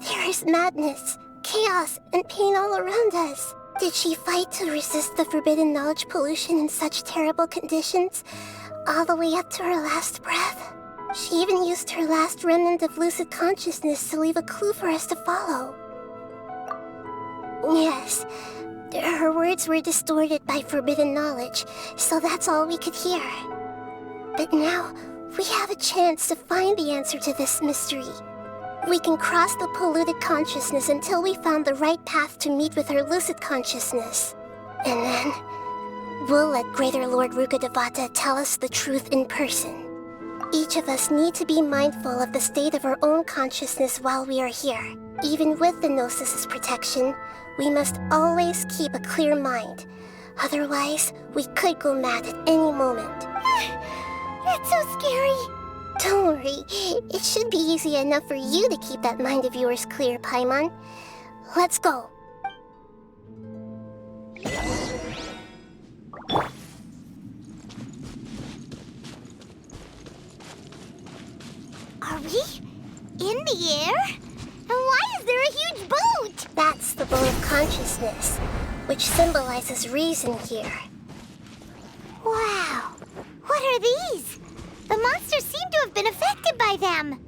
There is madness, chaos, and pain all around us. Did she fight to resist the forbidden knowledge pollution in such terrible conditions, all the way up to her last breath? She even used her last remnant of lucid consciousness to leave a clue for us to follow. Yes, her words were distorted by forbidden knowledge, so that's all we could hear. But now, we have a chance to find the answer to this mystery. We can cross the polluted consciousness until we found the right path to meet with our lucid consciousness. And then, we'll let Greater Lord Rukkhadevata tell us the truth in person. Each of us need to be mindful of the state of our own consciousness while we are here. Even with the Gnosis' protection, we must always keep a clear mind. Otherwise, we could go mad at any moment. That's so scary. Don't worry, it should be easy enough for you to keep that mind of yours clear, Paimon. Let's go. Are we in the air? And why is there a huge boat? That's the boat of consciousness, which symbolizes reason here. Wow. What are these? The monsters seem to have been affected by them.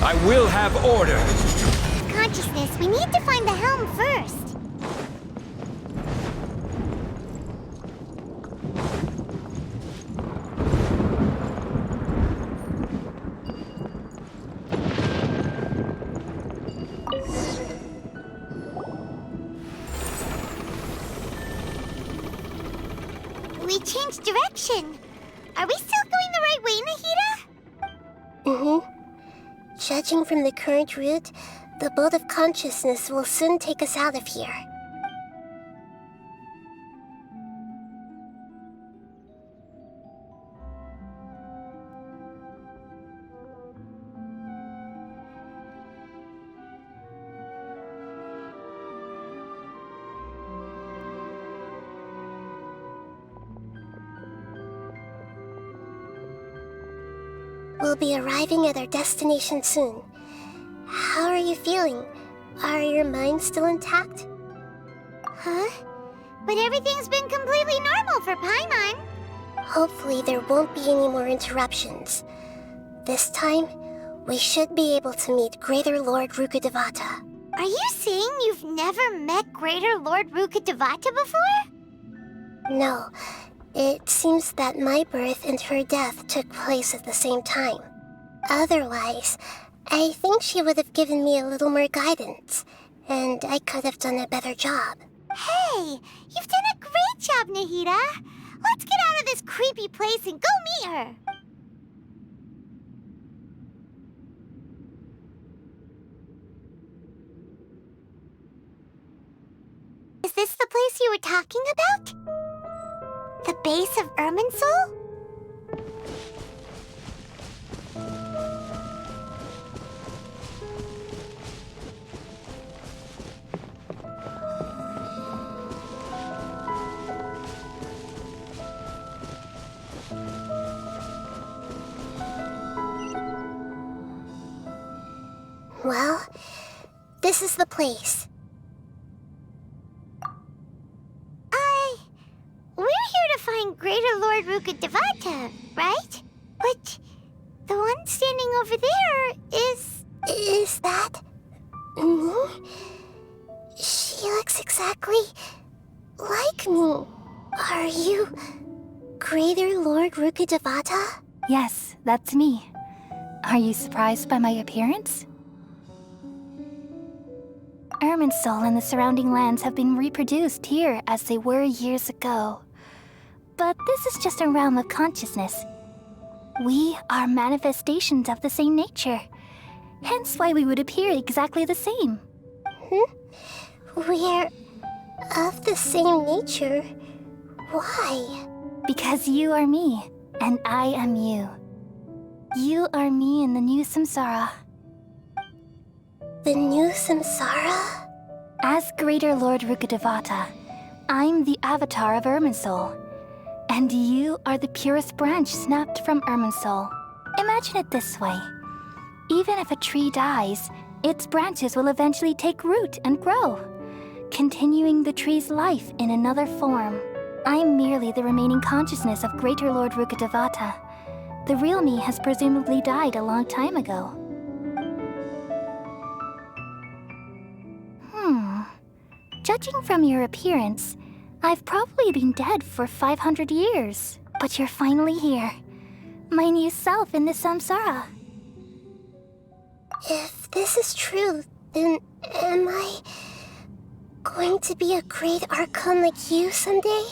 I will have order. Consciousness, we need to find the helm first. We changed direction. Are we still going the right way, Nahida? Mm-hmm. Judging from the current route, the boat of consciousness will soon take us out of here. We'll be arriving at our destination soon. How are you feeling? Are your minds still intact? Huh? But everything's been completely normal for Paimon. Hopefully there won't be any more interruptions. This time, we should be able to meet Greater Lord Rukkhadevata. Are you saying you've never met Greater Lord Rukkhadevata before? No. It seems that my birth and her death took place at the same time. Otherwise, I think she would have given me a little more guidance, and I could have done a better job. Hey, you've done a great job, Nahida. Let's get out of this creepy place and go meet her. Is this the place you were talking about? The base of IRMINSUL? Well, this is the place. We're here to find Greater Lord Rukkhadevata, right? But the one standing over there is... Is that... me? She looks exactly like me. Are you Greater Lord Rukkhadevata? Yes, that's me. Are you surprised by my appearance? IRMINSUL and the surrounding lands have been reproduced here as they were years ago. But this is just a realm of consciousness. We are manifestations of the same nature. Hence why we would appear exactly the same. We're of the same nature? Why? Because you are me, and I am you. You are me in the new samsara. The new samsara? As Greater Lord Rukkhadevata, I'm the avatar of IRMINSUL. And you are the purest branch snapped from IRMINSUL. Imagine it this way. Even if a tree dies, its branches will eventually take root and grow, continuing the tree's life in another form. I'm merely the remaining consciousness of Greater Lord Rukkhadevata. The real me has presumably died a long time ago. Judging from your appearance, I've probably been dead for 500 years. But you're finally here. My new self in the samsara. If this is true, then am I going to be a great archon like you someday?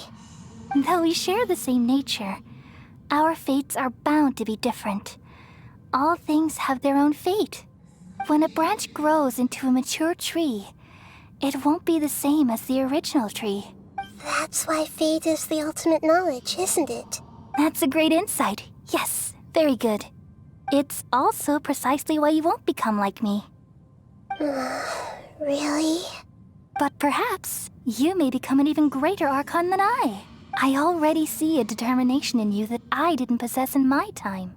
Though we share the same nature, our fates are bound to be different. All things have their own fate. When a branch grows into a mature tree, it won't be the same as the original tree. That's why fate is the ultimate knowledge, isn't it? That's a great insight. Yes, very good. It's also precisely why you won't become like me. Really? But perhaps you may become an even greater archon than I. I already see a determination in you that I didn't possess in my time.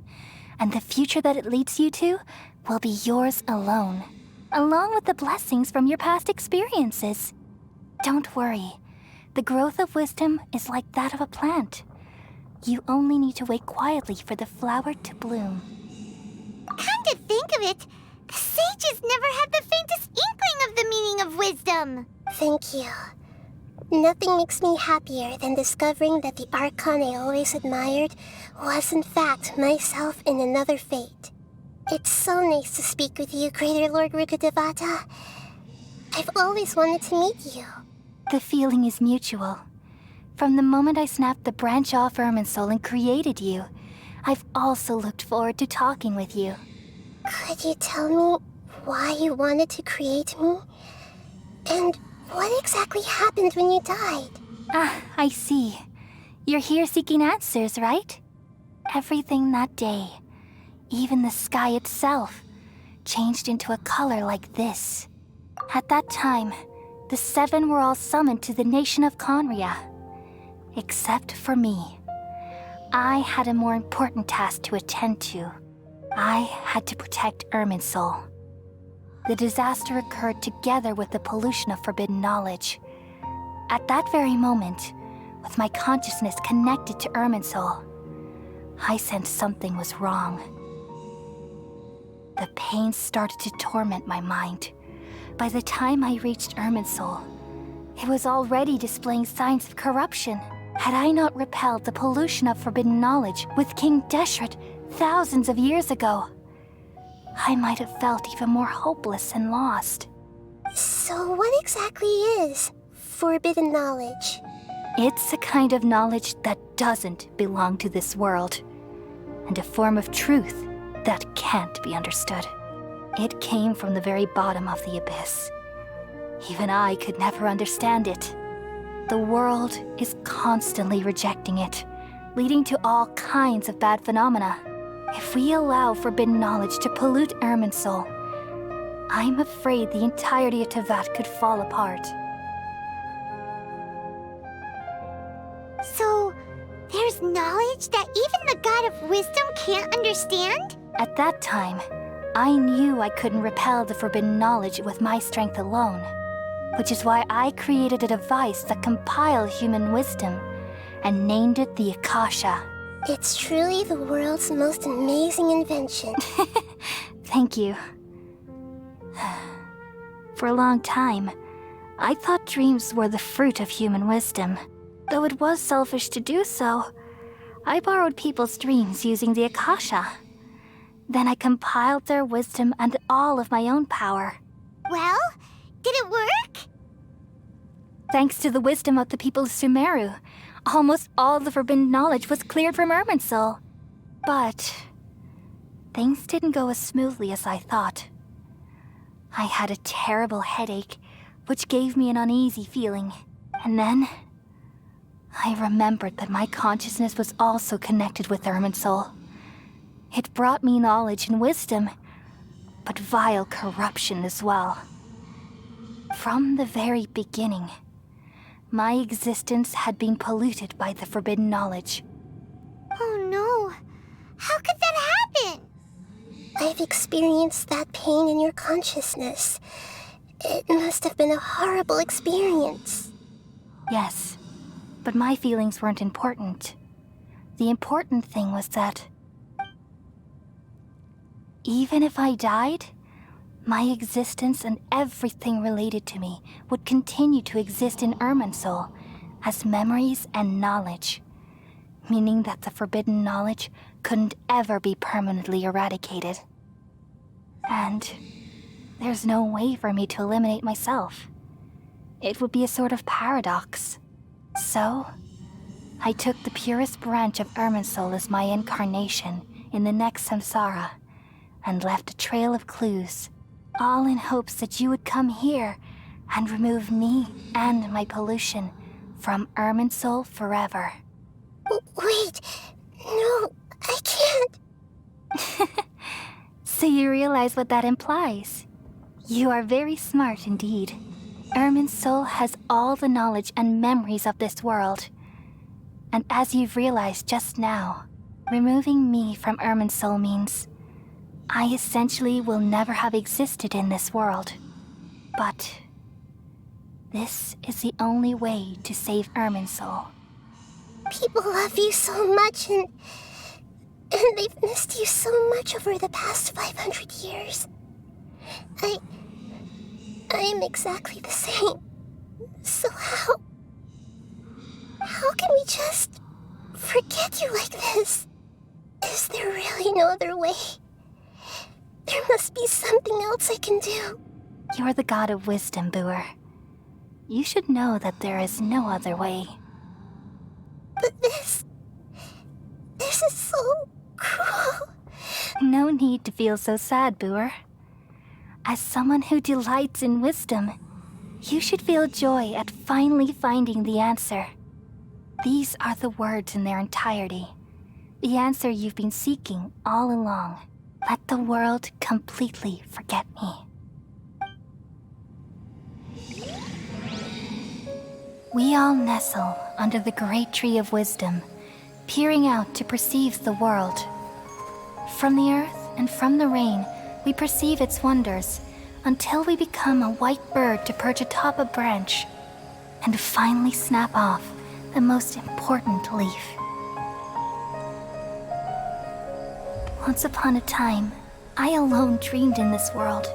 And the future that it leads you to will be yours alone, along with the blessings from your past experiences. Don't worry. The growth of wisdom is like that of a plant. You only need to wait quietly for the flower to bloom. Come to think of it, the sages never had the faintest inkling of the meaning of wisdom. Thank you. Nothing makes me happier than discovering that the archon I always admired was in fact myself in another fate. It's so nice to speak with you, Greater Lord Rukkhadevata. I've always wanted to meet you. The feeling is mutual. From the moment I snapped the branch off IRMINSUL and created you, I've also looked forward to talking with you. Could you tell me why you wanted to create me? And what exactly happened when you died? Ah, I see. You're here seeking answers, right? Everything that day, even the sky itself, changed into a color like this. At that time, the 7 were all summoned to the nation of Conria. Except for me. I had a more important task to attend to. I had to protect IRMINSUL. The disaster occurred together with the pollution of forbidden knowledge. At that very moment, with my consciousness connected to IRMINSUL, I sensed something was wrong. The pain started to torment my mind. By the time I reached IRMINSUL, it was already displaying signs of corruption. Had I not repelled the pollution of forbidden knowledge with King Deshret thousands of years ago, I might have felt even more hopeless and lost. So what exactly is forbidden knowledge? It's a kind of knowledge that doesn't belong to this world, and a form of truth that can't be understood. It came from the very bottom of the abyss. Even I could never understand it. The world is constantly rejecting it, leading to all kinds of bad phenomena. If we allow forbidden knowledge to pollute IRMINSUL, I'm afraid the entirety of Teyvat could fall apart. So, there's knowledge that even the God of Wisdom can't understand? At that time, I knew I couldn't repel the forbidden knowledge with my strength alone, which is why I created a device that compiled human wisdom and named it the Akasha. It's truly the world's most amazing invention. Thank you. For a long time, I thought dreams were the fruit of human wisdom. Though it was selfish to do so, I borrowed people's dreams using the Akasha. Then I compiled their wisdom and all of my own power. Well, did it work? Thanks to the wisdom of the people of Sumeru, almost all the forbidden knowledge was cleared from IRMINSUL. But things didn't go as smoothly as I thought. I had a terrible headache, which gave me an uneasy feeling. And then I remembered that my consciousness was also connected with IRMINSUL. It brought me knowledge and wisdom, but vile corruption as well. From the very beginning, my existence had been polluted by the forbidden knowledge. Oh no! How could that happen? I've experienced that pain in your consciousness. It must have been a horrible experience. Yes, but my feelings weren't important. The important thing was that even if I died, my existence and everything related to me would continue to exist in IRMINSUL as memories and knowledge, meaning that the forbidden knowledge couldn't ever be permanently eradicated. And there's no way for me to eliminate myself. It would be a sort of paradox. So, I took the purest branch of IRMINSUL as my incarnation in the next samsara, and left a trail of clues, all in hopes that you would come here and remove me and my pollution from IRMINSUL forever. Wait, no, I can't. So you realize what that implies? You are very smart indeed. IRMINSUL has all the knowledge and memories of this world. And as you've realized just now, removing me from IRMINSUL means I essentially will never have existed in this world. But this is the only way to save IRMINSUL. People love you so much, and they've missed you so much over the past 500 years. I am exactly the same. So how can we just forget you like this? Is there really no other way? There must be something else I can do. You're the god of wisdom, Buer. You should know that there is no other way. But this is so cruel. No need to feel so sad, Buer. As someone who delights in wisdom, you should feel joy at finally finding the answer. These are the words in their entirety. The answer you've been seeking all along. Let the world completely forget me. We all nestle under the great tree of wisdom, peering out to perceive the world. From the earth and from the rain, we perceive its wonders, until we become a white bird to perch atop a branch, and finally snap off the most important leaf. Once upon a time, I alone dreamed in this world.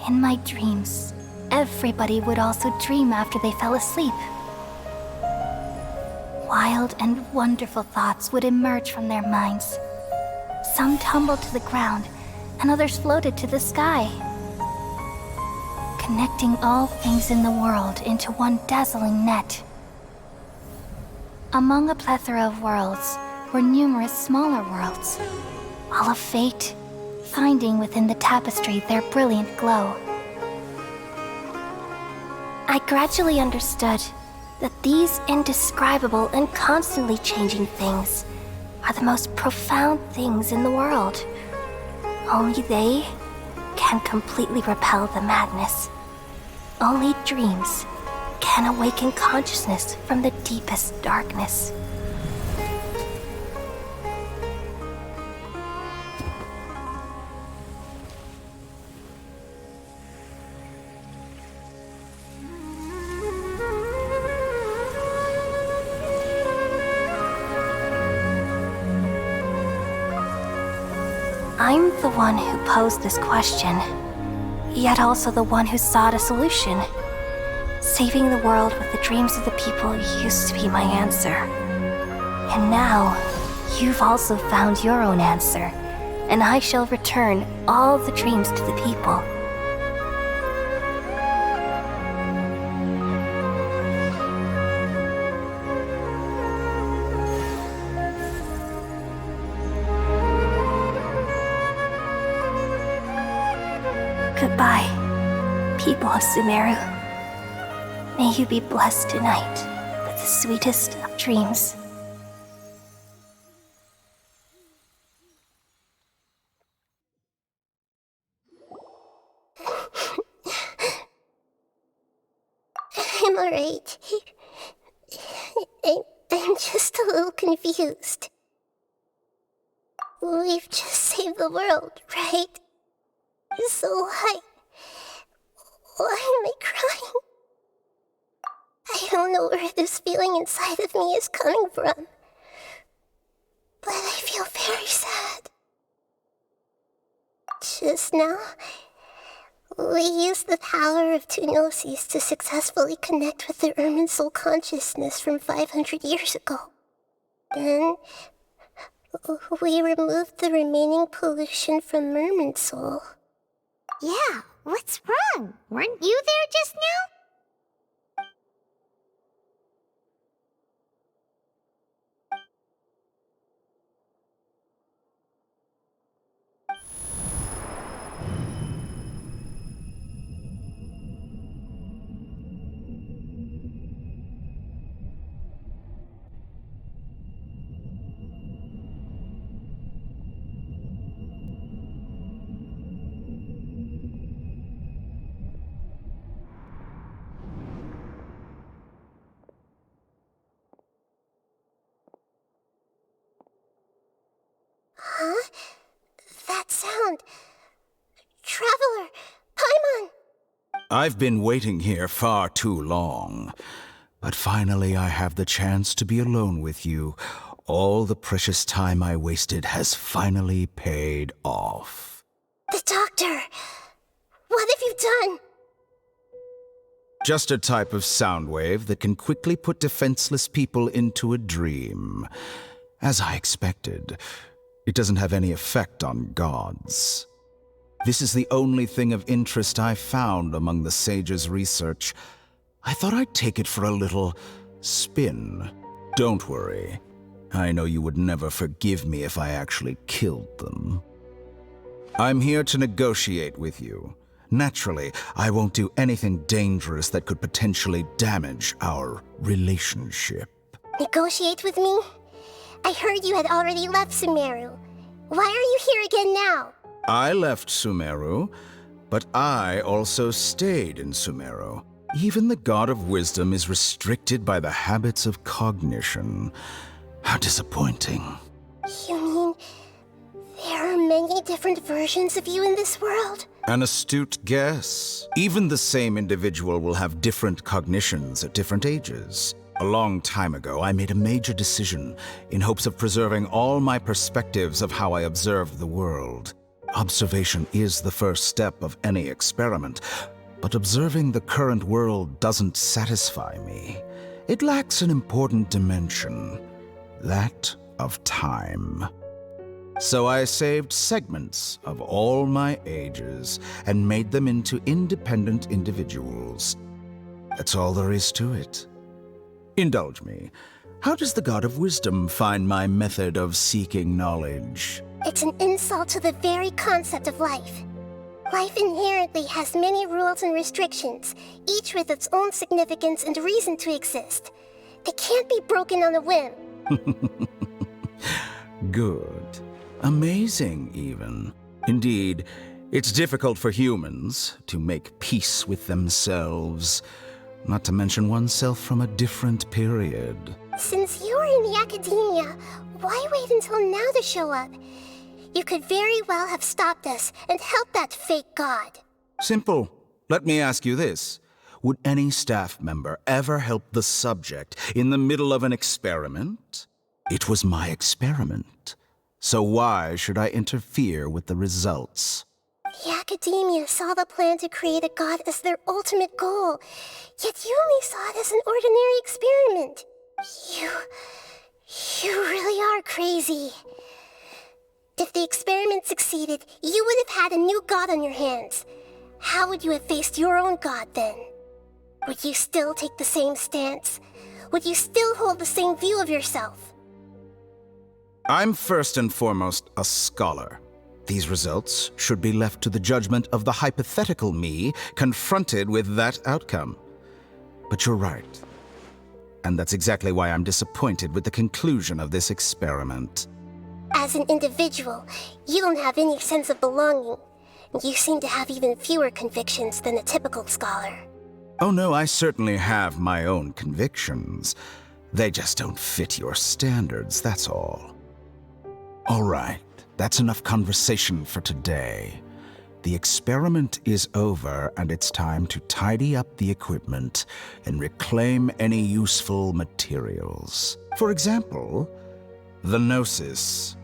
In my dreams, everybody would also dream after they fell asleep. Wild and wonderful thoughts would emerge from their minds. Some tumbled to the ground, and others floated to the sky, connecting all things in the world into one dazzling net. Among a plethora of worlds were numerous smaller worlds, all of fate, finding within the tapestry their brilliant glow. I gradually understood that these indescribable and constantly changing things are the most profound things in the world. Only they can completely repel the madness. Only dreams can awaken consciousness from the deepest darkness. I'm the one who posed this question, yet also the one who sought a solution. Saving the world with the dreams of the people used to be my answer. And now, you've also found your own answer, and I shall return all the dreams to the people. Goodbye, people of Sumeru. May you be blessed tonight with the sweetest of dreams. I'm alright. I'm just a little confused. We've just saved the world, right? So why am I crying? I don't know where this feeling inside of me is coming from, but I feel very sad. Just now, we used the power of two gnosis to successfully connect with the IRMINSUL consciousness from 500 years ago. Then, we removed the remaining pollution from IRMINSUL. Yeah, what's wrong? Weren't you there just now? Huh? That sound. Traveler! Paimon! I've been waiting here far too long. But finally I have the chance to be alone with you. All the precious time I wasted has finally paid off. The doctor! What have you done? Just a type of sound wave that can quickly put defenseless people into a dream. As I expected, it doesn't have any effect on gods. This is the only thing of interest I found among the sage's research. I thought I'd take it for a little spin. Don't worry. I know you would never forgive me if I actually killed them. I'm here to negotiate with you. Naturally, I won't do anything dangerous that could potentially damage our relationship. Negotiate with me? I heard you had already left Sumeru. Why are you here again now? I left Sumeru, but I also stayed in Sumeru. Even the God of Wisdom is restricted by the habits of cognition. How disappointing. You mean there are many different versions of you in this world? An astute guess. Even the same individual will have different cognitions at different ages. A long time ago, I made a major decision in hopes of preserving all my perspectives of how I observed the world. Observation is the first step of any experiment, but observing the current world doesn't satisfy me. It lacks an important dimension, that of time. So I saved segments of all my ages and made them into independent individuals. That's all there is to it. Indulge me. How does the God of Wisdom find my method of seeking knowledge? It's an insult to the very concept of life. Life inherently has many rules and restrictions, each with its own significance and reason to exist. They can't be broken on a whim. Good. Amazing, even. Indeed, it's difficult for humans to make peace with themselves, not to mention oneself from a different period. Since you are in the academia, why wait until now to show up? You could very well have stopped us and helped that fake god. Simple. Let me ask you this. Would any staff member ever help the subject in the middle of an experiment? It was my experiment. So why should I interfere with the results? The academia saw the plan to create a god as their ultimate goal, yet you only saw it as an ordinary experiment. You really are crazy. If the experiment succeeded, you would have had a new god on your hands. How would you have faced your own god then? Would you still take the same stance? Would you still hold the same view of yourself? I'm first and foremost a scholar. These results should be left to the judgment of the hypothetical me confronted with that outcome. But you're right. And that's exactly why I'm disappointed with the conclusion of this experiment. As an individual, you don't have any sense of belonging. You seem to have even fewer convictions than a typical scholar. Oh no, I certainly have my own convictions. They just don't fit your standards, that's all. All right, that's enough conversation for today. The experiment is over, and it's time to tidy up the equipment and reclaim any useful materials. For example, the Gnosis.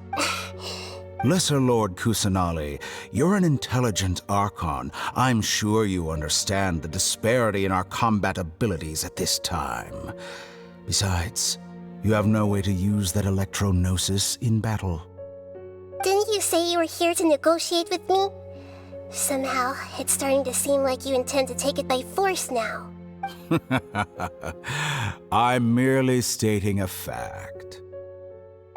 Lesser Lord Kusanali, you're an intelligent Archon. I'm sure you understand the disparity in our combat abilities at this time. Besides, you have no way to use that Electro-Gnosis in battle. Didn't you say you were here to negotiate with me? Somehow, it's starting to seem like you intend to take it by force now. I'm merely stating a fact.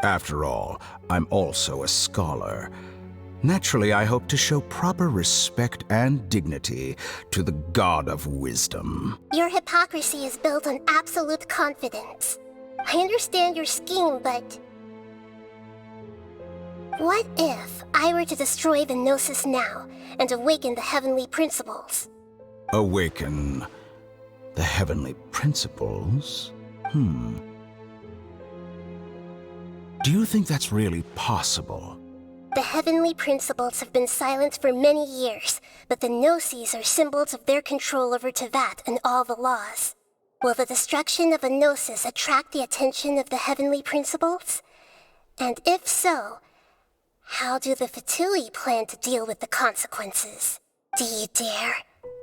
After all, I'm also a scholar. Naturally, I hope to show proper respect and dignity to the God of Wisdom. Your hypocrisy is built on absolute confidence. I understand your scheme, but... what if I were to destroy the Gnosis now and awaken the heavenly principles? Awaken the heavenly principles? Do you think that's really possible? The heavenly principles have been silent for many years, but the Gnosis are symbols of their control over Tevat and all the laws. Will the destruction of a Gnosis attract the attention of the heavenly principles? And if so, how do the Fatui plan to deal with the consequences? Do you dare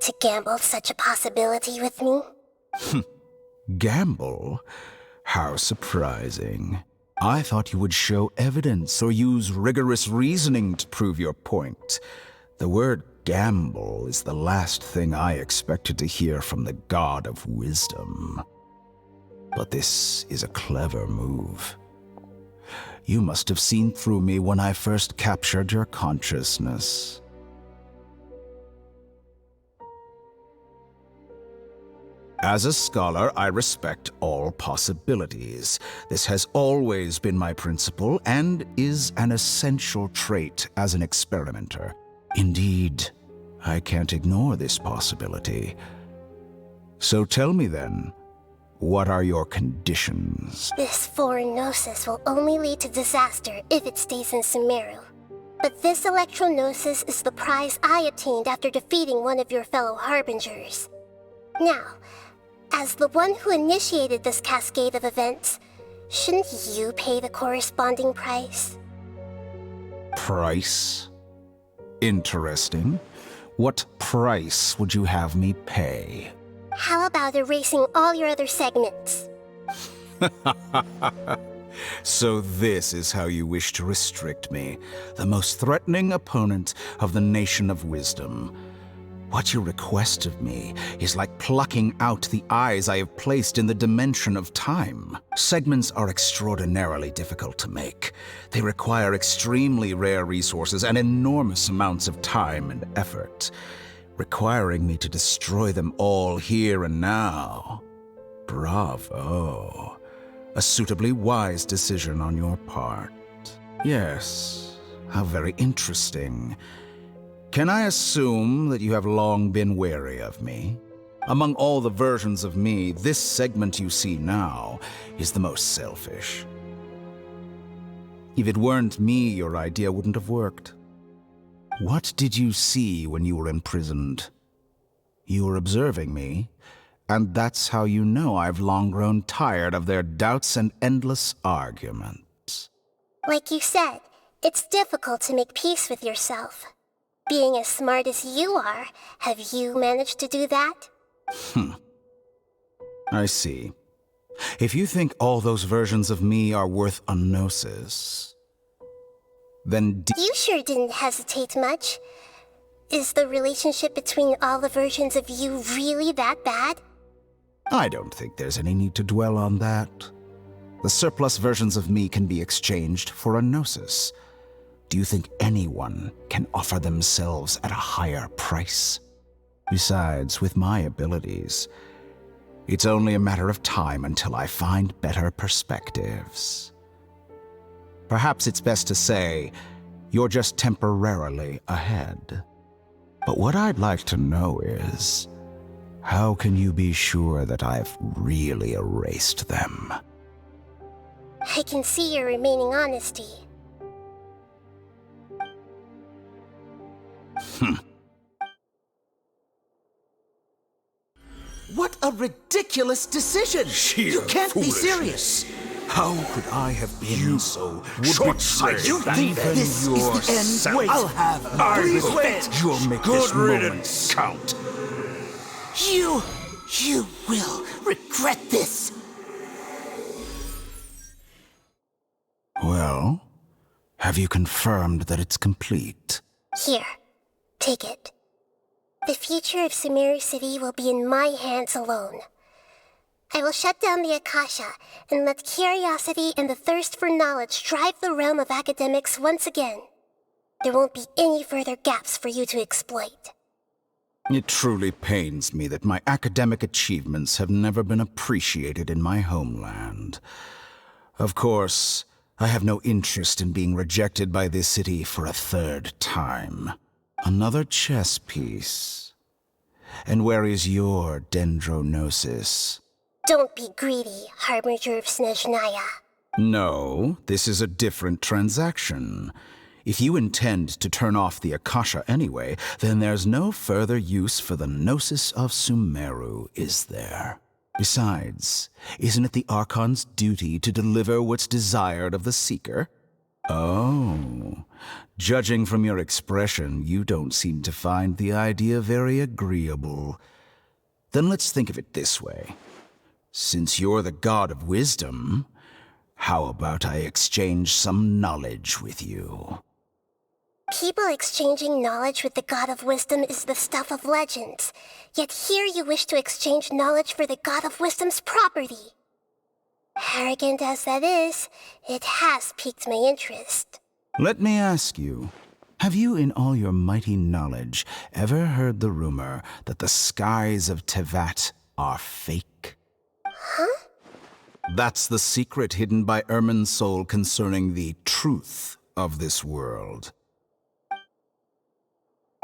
to gamble such a possibility with me? Gamble? How surprising. I thought you would show evidence or use rigorous reasoning to prove your point. The word gamble is the last thing I expected to hear from the God of Wisdom. But this is a clever move. You must have seen through me when I first captured your consciousness. As a scholar, I respect all possibilities. This has always been my principle and is an essential trait as an experimenter. Indeed, I can't ignore this possibility. So tell me then, what are your conditions? This foreign Gnosis will only lead to disaster if it stays in Sumeru. But this Electro-Gnosis is the prize I obtained after defeating one of your fellow Harbingers. Now, as the one who initiated this cascade of events, shouldn't you pay the corresponding price? Price? Interesting. What price would you have me pay? How about erasing all your other segments? So this is how you wish to restrict me, the most threatening opponent of the Nation of Wisdom. What you request of me is like plucking out the eyes I have placed in the dimension of time. Segments are extraordinarily difficult to make. They require extremely rare resources and enormous amounts of time and effort, requiring me to destroy them all here and now. Bravo. A suitably wise decision on your part. Yes, how very interesting. Can I assume that you have long been wary of me? Among all the versions of me, this segment you see now is the most selfish. If it weren't me, your idea wouldn't have worked. What did you see when you were imprisoned? You were observing me, and that's how you know I've long grown tired of their doubts and endless arguments. Like you said, it's difficult to make peace with yourself. Being as smart as you are, have you managed to do that? I see. If you think all those versions of me are worth a gnosis, then You sure didn't hesitate much. Is the relationship between all the versions of you really that bad? I don't think there's any need to dwell on that. The surplus versions of me can be exchanged for a gnosis. Do you think anyone can offer themselves at a higher price? Besides, with my abilities, it's only a matter of time until I find better perspectives. Perhaps it's best to say, you're just temporarily ahead. But what I'd like to know is, how can you be sure that I've really erased them? I can see your remaining honesty. What a ridiculous decision! You can't be serious! How could I have been so short-sighted? You think this is the end? Wait, I'll have Please wait. You'll make Good this moment riddance. count. You will regret this. Well, have you confirmed that it's complete? Here, take it. The future of Sumeru City will be in my hands alone. I will shut down the Akasha and let curiosity and the thirst for knowledge drive the realm of academics once again. There won't be any further gaps for you to exploit. It truly pains me that my academic achievements have never been appreciated in my homeland. Of course, I have no interest in being rejected by this city for a third time. Another chess piece. And where is your dendronosis? Don't be greedy, Harbinger of Snezhnaya. No, this is a different transaction. If you intend to turn off the Akasha anyway, then there's no further use for the Gnosis of Sumeru, is there? Besides, isn't it the Archon's duty to deliver what's desired of the Seeker? Oh, judging from your expression, you don't seem to find the idea very agreeable. Then let's think of it this way. Since you're the god of wisdom, how about I exchange some knowledge with you? People exchanging knowledge with the God of Wisdom is the stuff of legends. Yet here you wish to exchange knowledge for the God of Wisdom's property. Arrogant as that is, it has piqued my interest. Let me ask you, have you in all your mighty knowledge ever heard the rumor that the skies of Tevat are fake? Huh? That's the secret hidden by IRMINSUL'S concerning the truth of this world.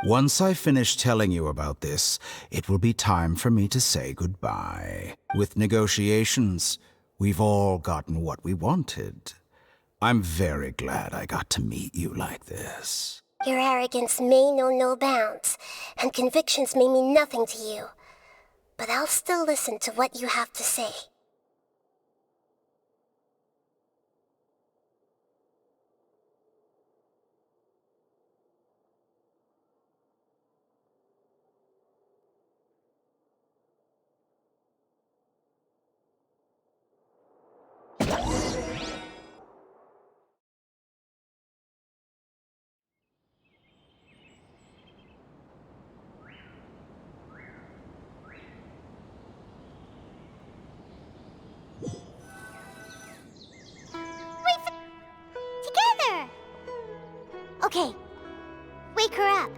Once I finish telling you about this, it will be time for me to say goodbye. With negotiations, we've all gotten what we wanted. I'm very glad I got to meet you like this. Your arrogance may know no bounds, and convictions may mean nothing to you. But I'll still listen to what you have to say. Okay. Wake her up.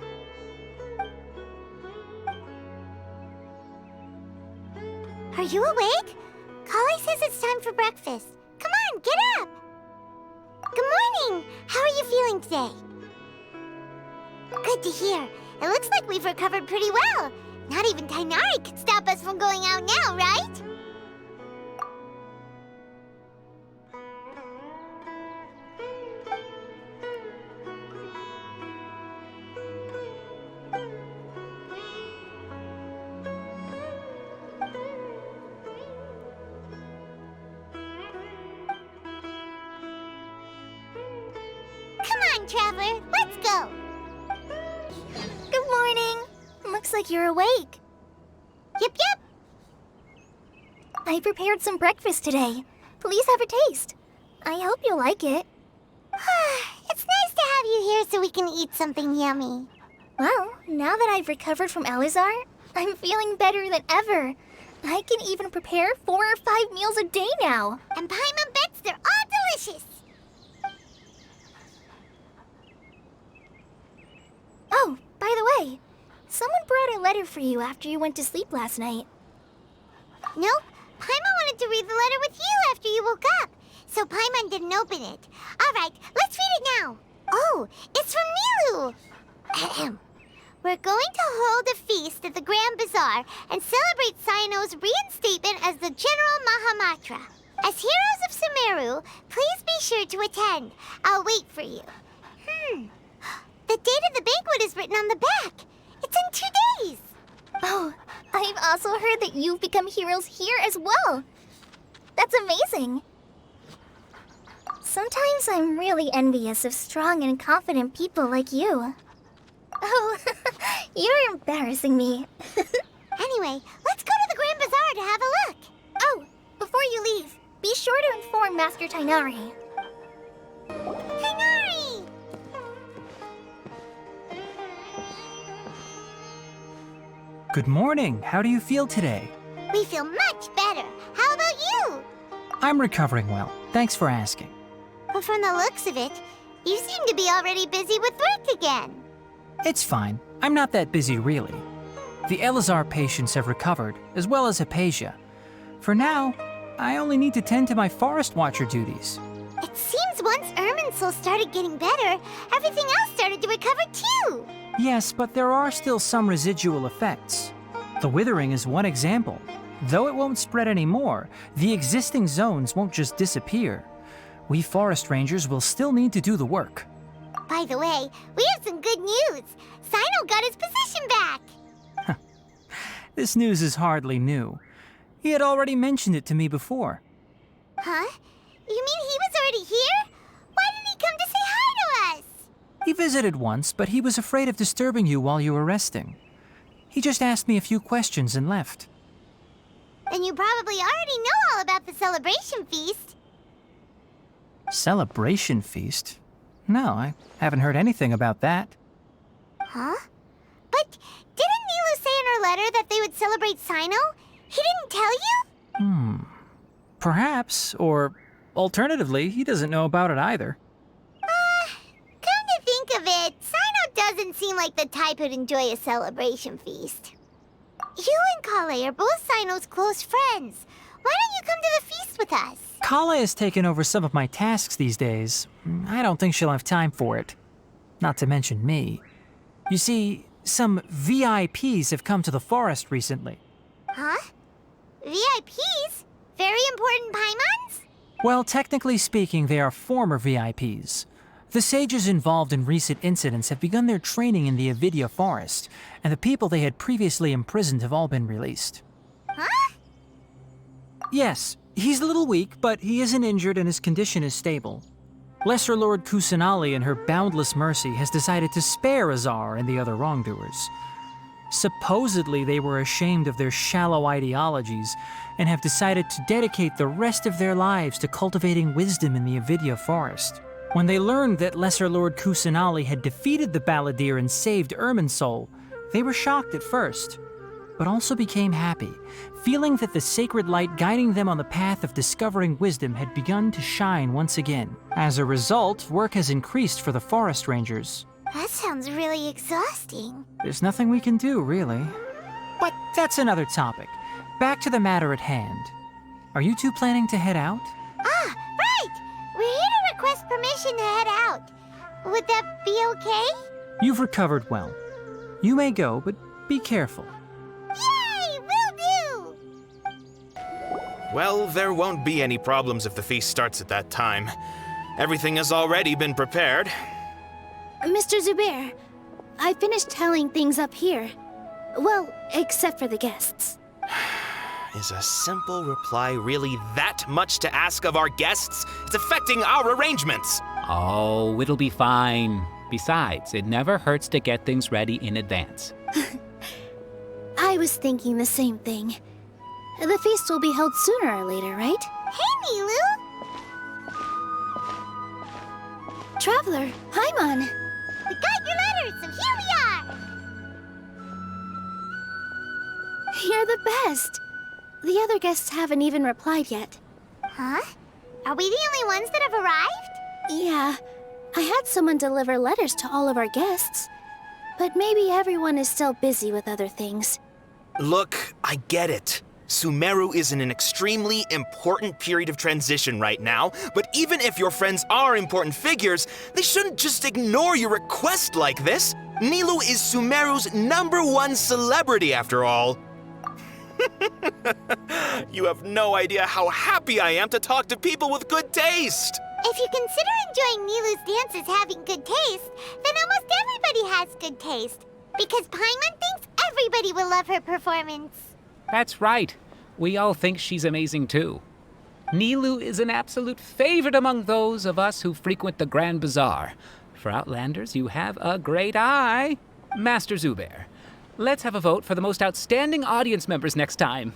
Are you awake? Kale says it's time for breakfast. Come on, get up! Good morning! How are you feeling today? Good to hear. It looks like we've recovered pretty well. Not even Tainari could stop us from going out now, right? Traveler, let's go! Good morning! Looks like you're awake. Yep. I prepared some breakfast today. Please have a taste. I hope you'll like it. It's nice to have you here so we can eat something yummy. Well, now that I've recovered from Elazar, I'm feeling better than ever. I can even prepare 4 or 5 meals a day now. And Paimon bets they're all delicious. Oh, by the way, someone brought a letter for you after you went to sleep last night. Nope, Paimon wanted to read the letter with you after you woke up, so Paimon didn't open it. All right, let's read it now. Oh, it's from Nilu. Ahem. We're going to hold a feast at the Grand Bazaar and celebrate Cyno's reinstatement as the General Mahamatra. As heroes of Sumeru, please be sure to attend. I'll wait for you. The date of the banquet is written on the back. It's in 2 days. Oh, I've also heard that you've become heroes here as well. That's amazing. Sometimes I'm really envious of strong and confident people like you. Oh, you're embarrassing me. Anyway, let's go to the Grand Bazaar to have a look. Oh, before you leave, be sure to inform Master Tainari. Tainari! Good morning. How do you feel today? We feel much better. How about you? I'm recovering well. Thanks for asking. But from the looks of it, you seem to be already busy with work again. It's fine. I'm not that busy, really. The Elazar patients have recovered, as well as Hypatia. For now, I only need to tend to my Forest Watcher duties. It seems once IRMINSUL'S started getting better, everything else started to recover too. Yes, but there are still some residual effects. The withering is one example. Though it won't spread anymore, the existing zones won't just disappear. We forest rangers will still need to do the work. By the way, we have some good news. Cyno got his position back. This news is hardly new. He had already mentioned it to me before. Huh? You mean he was already here? Why didn't he come to say hi to us? He visited once, but he was afraid of disturbing you while you were resting. He just asked me a few questions and left. Then you probably already know all about the celebration feast. Celebration feast? No, I haven't heard anything about that. Huh? But didn't Nilu say in her letter that they would celebrate Cyno? He didn't tell you? Perhaps, or alternatively, he doesn't know about it either. Come to think of it, Cyno doesn't seem like the type who'd enjoy a celebration feast. You and Kale are both Cyno's close friends. Why don't you come to the feast with us? Kale has taken over some of my tasks these days. I don't think she'll have time for it. Not to mention me. You see, some VIPs have come to the forest recently. Huh? VIPs? Very important Paimons? Well, technically speaking, they are former VIPs. The sages involved in recent incidents have begun their training in the Avidya forest, and the people they had previously imprisoned have all been released. Huh? Yes, he's a little weak, but he isn't injured and his condition is stable. Lesser Lord Kusanali, in her boundless mercy, has decided to spare Azar and the other wrongdoers. Supposedly, they were ashamed of their shallow ideologies and have decided to dedicate the rest of their lives to cultivating wisdom in the Avidya forest. When they learned that Lesser Lord Kusanali had defeated the Balladeer and saved IRMINSUL, they were shocked at first. but also became happy, feeling that the sacred light guiding them on the path of discovering wisdom had begun to shine once again. As a result, work has increased for the forest rangers. That sounds really exhausting. There's nothing we can do, really. But that's another topic. Back to the matter at hand. Are you two planning to head out? Ah, right! We're here to request permission to head out. Would that be okay? You've recovered well. You may go, but be careful. Yay! Will do! Well, there won't be any problems if the feast starts at that time. Everything has already been prepared. Mr. Zubair, I finished tallying things up here. Well, except for the guests. Is a simple reply really that much to ask of our guests? It's affecting our arrangements. Oh, it'll be fine. Besides, it never hurts to get things ready in advance. I was thinking the same thing. The feast will be held sooner or later, right? Hey, Nilu! Traveler, Paimon! We got your letters, so here we are! You're the best! The other guests haven't even replied yet. Huh? Are we the only ones that have arrived? Yeah. I had someone deliver letters to all of our guests. But maybe everyone is still busy with other things. Look, I get it. Sumeru is in an extremely important period of transition right now, but even if your friends are important figures, they shouldn't just ignore your request like this. Nilu is Sumeru's #1 celebrity after all. You have no idea how happy I am to talk to people with good taste. If you consider enjoying Nilu's dances having good taste, then almost everybody has good taste. Because Paimon thinks everybody will love her performance. That's right. We all think she's amazing too. Nilu is an absolute favorite among those of us who frequent the Grand Bazaar. For Outlanders, you have a great eye. Master Zubair, let's have a vote for the most outstanding audience members next time.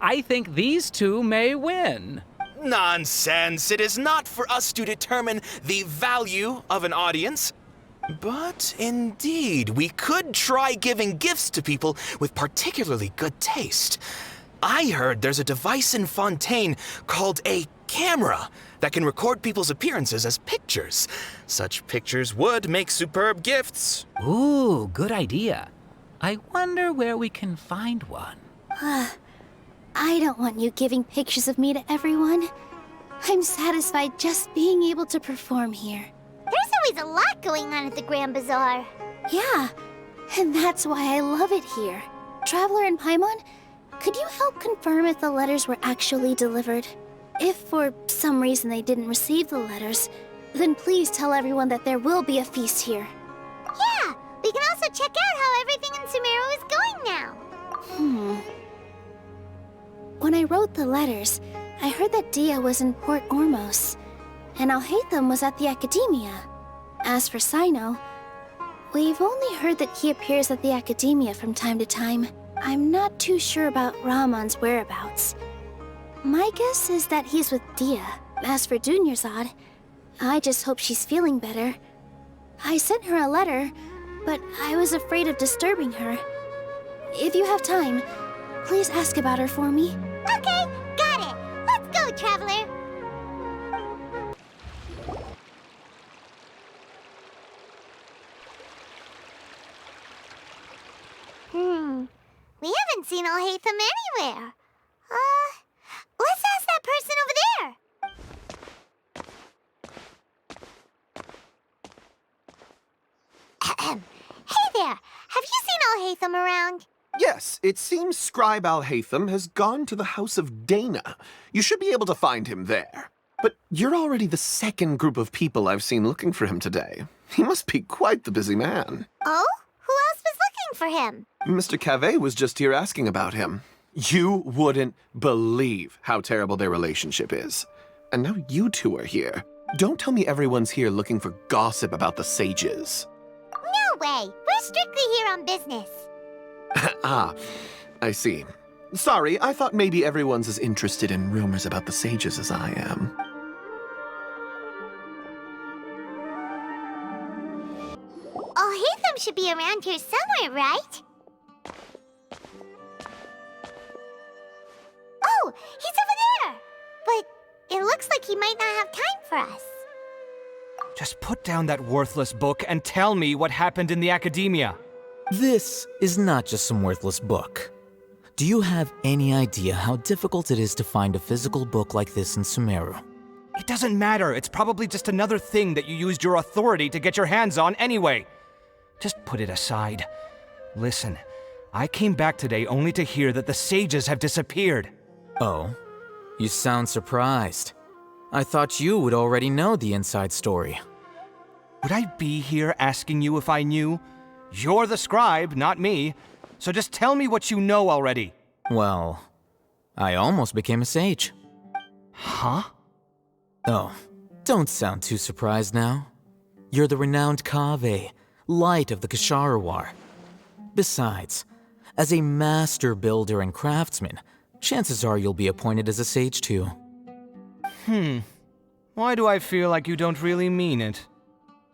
I think these two may win. Nonsense. It is not for us to determine the value of an audience. But indeed, we could try giving gifts to people with particularly good taste. I heard there's a device in Fontaine called a camera that can record people's appearances as pictures. Such pictures would make superb gifts. Ooh, good idea. I wonder where we can find one. I don't want you giving pictures of me to everyone. I'm satisfied just being able to perform here. There's always a lot going on at the Grand Bazaar. Yeah, and that's why I love it here. Traveler and Paimon, could you help confirm if the letters were actually delivered? If for some reason they didn't receive the letters, then please tell everyone that there will be a feast here. Yeah, we can also check out how everything in Sumeru is going now. When I wrote the letters, I heard that Dia was in Port Ormos, and Alhaitham was at the Academia. As for Sino, we've only heard that he appears at the Academia from time to time. I'm not too sure about Rahman's whereabouts. My guess is that he's with Dia. As for Dunyarzad, I just hope she's feeling better. I sent her a letter, but I was afraid of disturbing her. If you have time, please ask about her for me. Okay, got it. Let's go, Traveler. We haven't seen Alhaitham anywhere. Let's ask that person over there. Hey there, have you seen Alhaitham around? Yes, it seems Scribe Alhaitham has gone to the House of Dana. You should be able to find him there. But you're already the second group of people I've seen looking for him today. He must be quite the busy man. Oh? Who else was looking for him? Mr. Cavey was just here asking about him. You wouldn't believe how terrible their relationship is. And now you two are here. Don't tell me everyone's here looking for gossip about the sages. No way. We're strictly here on business. Ah, I see. Sorry, I thought maybe everyone's as interested in rumors about the sages as I am. Alhaitham should be around here somewhere, right? He's over there! But it looks like he might not have time for us. Just put down that worthless book and tell me what happened in the academia. This is not just some worthless book. Do you have any idea how difficult it is to find a physical book like this in Sumeru? It doesn't matter. It's probably just another thing that you used your authority to get your hands on anyway. Just put it aside. Listen, I came back today only to hear that the sages have disappeared. Oh, you sound surprised. I thought you would already know the inside story. Would I be here asking you if I knew? You're the scribe, not me. So just tell me what you know already. Well, I almost became a sage. Huh? Oh, don't sound too surprised now. You're the renowned Kaveh, light of the Ksharawar. Besides, as a master builder and craftsman, chances are you'll be appointed as a sage too. Why do I feel like you don't really mean it?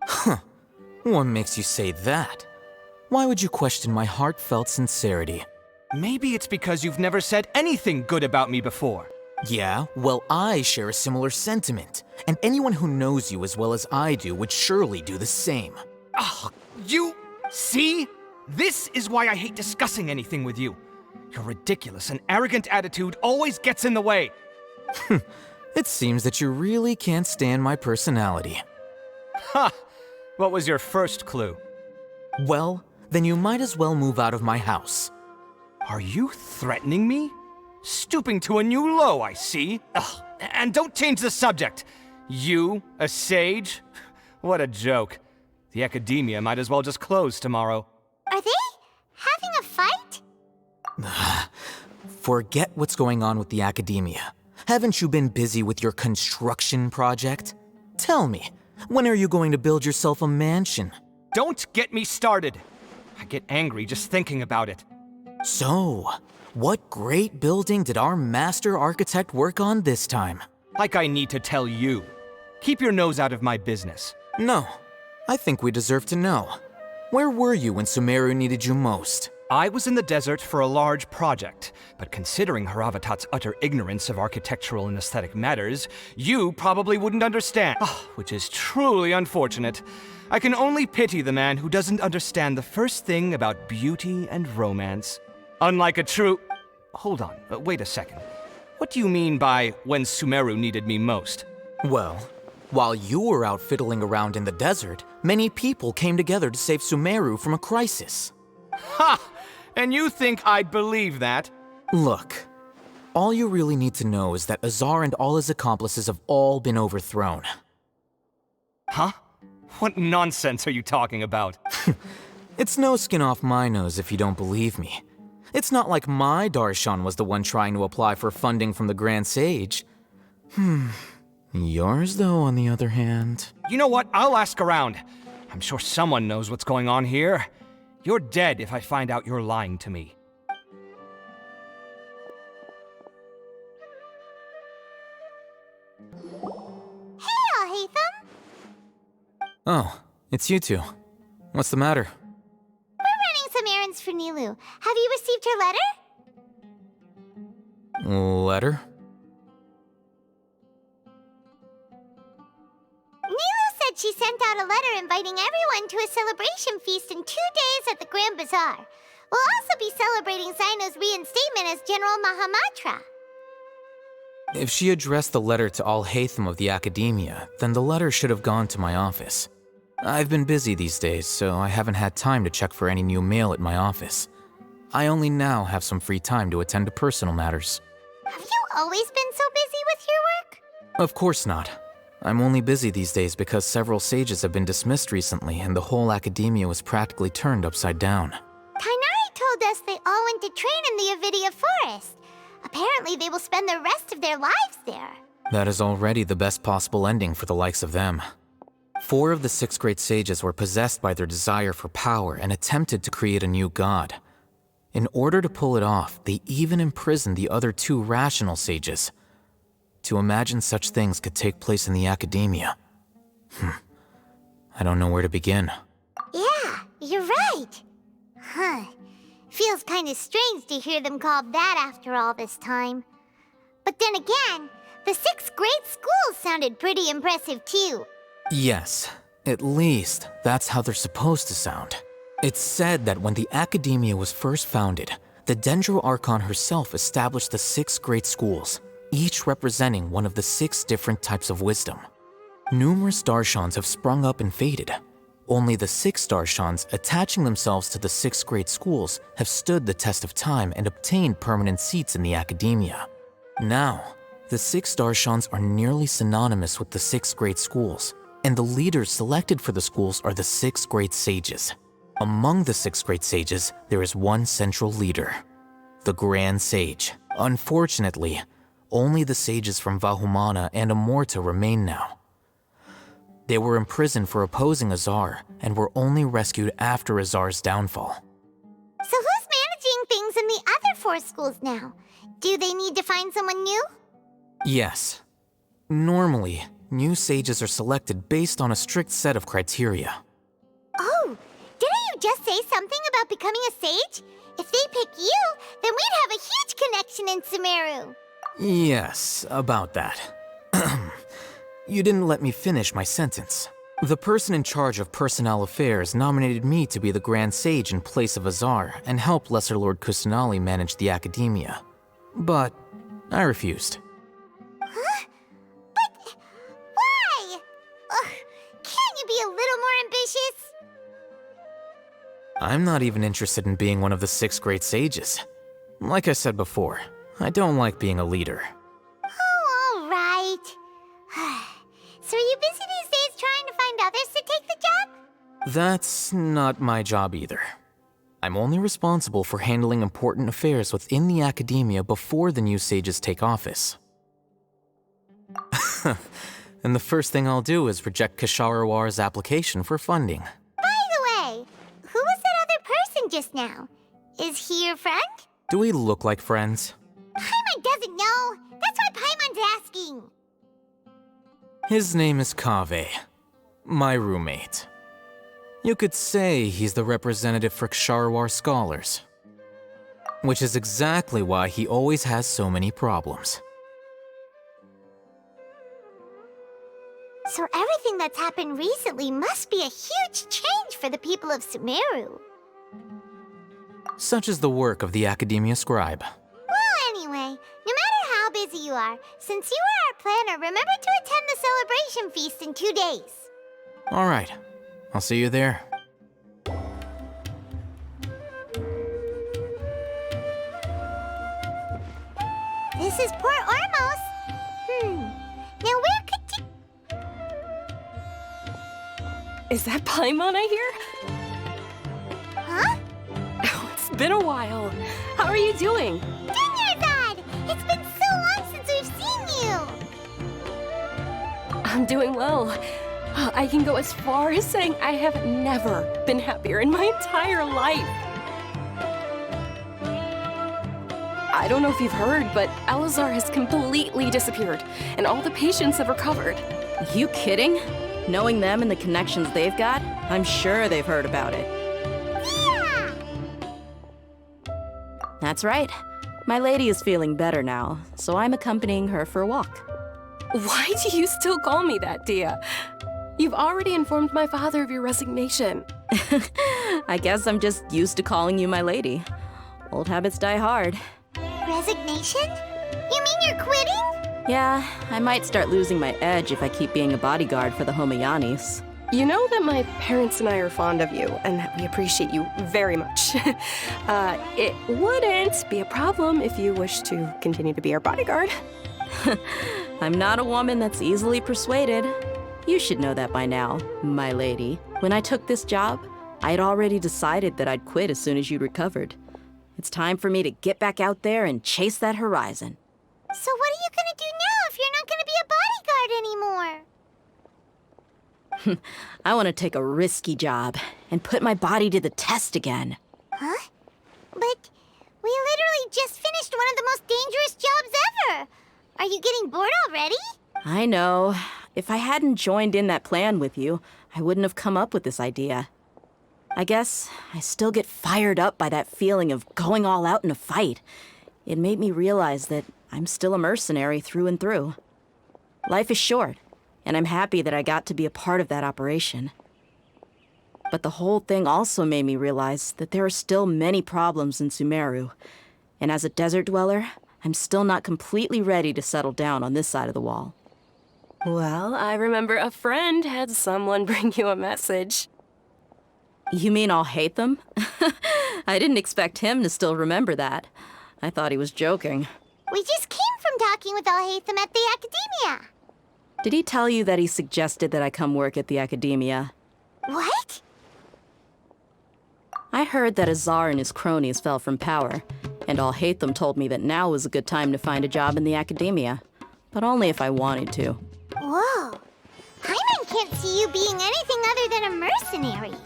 Huh. What makes you say that? Why would you question my heartfelt sincerity? Maybe it's because you've never said anything good about me before. Yeah, well, I share a similar sentiment, and anyone who knows you as well as I do would surely do the same. Ugh, you... See? This is why I hate discussing anything with you. Your ridiculous and arrogant attitude always gets in the way. It seems that you really can't stand my personality. Ha! What was your first clue? Well, then you might as well move out of my house. Are you threatening me? Stooping to a new low, I see. Ugh, and don't change the subject. You, a sage? What a joke. The academia might as well just close tomorrow. Are they having a fight? Forget what's going on with the academia. Haven't you been busy with your construction project? Tell me, when are you going to build yourself a mansion? Don't get me started. I get angry just thinking about it. So, what great building did our master architect work on this time? Like I need to tell you. Keep your nose out of my business. No, I think we deserve to know. Where were you when Sumeru needed you most? I was in the desert for a large project, but considering Haravatat's utter ignorance of architectural and aesthetic matters, you probably wouldn't understand, which is truly unfortunate. I can only pity the man who doesn't understand the first thing about beauty and romance. Unlike a true... Hold on, wait a second. What do you mean by when Sumeru needed me most? Well, while you were out fiddling around in the desert, many people came together to save Sumeru from a crisis. Ha! And you think I'd believe that? Look, all you really need to know is that Azar and all his accomplices have all been overthrown. Huh? What nonsense are you talking about? It's no skin off my nose if you don't believe me. It's not like my Darshan was the one trying to apply for funding from the Grand Sage. Yours, though, on the other hand... You know what? I'll ask around. I'm sure someone knows what's going on here. You're dead if I find out you're lying to me. Hey, Al-Haytham! Oh, it's you two. What's the matter? We're running some errands for Nilou. Have you received her letter? Letter? Nilou said she sent out a letter inviting everyone to a celebration feast in 2 days at the Grand Bazaar. We'll also be celebrating Zaino's reinstatement as General Mahamatra. If she addressed the letter to Al-Haytham of the Academia, then the letter should have gone to my office. I've been busy these days, so I haven't had time to check for any new mail at my office. I only now have some free time to attend to personal matters. Have you always been so busy with your work? Of course not. I'm only busy these days because several sages have been dismissed recently and the whole Academia was practically turned upside down. Tainari told us they all went to train in the Avidia Forest. Apparently they will spend the rest of their lives there. That is already the best possible ending for the likes of them. 4 of the 6 great sages were possessed by their desire for power and attempted to create a new god. In order to pull it off, they even imprisoned the other 2 rational sages. To imagine such things could take place in the Academia. I don't know where to begin. Yeah, you're right. Feels kind of strange to hear them called that after all this time. But then again, the 6th grade schools sounded pretty impressive too. Yes, at least that's how they're supposed to sound. It's said that when the Academia was first founded, the Dendro Archon herself established the 6 great schools, each representing one of the 6 different types of wisdom. Numerous Darshans have sprung up and faded. Only the 6 Darshans attaching themselves to the 6 great schools have stood the test of time and obtained permanent seats in the Academia. Now, the 6 Darshans are nearly synonymous with the 6 great schools, and the leaders selected for the schools are the 6 great sages. Among the 6 great sages, there is one central leader, the Grand Sage. Unfortunately, only the sages from Vahumana and Amorta remain now. They were imprisoned for opposing Azar and were only rescued after Azar's downfall. So who's managing things in the other 4 schools now? Do they need to find someone new? Yes. Normally, new sages are selected based on a strict set of criteria. Oh, didn't you just say something about becoming a sage? If they pick you, then we'd have a huge connection in Sumeru. Yes, about that. You didn't let me finish my sentence. The person in charge of personnel affairs nominated me to be the Grand Sage in place of Azar and help Lesser Lord Kusanali manage the Academia. But I refused. Huh? But why? Ugh, can't you be a little more ambitious? I'm not even interested in being one of the 6 great sages. Like I said before, I don't like being a leader. Oh, all right. So are you busy these days trying to find others to take the job? That's not my job either. I'm only responsible for handling important affairs within the Academia before the new sages take office. And the first thing I'll do is reject Kasharawar's application for funding. By the way, who was that other person just now? Is he your friend? Do we look like friends? Paimon doesn't know. That's why Paimon's asking. His name is Kaveh, my roommate. You could say he's the representative for Ksharawar scholars. Which is exactly why he always has so many problems. So everything that's happened recently must be a huge change for the people of Sumeru. Such is the work of the Academia Scribe. Well, anyway, no matter how busy you are, since you are our planner, remember to attend the celebration feast in 2 days. All right, I'll see you there. This is Port Ormos. Now where could you... Is that Paimon I hear? Huh? Oh, it's been a while. How are you doing? Dinyarzad! It's been so long since we've seen you! I'm doing well. I can go as far as saying I have never been happier in my entire life. I don't know if you've heard, but Elazar has completely disappeared, and all the patients have recovered. You kidding? Knowing them and the connections they've got, I'm sure they've heard about it. Yeah! That's right. My lady is feeling better now, so I'm accompanying her for a walk. Why do you still call me that, Dia? You've already informed my father of your resignation. I guess I'm just used to calling you my lady. Old habits die hard. Resignation? You mean you're quitting? Yeah, I might start losing my edge if I keep being a bodyguard for the Homayanis. You know that my parents and I are fond of you, and that we appreciate you very much. It wouldn't be a problem if you wish to continue to be our bodyguard. I'm not a woman that's easily persuaded. You should know that by now, my lady. When I took this job, I had already decided that I'd quit as soon as you'd recovered. It's time for me to get back out there and chase that horizon. So what are you gonna do now if you're not gonna be a bodyguard anymore? I want to take a risky job and put my body to the test again. Huh? But we literally just finished one of the most dangerous jobs ever. Are you getting bored already? I know. If I hadn't joined in that plan with you, I wouldn't have come up with this idea. I guess I still get fired up by that feeling of going all out in a fight. it made me realize that I'm still a mercenary through and through. Life is short, and I'm happy that I got to be a part of that operation. But the whole thing also made me realize that there are still many problems in Sumeru, and as a desert dweller, I'm still not completely ready to settle down on this side of the wall. Well, I remember a friend had someone bring you a message. You mean I'll hate them? I didn't expect him to still remember that. I thought he was joking. We just came from talking with Alhaitham at the Academia. Did he tell you that he suggested that I come work at the Academia? What? I heard that Azar and his cronies fell from power, and Alhaitham told me that now was a good time to find a job in the Academia, but only if I wanted to. Whoa. Paimon can't see you being anything other than a mercenary.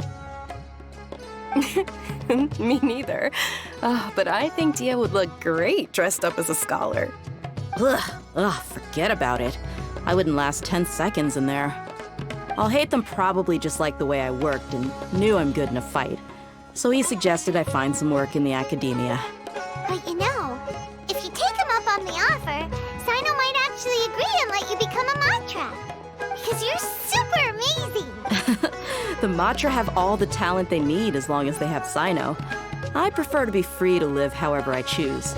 Me neither. Oh, but I think Dia would look great dressed up as a scholar. Ugh, forget about it. I wouldn't last 10 seconds in there. Alhaitham probably just liked the way I worked and knew I'm good in a fight. So he suggested I find some work in the Academia. But you know, if you take him up on the offer, Sino might actually agree and let you become a Matra. Because you're super amazing. The Matra have all the talent they need as long as they have Sino. I prefer to be free to live however I choose.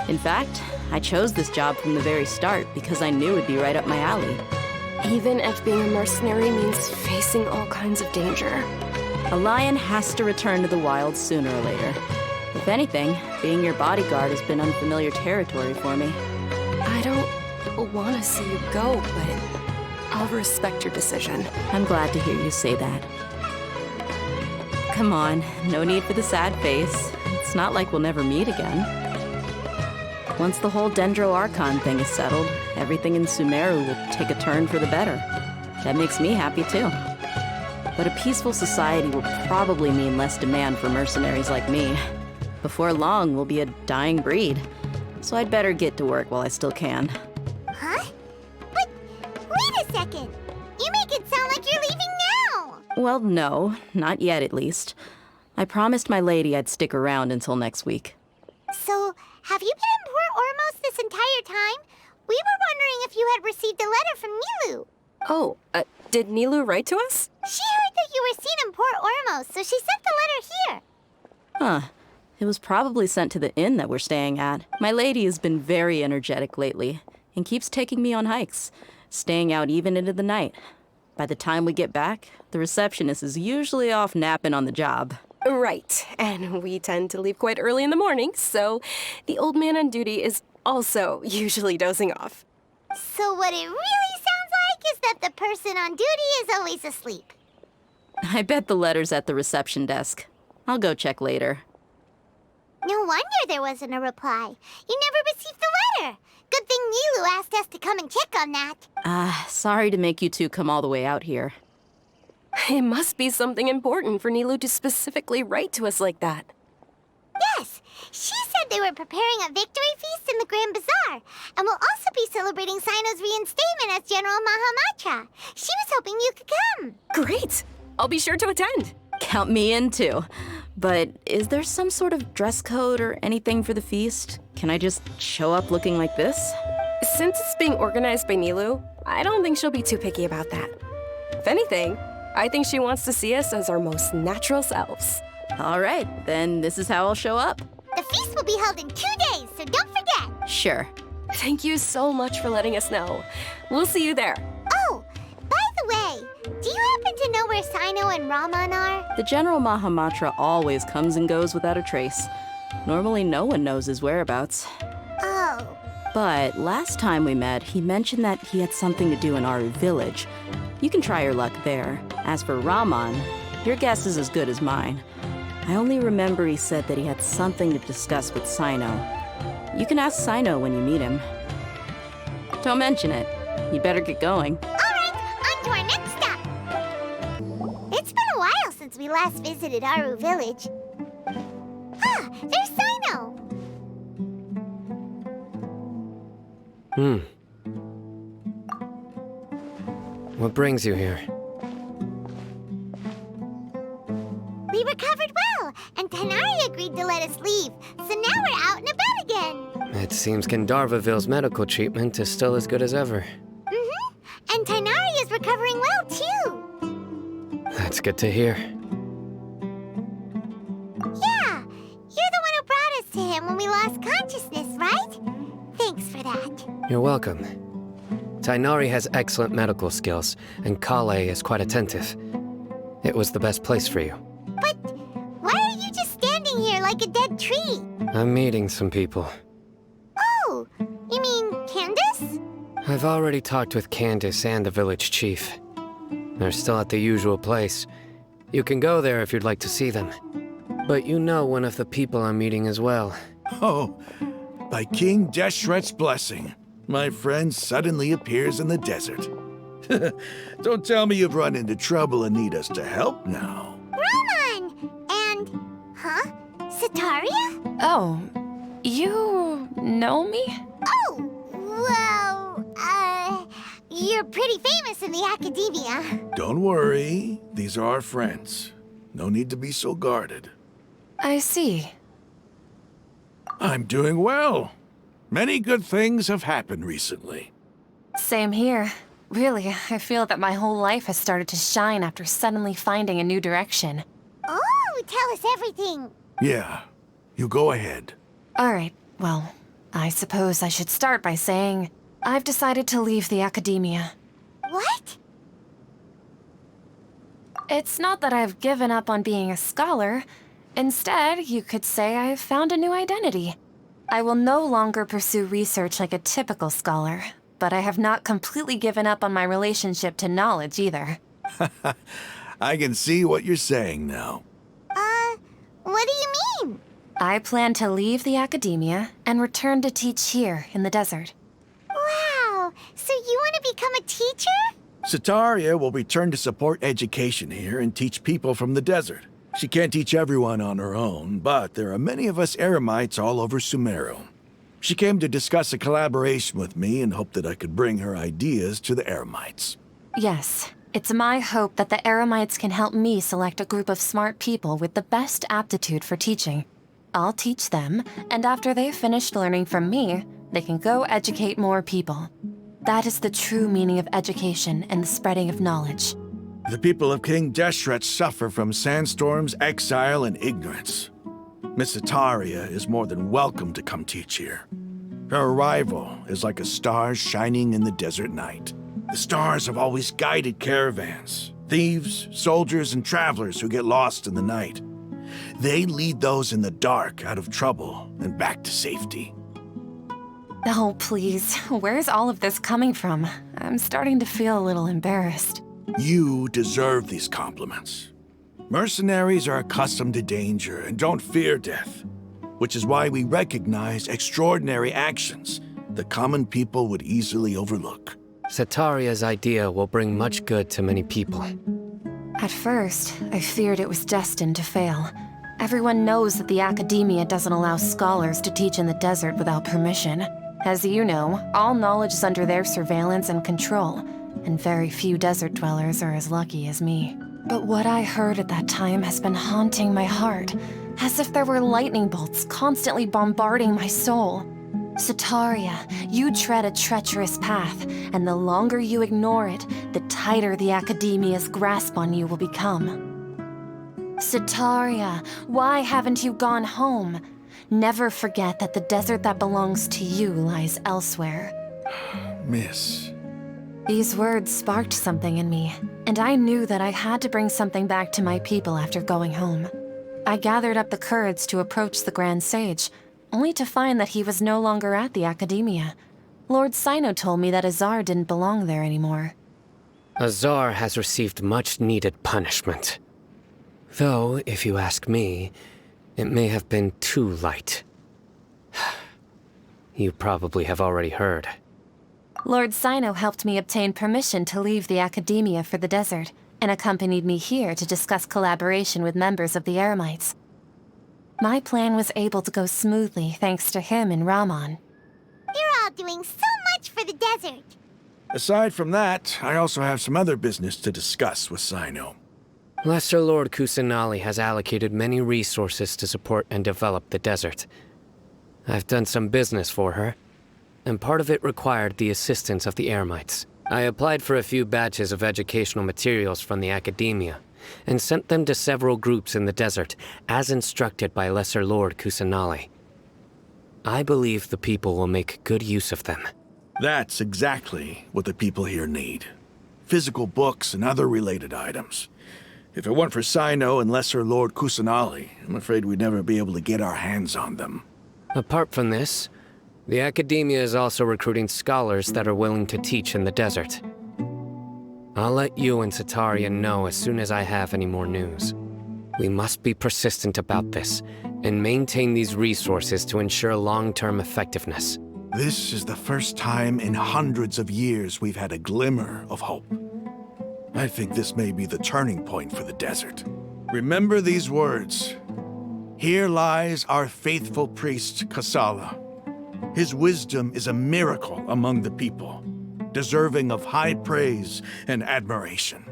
In fact, I chose this job from the very start because I knew it'd be right up my alley. Even if being a mercenary means facing all kinds of danger. A lion has to return to the wild sooner or later. If anything, being your bodyguard has been unfamiliar territory for me. I don't want to see you go, but I'll respect your decision. I'm glad to hear you say that. Come on, no need for the sad face. It's not like we'll never meet again. Once the whole Dendro Archon thing is settled, everything in Sumeru will take a turn for the better. That makes me happy too. But a peaceful society will probably mean less demand for mercenaries like me. Before long, we'll be a dying breed. So I'd better get to work while I still can. Huh? But wait a second. You make it sound like you're leaving now. Well, no, not yet at least. I promised my lady I'd stick around until next week. So, have you been in Port Ormos this entire time? We were wondering if you had received a letter from Nilu. Oh, did Nilu write to us? She heard that you were seen in Port Ormos, so she sent the letter here. Huh. It was probably sent to the inn that we're staying at. My lady has been very energetic lately and keeps taking me on hikes, staying out even into the night. By the time we get back, the receptionist is usually off napping on the job. Right, and we tend to leave quite early in the morning, so the old man on duty is also usually dozing off. So what it really sounds like is that the person on duty is always asleep. I bet the letter's at the reception desk. I'll go check later. No wonder there wasn't a reply. You never received the letter. Good thing Nilu asked us to come and check on that. Sorry to make you two come all the way out here. It must be something important for Nilu to specifically write to us like that. Yes, she said they were preparing a victory feast in the Grand Bazaar, and will also be celebrating Sino's reinstatement as General Mahamatra. She was hoping you could come. Great! I'll be sure to attend. Count me in too. But is there some sort of dress code or anything for the feast? Can I just show up looking like this? Since it's being organized by Nilu, I don't think she'll be too picky about that. If anything, I think she wants to see us as our most natural selves. All right, then this is how I'll show up. The feast will be held in 2 days, so don't forget. Sure. Thank you so much for letting us know. We'll see you there. Oh, by the way, do you happen to know where Sino and Raman are? The General Mahamatra always comes and goes without a trace. Normally no one knows his whereabouts. Oh. But last time we met, he mentioned that he had something to do in Aru village. You can try your luck there. As for Raman, your guess is as good as mine. I only remember he said that he had something to discuss with Sino. You can ask Sino when you meet him. Don't mention it. You better get going. All right, on to our next stop. It's been a while since we last visited Aru village. Ah, there's Sino. What brings you here? We recovered well, and Tainari agreed to let us leave, so now we're out and about again. It seems Gandharvaville's medical treatment is still as good as ever. And Tainari is recovering well, too. That's good to hear. Yeah, you're the one who brought us to him when we lost consciousness, right? Thanks for that. You're welcome. Tainari has excellent medical skills, and Kale is quite attentive. It was the best place for you. But why are you just standing here like a dead tree? I'm meeting some people. Oh, you mean Candace? I've already talked with Candace and the village chief. They're still at the usual place. You can go there if you'd like to see them. But you know one of the people I'm meeting as well. Oh, by King Deshret's blessing, my friend suddenly appears in the desert. Don't tell me you've run into trouble and need us to help now. Roman! And, Sataria? Oh, you know me? Oh, well, you're pretty famous in the academia. Don't worry, these are our friends. No need to be so guarded. I see. I'm doing well. Many good things have happened recently. Same here. Really, I feel that my whole life has started to shine after suddenly finding a new direction. Oh, tell us everything. Yeah, you go ahead. Alright, well, I suppose I should start by saying I've decided to leave the academia. What? It's not that I've given up on being a scholar. Instead, you could say I've found a new identity. I will no longer pursue research like a typical scholar, but I have not completely given up on my relationship to knowledge either. I can see what you're saying now. What do you mean? I plan to leave the academia and return to teach here in the desert. Wow, so you want to become a teacher? Sataria will return to support education here and teach people from the desert. She can't teach everyone on her own, but there are many of us Eremites all over Sumeru. She came to discuss a collaboration with me and hoped that I could bring her ideas to the Eremites. Yes, it's my hope that the Eremites can help me select a group of smart people with the best aptitude for teaching. I'll teach them, and after they've finished learning from me, they can go educate more people. That is the true meaning of education and the spreading of knowledge. The people of King Deshret suffer from sandstorms, exile, and ignorance. Miss Sataria is more than welcome to come teach here. Her arrival is like a star shining in the desert night. The stars have always guided caravans, thieves, soldiers, and travelers who get lost in the night. They lead those in the dark out of trouble and back to safety. Oh, please, where's all of this coming from? I'm starting to feel a little embarrassed. You deserve these compliments. Mercenaries are accustomed to danger and don't fear death, which is why we recognize extraordinary actions that common people would easily overlook. Sataria's idea will bring much good to many people. At first, I feared it was destined to fail. Everyone knows that the academia doesn't allow scholars to teach in the desert without permission. As you know, all knowledge is under their surveillance and control, and very few desert dwellers are as lucky as me. But what I heard at that time has been haunting my heart, as if there were lightning bolts constantly bombarding my soul. Sataria, you tread a treacherous path, and the longer you ignore it, the tighter the academia's grasp on you will become. Sataria, why haven't you gone home? Never forget that the desert that belongs to you lies elsewhere. Miss. These words sparked something in me, and I knew that I had to bring something back to my people after going home. I gathered up the courage to approach the Grand Sage, only to find that he was no longer at the academia. Lord Cyno told me that Azar didn't belong there anymore. Azar has received much-needed punishment. Though, if you ask me, it may have been too light. You probably have already heard. Lord Cyno helped me obtain permission to leave the academia for the desert, and accompanied me here to discuss collaboration with members of the Eremites. My plan was able to go smoothly thanks to him and Rahman. You're all doing so much for the desert. Aside from that, I also have some other business to discuss with Cyno. Lesser Lord ChIII has allocated many resources to support and develop the desert. I've done some business for her, and part of it required the assistance of the Eremites. I applied for a few batches of educational materials from the academia, and sent them to several groups in the desert, as instructed by Lesser Lord ChIII. I believe the people will make good use of them. That's exactly what the people here need. Physical books and other related items. If it weren't for ChIII and Lesser Lord ChIII, I'm afraid we'd never be able to get our hands on them. Apart from this, the academia is also recruiting scholars that are willing to teach in the desert. I'll let you and Satarian know as soon as I have any more news. We must be persistent about this, and maintain these resources to ensure long-term effectiveness. This is the first time in hundreds of years we've had a glimmer of hope. I think this may be the turning point for the desert. Remember these words. Here lies our faithful priest, Kasala. His wisdom is a miracle among the people, deserving of high praise and admiration.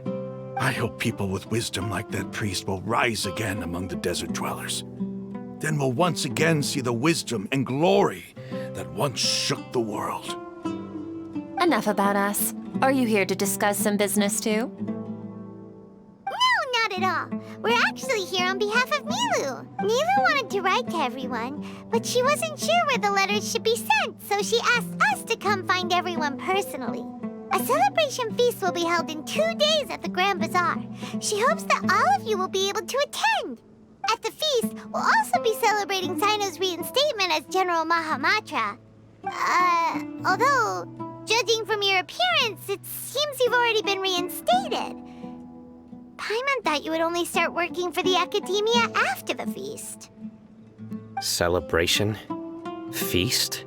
I hope people with wisdom like that priest will rise again among the desert dwellers. Then we'll once again see the wisdom and glory that once shook the world. Enough about us. Are you here to discuss some business too? No, not at all. We're actually here on behalf of Nilu. Nilu wanted to write to everyone, but she wasn't sure where the letters should be sent, so she asked us to come find everyone personally. A celebration feast will be held in 2 days at the Grand Bazaar. She hopes that all of you will be able to attend. At the feast, we'll also be celebrating Sino's reinstatement as General Mahamatra. Although, judging from your appearance, it seems you've already been reinstated. Paimon thought you would only start working for the Academia after the feast. Celebration? Feast?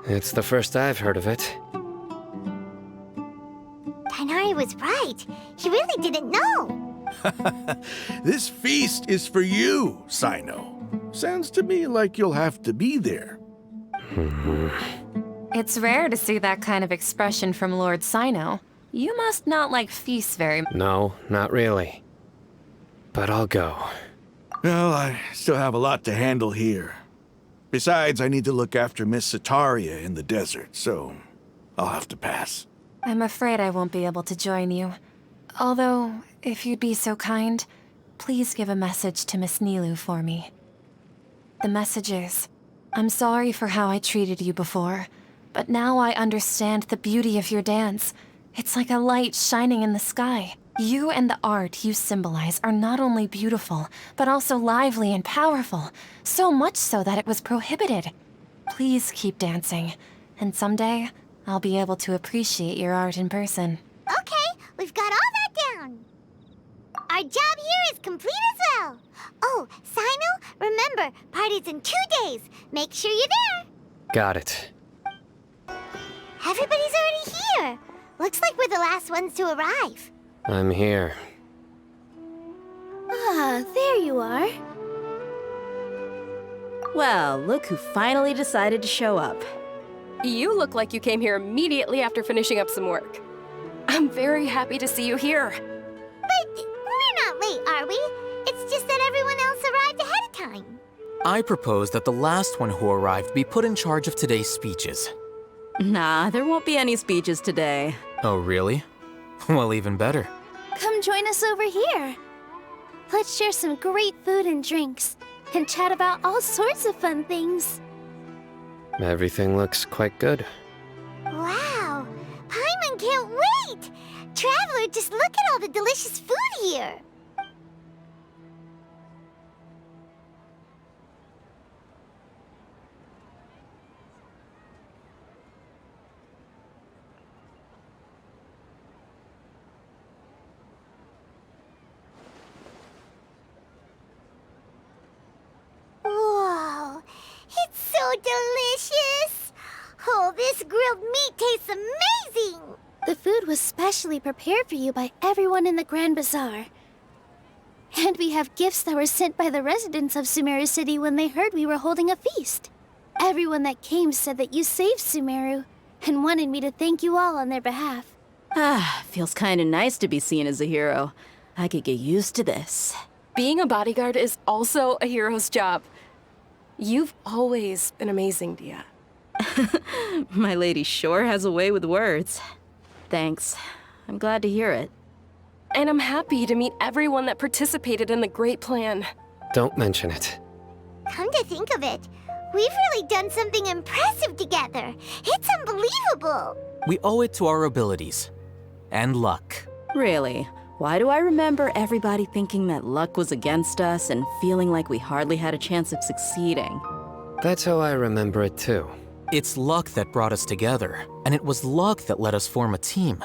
It's the first I've heard of it. Tighnari was right. He really didn't know. This feast is for you, Sino. Sounds to me like you'll have to be there. It's rare to see that kind of expression from Lord Sino. You must not like feasts very much. No, not really. But I'll go. Well, I still have a lot to handle here. Besides, I need to look after Miss Sataria in the desert, so I'll have to pass. I'm afraid I won't be able to join you. Although, if you'd be so kind, please give a message to Miss Nilu for me. The message is, I'm sorry for how I treated you before, but now I understand the beauty of your dance. It's like a light shining in the sky. You and the art you symbolize are not only beautiful, but also lively and powerful, so much so that it was prohibited. Please keep dancing, and someday, I'll be able to appreciate your art in person. Okay, we've got all that down. Our job here is complete as well. Oh, Sino, remember, party's in 2 days. Make sure you're there. Got it. Everybody's already here. Looks like we're the last ones to arrive. I'm here. Ah, there you are. Well, look who finally decided to show up. You look like you came here immediately after finishing up some work. I'm very happy to see you here. But we're not late, are we? It's just that everyone else arrived ahead of time. I propose that the last one who arrived be put in charge of today's speeches. Nah, there won't be any speeches today. Oh, really? Well, even better. Come join us over here. Let's share some great food and drinks, and chat about all sorts of fun things. Everything looks quite good. Wow, Paimon can't wait! Traveler, just look at all the delicious food here. Whoa, it's so delicious! Oh, this grilled meat tastes amazing! The food was specially prepared for you by everyone in the Grand Bazaar. And we have gifts that were sent by the residents of Sumeru City when they heard we were holding a feast. Everyone that came said that you saved Sumeru, and wanted me to thank you all on their behalf. Ah, feels kinda nice to be seen as a hero. I could get used to this. Being a bodyguard is also a hero's job. You've always been amazing, Dia. My lady sure has a way with words. Thanks. I'm glad to hear it. And I'm happy to meet everyone that participated in the great plan. Don't mention it. Come to think of it, we've really done something impressive together. It's unbelievable. We owe it to our abilities. And luck. Really? Why do I remember everybody thinking that luck was against us and feeling like we hardly had a chance of succeeding? That's how I remember it too. It's luck that brought us together, and it was luck that let us form a team.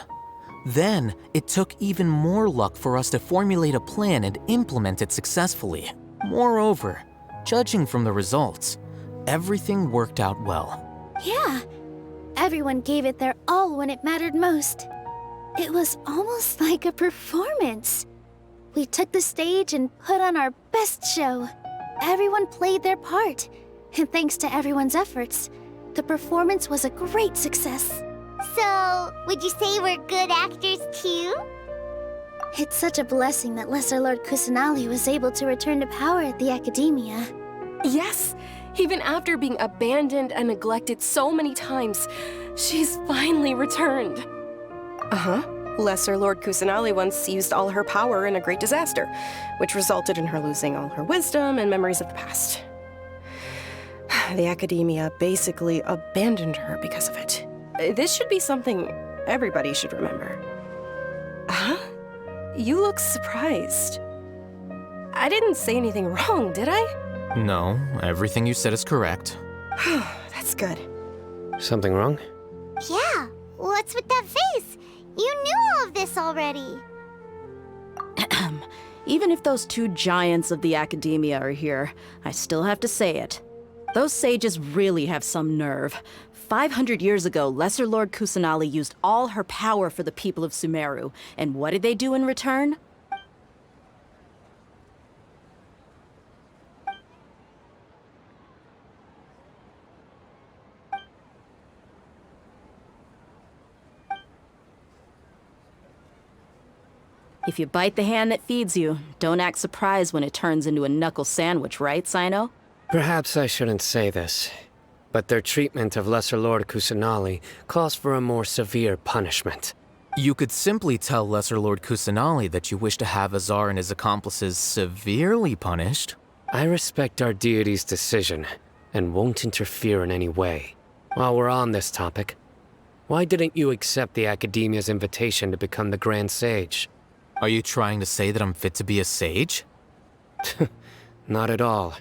Then, it took even more luck for us to formulate a plan and implement it successfully. Moreover, judging from the results, everything worked out well. Yeah, everyone gave it their all when it mattered most. It was almost like a performance. We took the stage and put on our best show. Everyone played their part, and thanks to everyone's efforts, the performance was a great success. So, would you say we're good actors too? It's such a blessing that Lesser Lord Kusanali was able to return to power at the Academia. Yes, even after being abandoned and neglected so many times, she's finally returned. Uh-huh. Lesser Lord Kusanali once used all her power in a great disaster, which resulted in her losing all her wisdom and memories of the past. The Academia basically abandoned her because of it. This should be something everybody should remember. Huh? You look surprised. I didn't say anything wrong, did I? No, everything you said is correct. That's good. Something wrong? Yeah, what's with that face? You knew all of this already. Even if those two giants of the Academia are here, I still have to say it. Those sages really have some nerve. 500 years ago, Lesser Lord Kusanali used all her power for the people of Sumeru. And what did they do in return? If you bite the hand that feeds you, don't act surprised when it turns into a knuckle sandwich, right, Sino? Perhaps I shouldn't say this, but their treatment of Lesser Lord Kusanali calls for a more severe punishment. You could simply tell Lesser Lord Kusanali that you wish to have Azar and his accomplices severely punished. I respect our deity's decision, and won't interfere in any way. While we're on this topic, why didn't you accept the Academia's invitation to become the Grand Sage? Are you trying to say that I'm fit to be a sage? Not at all.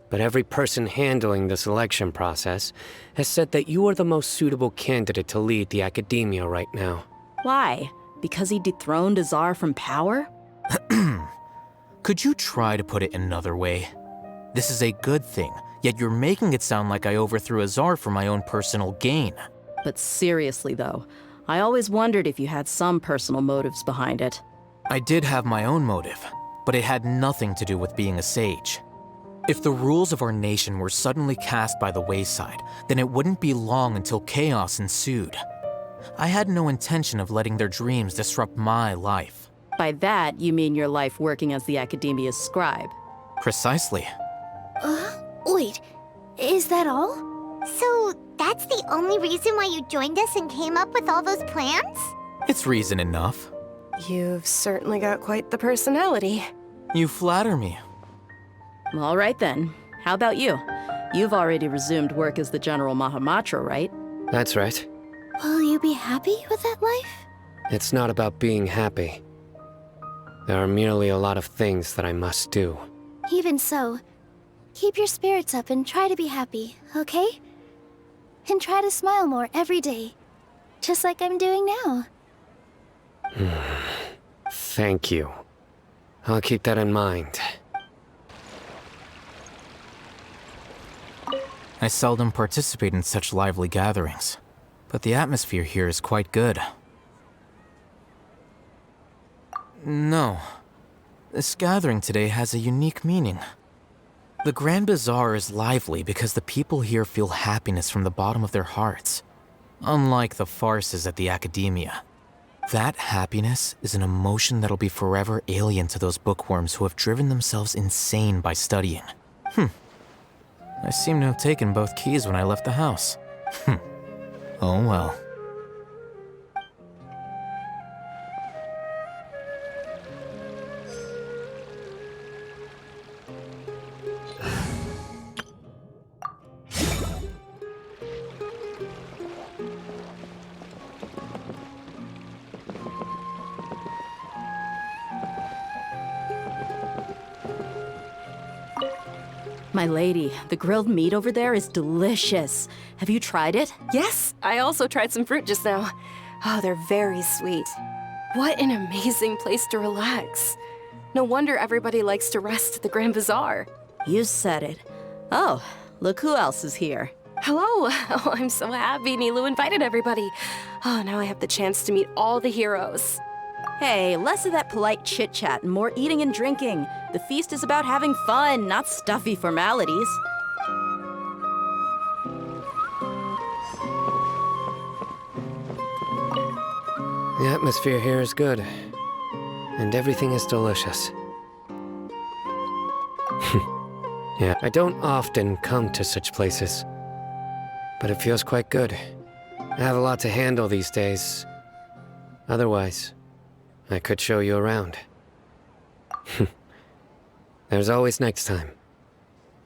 But every person handling the selection process has said that you are the most suitable candidate to lead the Academia right now. Why? Because he dethroned Azar from power? Could you try to put it another way? This is a good thing, yet you're making it sound like I overthrew Azar for my own personal gain. But seriously though, I always wondered if you had some personal motives behind it. I did have my own motive, but it had nothing to do with being a sage. If the rules of our nation were suddenly cast by the wayside, then it wouldn't be long until chaos ensued. I had no intention of letting their dreams disrupt my life. By that, you mean your life working as the Academia's scribe? Precisely. Wait, is that all? So, that's the only reason why you joined us and came up with all those plans? It's reason enough. You've certainly got quite the personality. You flatter me. All right then. How about you? You've already resumed work as the General Mahamatra, right? That's right. Will you be happy with that life? It's not about being happy. There are merely a lot of things that I must do. Even so, keep your spirits up and try to be happy, okay? And try to smile more every day, just like I'm doing now. Thank you. I'll keep that in mind. I seldom participate in such lively gatherings, but the atmosphere here is quite good. No. This gathering today has a unique meaning. The Grand Bazaar is lively because the people here feel happiness from the bottom of their hearts, unlike the farces at the Academia. That happiness is an emotion that'll be forever alien to those bookworms who have driven themselves insane by studying. I seem to have taken both keys when I left the house. Oh well. My lady, the grilled meat over there is delicious. Have you tried it? Yes, I also tried some fruit just now. Oh, they're very sweet. What an amazing place to relax. No wonder everybody likes to rest at the Grand Bazaar. You said it. Oh, look who else is here. Hello. Oh, I'm so happy Nilu invited everybody. Oh, now I have the chance to meet all the heroes. Hey, less of that polite chit-chat and more eating and drinking. The feast is about having fun, not stuffy formalities. The atmosphere here is good, and everything is delicious. Yeah, I don't often come to such places, but it feels quite good. I have a lot to handle these days. Otherwise, I could show you around. There's always next time.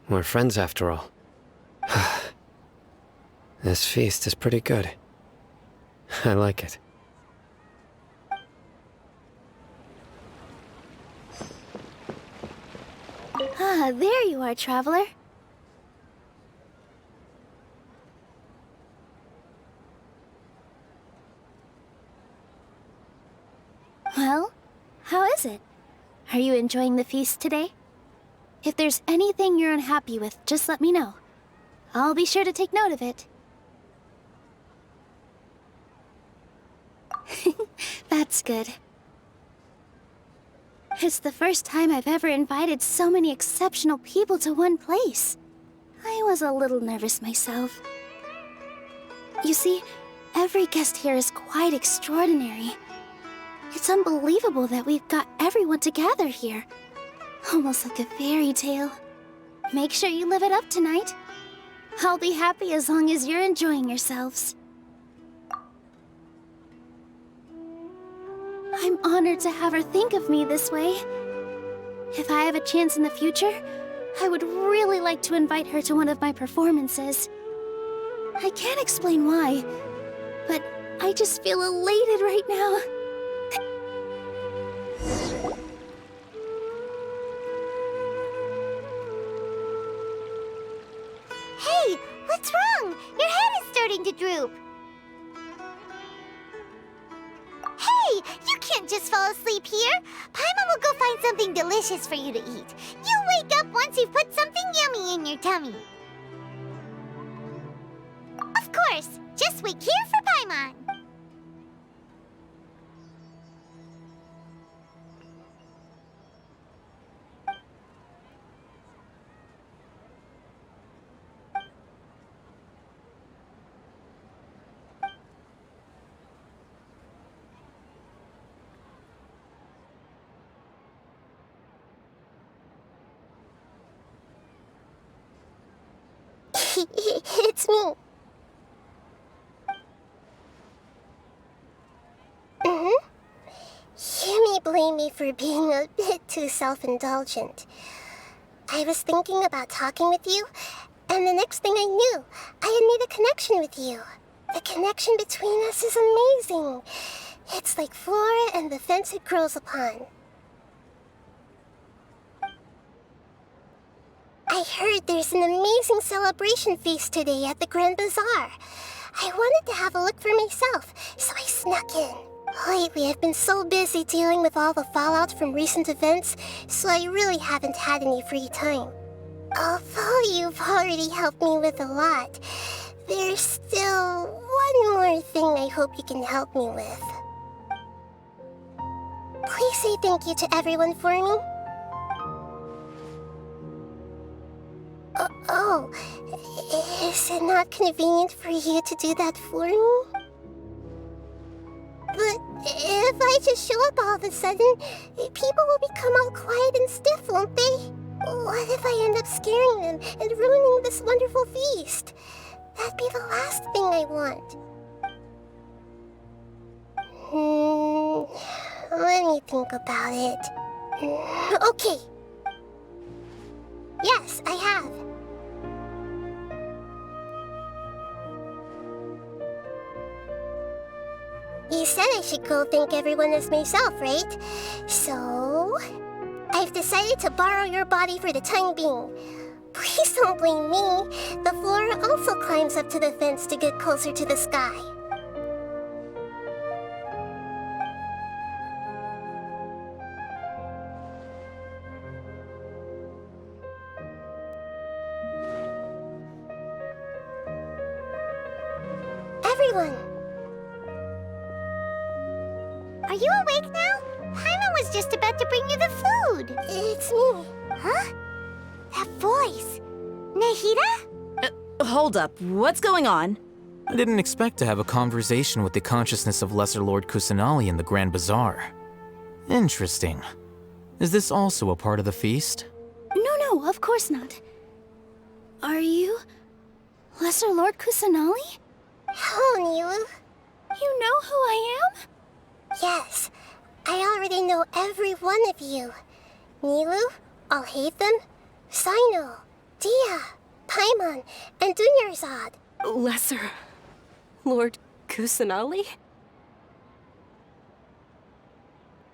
We're friends after all. This feast is pretty good. I like it. Ah, there you are, traveler. Well, how is it? Are you enjoying the feast today? If there's anything you're unhappy with, just let me know. I'll be sure to take note of it. That's good. It's the first time I've ever invited so many exceptional people to one place. I was a little nervous myself. You see, every guest here is quite extraordinary. It's unbelievable that we've got everyone together here. Almost like a fairy tale. Make sure you live it up tonight. I'll be happy as long as you're enjoying yourselves. I'm honored to have her think of me this way. If I have a chance in the future, I would really like to invite her to one of my performances. I can't explain why, but I just feel elated right now. Hey, what's wrong? Your head is starting to droop. Hey, you can't just fall asleep here. Paimon will go find something delicious for you to eat. You'll wake up once you've put something yummy in your tummy. Of course, just wait here for Paimon. It's me. You may blame me for being a bit too self-indulgent. I was thinking about talking with you, and the next thing I knew, I had made a connection with you. The connection between us is amazing. It's like flora and the fence it grows upon. I heard there's an amazing celebration feast today at the Grand Bazaar. I wanted to have a look for myself, so I snuck in. Lately, I've been so busy dealing with all the fallout from recent events, so I really haven't had any free time. Although you've already helped me with a lot, there's still one more thing I hope you can help me with. Please say thank you to everyone for me. Oh, is it not convenient for you to do that for me? But if I just show up all of a sudden, people will become all quiet and stiff, won't they? What if I end up scaring them and ruining this wonderful feast? That'd be the last thing I want. Let me think about it. Okay. Yes, I have. You said I should go thank everyone as myself, right? So, I've decided to borrow your body for the time being. Please don't blame me. The floor also climbs up to the fence to get closer to the sky. Everyone! Are you awake now? Paimon was just about to bring you the food. It's me. Huh? That voice. Nahida? Hold up, what's going on? I didn't expect to have a conversation with the consciousness of Lesser Lord Kusanali in the Grand Bazaar. Interesting. Is this also a part of the feast? No, of course not. Are you Lesser Lord Kusanali? Hello, Nilu. You know who I am? Yes, I already know every one of you. Nilu, Alhaitham, Sino, Dia, Paimon, and Dunyarzad. Lesser Lord Kusanali?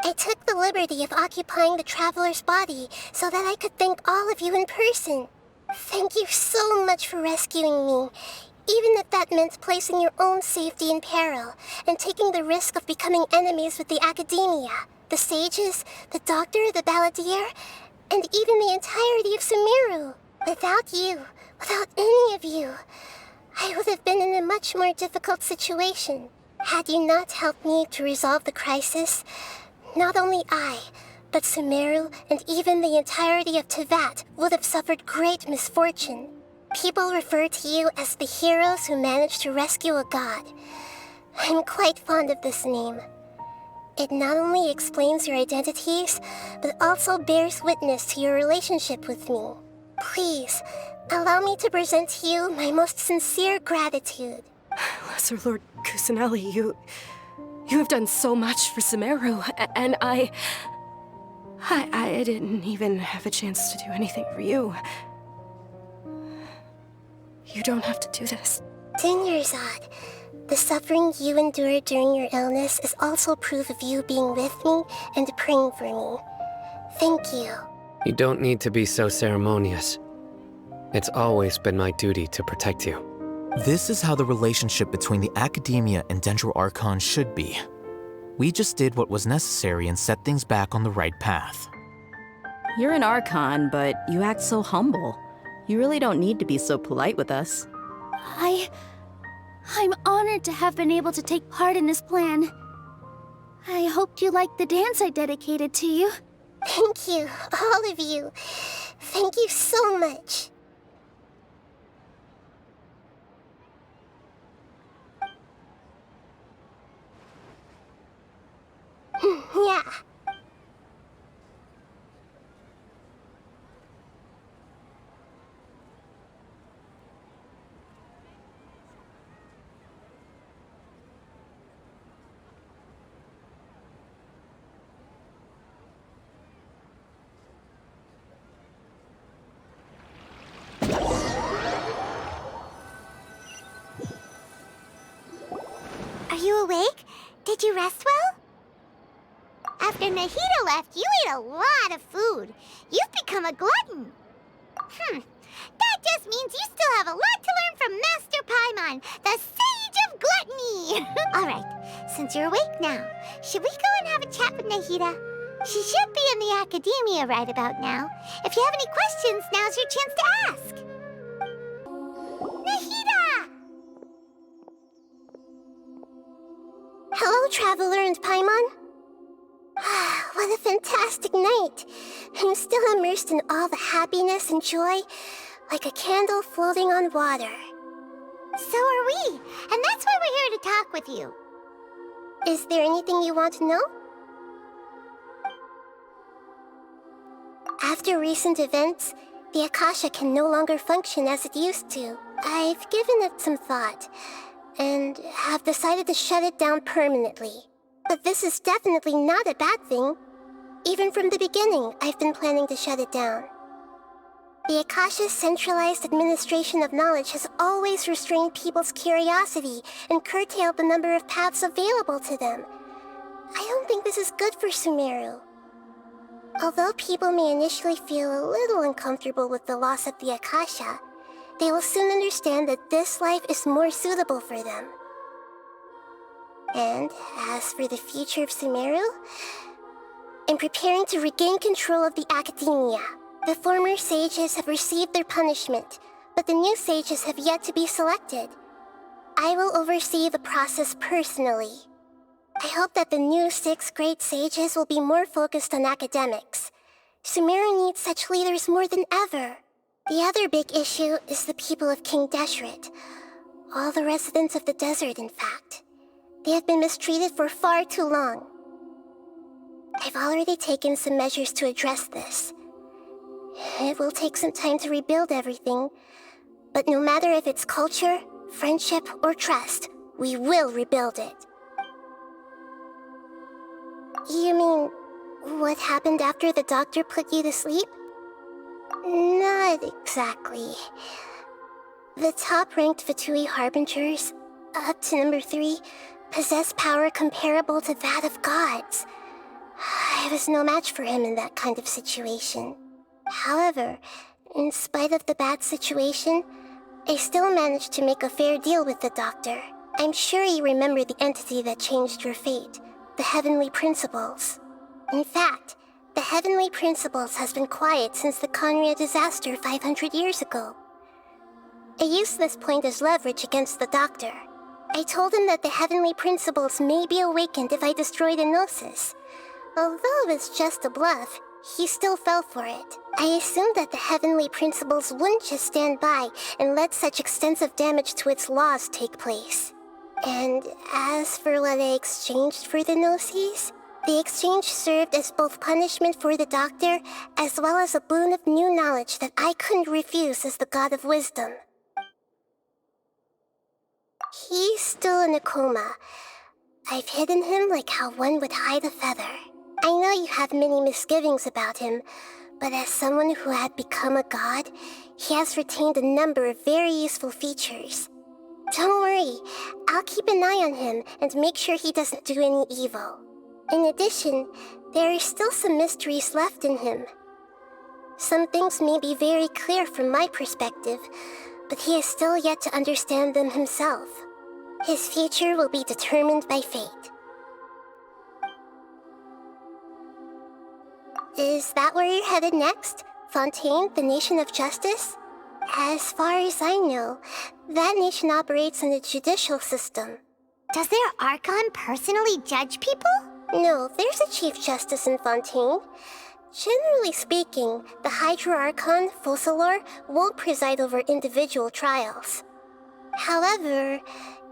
I took the liberty of occupying the traveler's body so that I could thank all of you in person. Thank you so much for rescuing me, even if that meant placing your own safety in peril and taking the risk of becoming enemies with the Academia, the sages, the doctor, the balladeer, and even the entirety of Sumeru. Without you, without any of you, I would have been in a much more difficult situation. Had you not helped me to resolve the crisis, not only I, but Sumeru and even the entirety of Tevat would have suffered great misfortune. People refer to you as the heroes who managed to rescue a god. I'm quite fond of this name. It not only explains your identities, but also bears witness to your relationship with me. Please, allow me to present to you my most sincere gratitude. Lesser Lord Kusanali, you have done so much for Sumeru, and I didn't even have a chance to do anything for you. You don't have to do this. Dunyarzad, the suffering you endured during your illness is also proof of you being with me and praying for me. Thank you. You don't need to be so ceremonious. It's always been my duty to protect you. This is how the relationship between the Academia and Dendro Archon should be. We just did what was necessary and set things back on the right path. You're an Archon, but you act so humble. You really don't need to be so polite with us. I'm honored to have been able to take part in this plan. I hoped you liked the dance I dedicated to you. Thank you, all of you. Thank you so much. Yeah. Are you awake? Did you rest well? After Nahida left, you ate a lot of food. You've become a glutton. That just means you still have a lot to learn from Master Paimon, the Sage of Gluttony. All right, since you're awake now, should we go and have a chat with Nahida? She should be in the Academia right about now. If you have any questions, now's your chance to ask. Nahida! Hello, Traveler and Paimon. What a fantastic night. I'm still immersed in all the happiness and joy, like a candle floating on water. So are we, and that's why we're here to talk with you. Is there anything you want to know? After After recent events, the Akasha can no longer function as it used to. I've given it some thought, and have decided to shut it down permanently. But this is definitely not a bad thing. Even from the beginning, I've been planning to shut it down. The Akasha's centralized administration of knowledge has always restrained people's curiosity and curtailed the number of paths available to them. I don't think this is good for Sumeru. Although people may initially feel a little uncomfortable with the loss of the Akasha, they will soon understand that this life is more suitable for them. And as for the future of Sumeru, I'm preparing to regain control of the academia. The former sages have received their punishment, but the new sages have yet to be selected. I will oversee the process personally. I hope that the new 6th grade sages will be more focused on academics. Sumeru needs such leaders more than ever. The other big issue is the people of King Deshret. All the residents of the desert, in fact. They have been mistreated for far too long. I've already taken some measures to address this. It will take some time to rebuild everything, but no matter if it's culture, friendship, or trust, we will rebuild it. You mean, what happened after the doctor put you to sleep? Not exactly. The top-ranked Fatui Harbingers, up to number 3, possess power comparable to that of gods. I was no match for him in that kind of situation. However, in spite of the bad situation, I still managed to make a fair deal with the doctor. I'm sure you remember the entity that changed your fate, the Heavenly Principles. In fact, the Heavenly Principles has been quiet since the Conria disaster 500 years ago. I used this point as leverage against the doctor. I told him that the Heavenly Principles may be awakened if I destroy the Gnosis. Although it's just a bluff, he still fell for it. I assumed that the Heavenly Principles wouldn't just stand by and let such extensive damage to its laws take place. And as for what I exchanged for the Gnosis, the exchange served as both punishment for the doctor, as well as a boon of new knowledge that I couldn't refuse as the God of Wisdom. He's still in a coma. I've hidden him like how one would hide a feather. I know you have many misgivings about him, but as someone who had become a god, he has retained a number of very useful features. Don't worry, I'll keep an eye on him and make sure he doesn't do any evil. In addition, there are still some mysteries left in him. Some things may be very clear from my perspective, but he is still yet to understand them himself. His future will be determined by fate. Is that where you're headed next? Fontaine, the Nation of Justice? As far as I know, that nation operates in a judicial system. Does their Archon personally judge people? No, there's a Chief Justice in Fontaine. Generally speaking, the Hydra Archon, Focalor, won't preside over individual trials. However,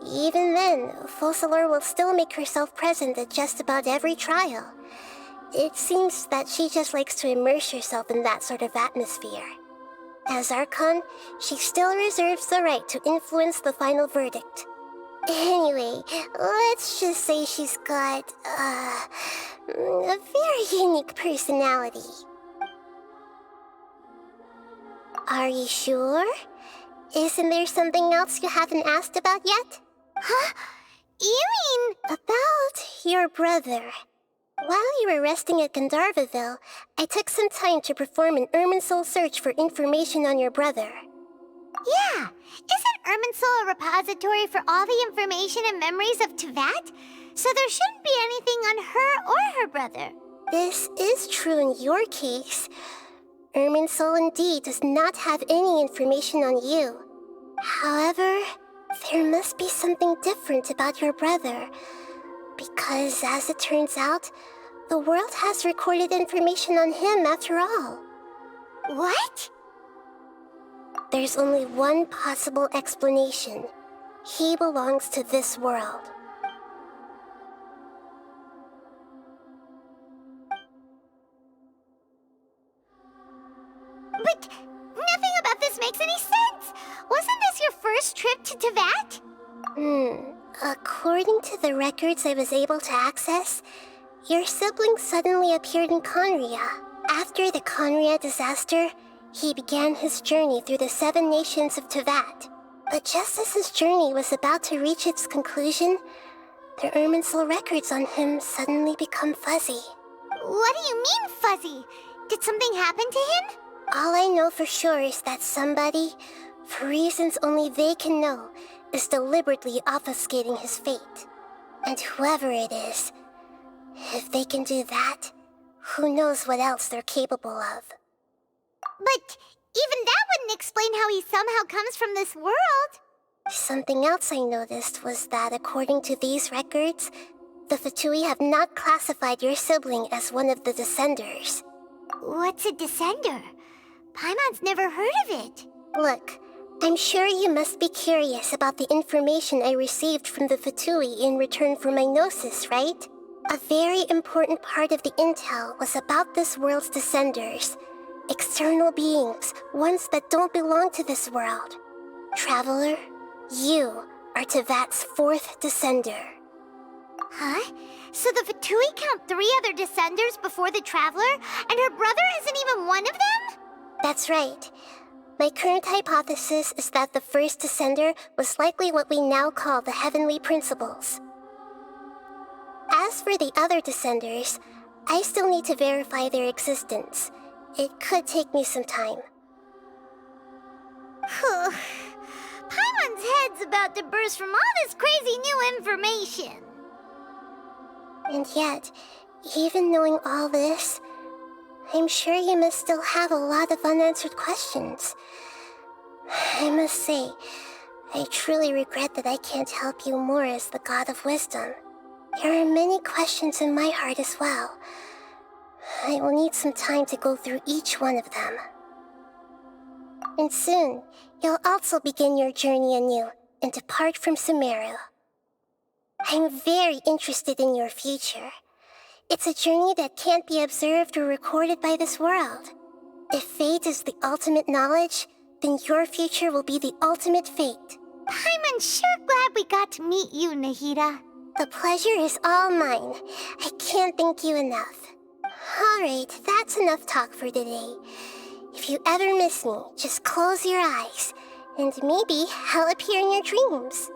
even then, Focalor will still make herself present at just about every trial. It seems that she just likes to immerse herself in that sort of atmosphere. As Archon, she still reserves the right to influence the final verdict. Anyway, let's just say she's got, a very unique personality. Are you sure? Isn't there something else you haven't asked about yet? Huh? You mean... About your brother. While you were resting at Gandharvaville, I took some time to perform an IRMINSUL'S search for information on your brother. Yeah! Isn't IRMINSUL a repository for all the information and memories of Teyvat? So there shouldn't be anything on her or her brother. This is true in your case. IRMINSUL indeed does not have any information on you. However, there must be something different about your brother. Because, as it turns out, the world has recorded information on him after all. What? There's only one possible explanation. He belongs to this world. trip to Teyvat? According to the records I was able to access, your sibling suddenly appeared in Conria. After the Conria disaster, he began his journey through the 7 nations of Teyvat. But just as his journey was about to reach its conclusion, the IRMINSUL records on him suddenly become fuzzy. What do you mean, fuzzy? Did something happen to him? All I know for sure is that somebody, for reasons only they can know, is deliberately obfuscating his fate. And whoever it is, if they can do that, who knows what else they're capable of. But even that wouldn't explain how he somehow comes from this world. Something else I noticed was that according to these records, the ChIII have not classified your sibling as one of the Descenders. What's a Descender? Paimon's never heard of it. Look, I'm sure you must be curious about the information I received from the ChIII in return for my gnosis, right? A very important part of the intel was about this world's Descenders. External beings, ones that don't belong to this world. Traveler, you are Teyvat's 4th Descender. Huh? So the ChIII count 3 other Descenders before the Traveler, and her brother isn't even one of them? That's right. My current hypothesis is that the first Descender was likely what we now call the Heavenly Principles. As for the other Descenders, I still need to verify their existence. It could take me some time. Paimon's head's about to burst from all this crazy new information. And yet, even knowing all this, I'm sure you must still have a lot of unanswered questions. I must say, I truly regret that I can't help you more as the God of Wisdom. There are many questions in my heart as well. I will need some time to go through each one of them. And soon, you'll also begin your journey anew and depart from Sumeru. I'm very interested in your future. It's a journey that can't be observed or recorded by this world. If fate is the ultimate knowledge, then your future will be the ultimate fate. Paimon's sure glad we got to meet you, Nahida. The pleasure is all mine. I can't thank you enough. Alright, that's enough talk for today. If you ever miss me, just close your eyes, and maybe I'll appear in your dreams.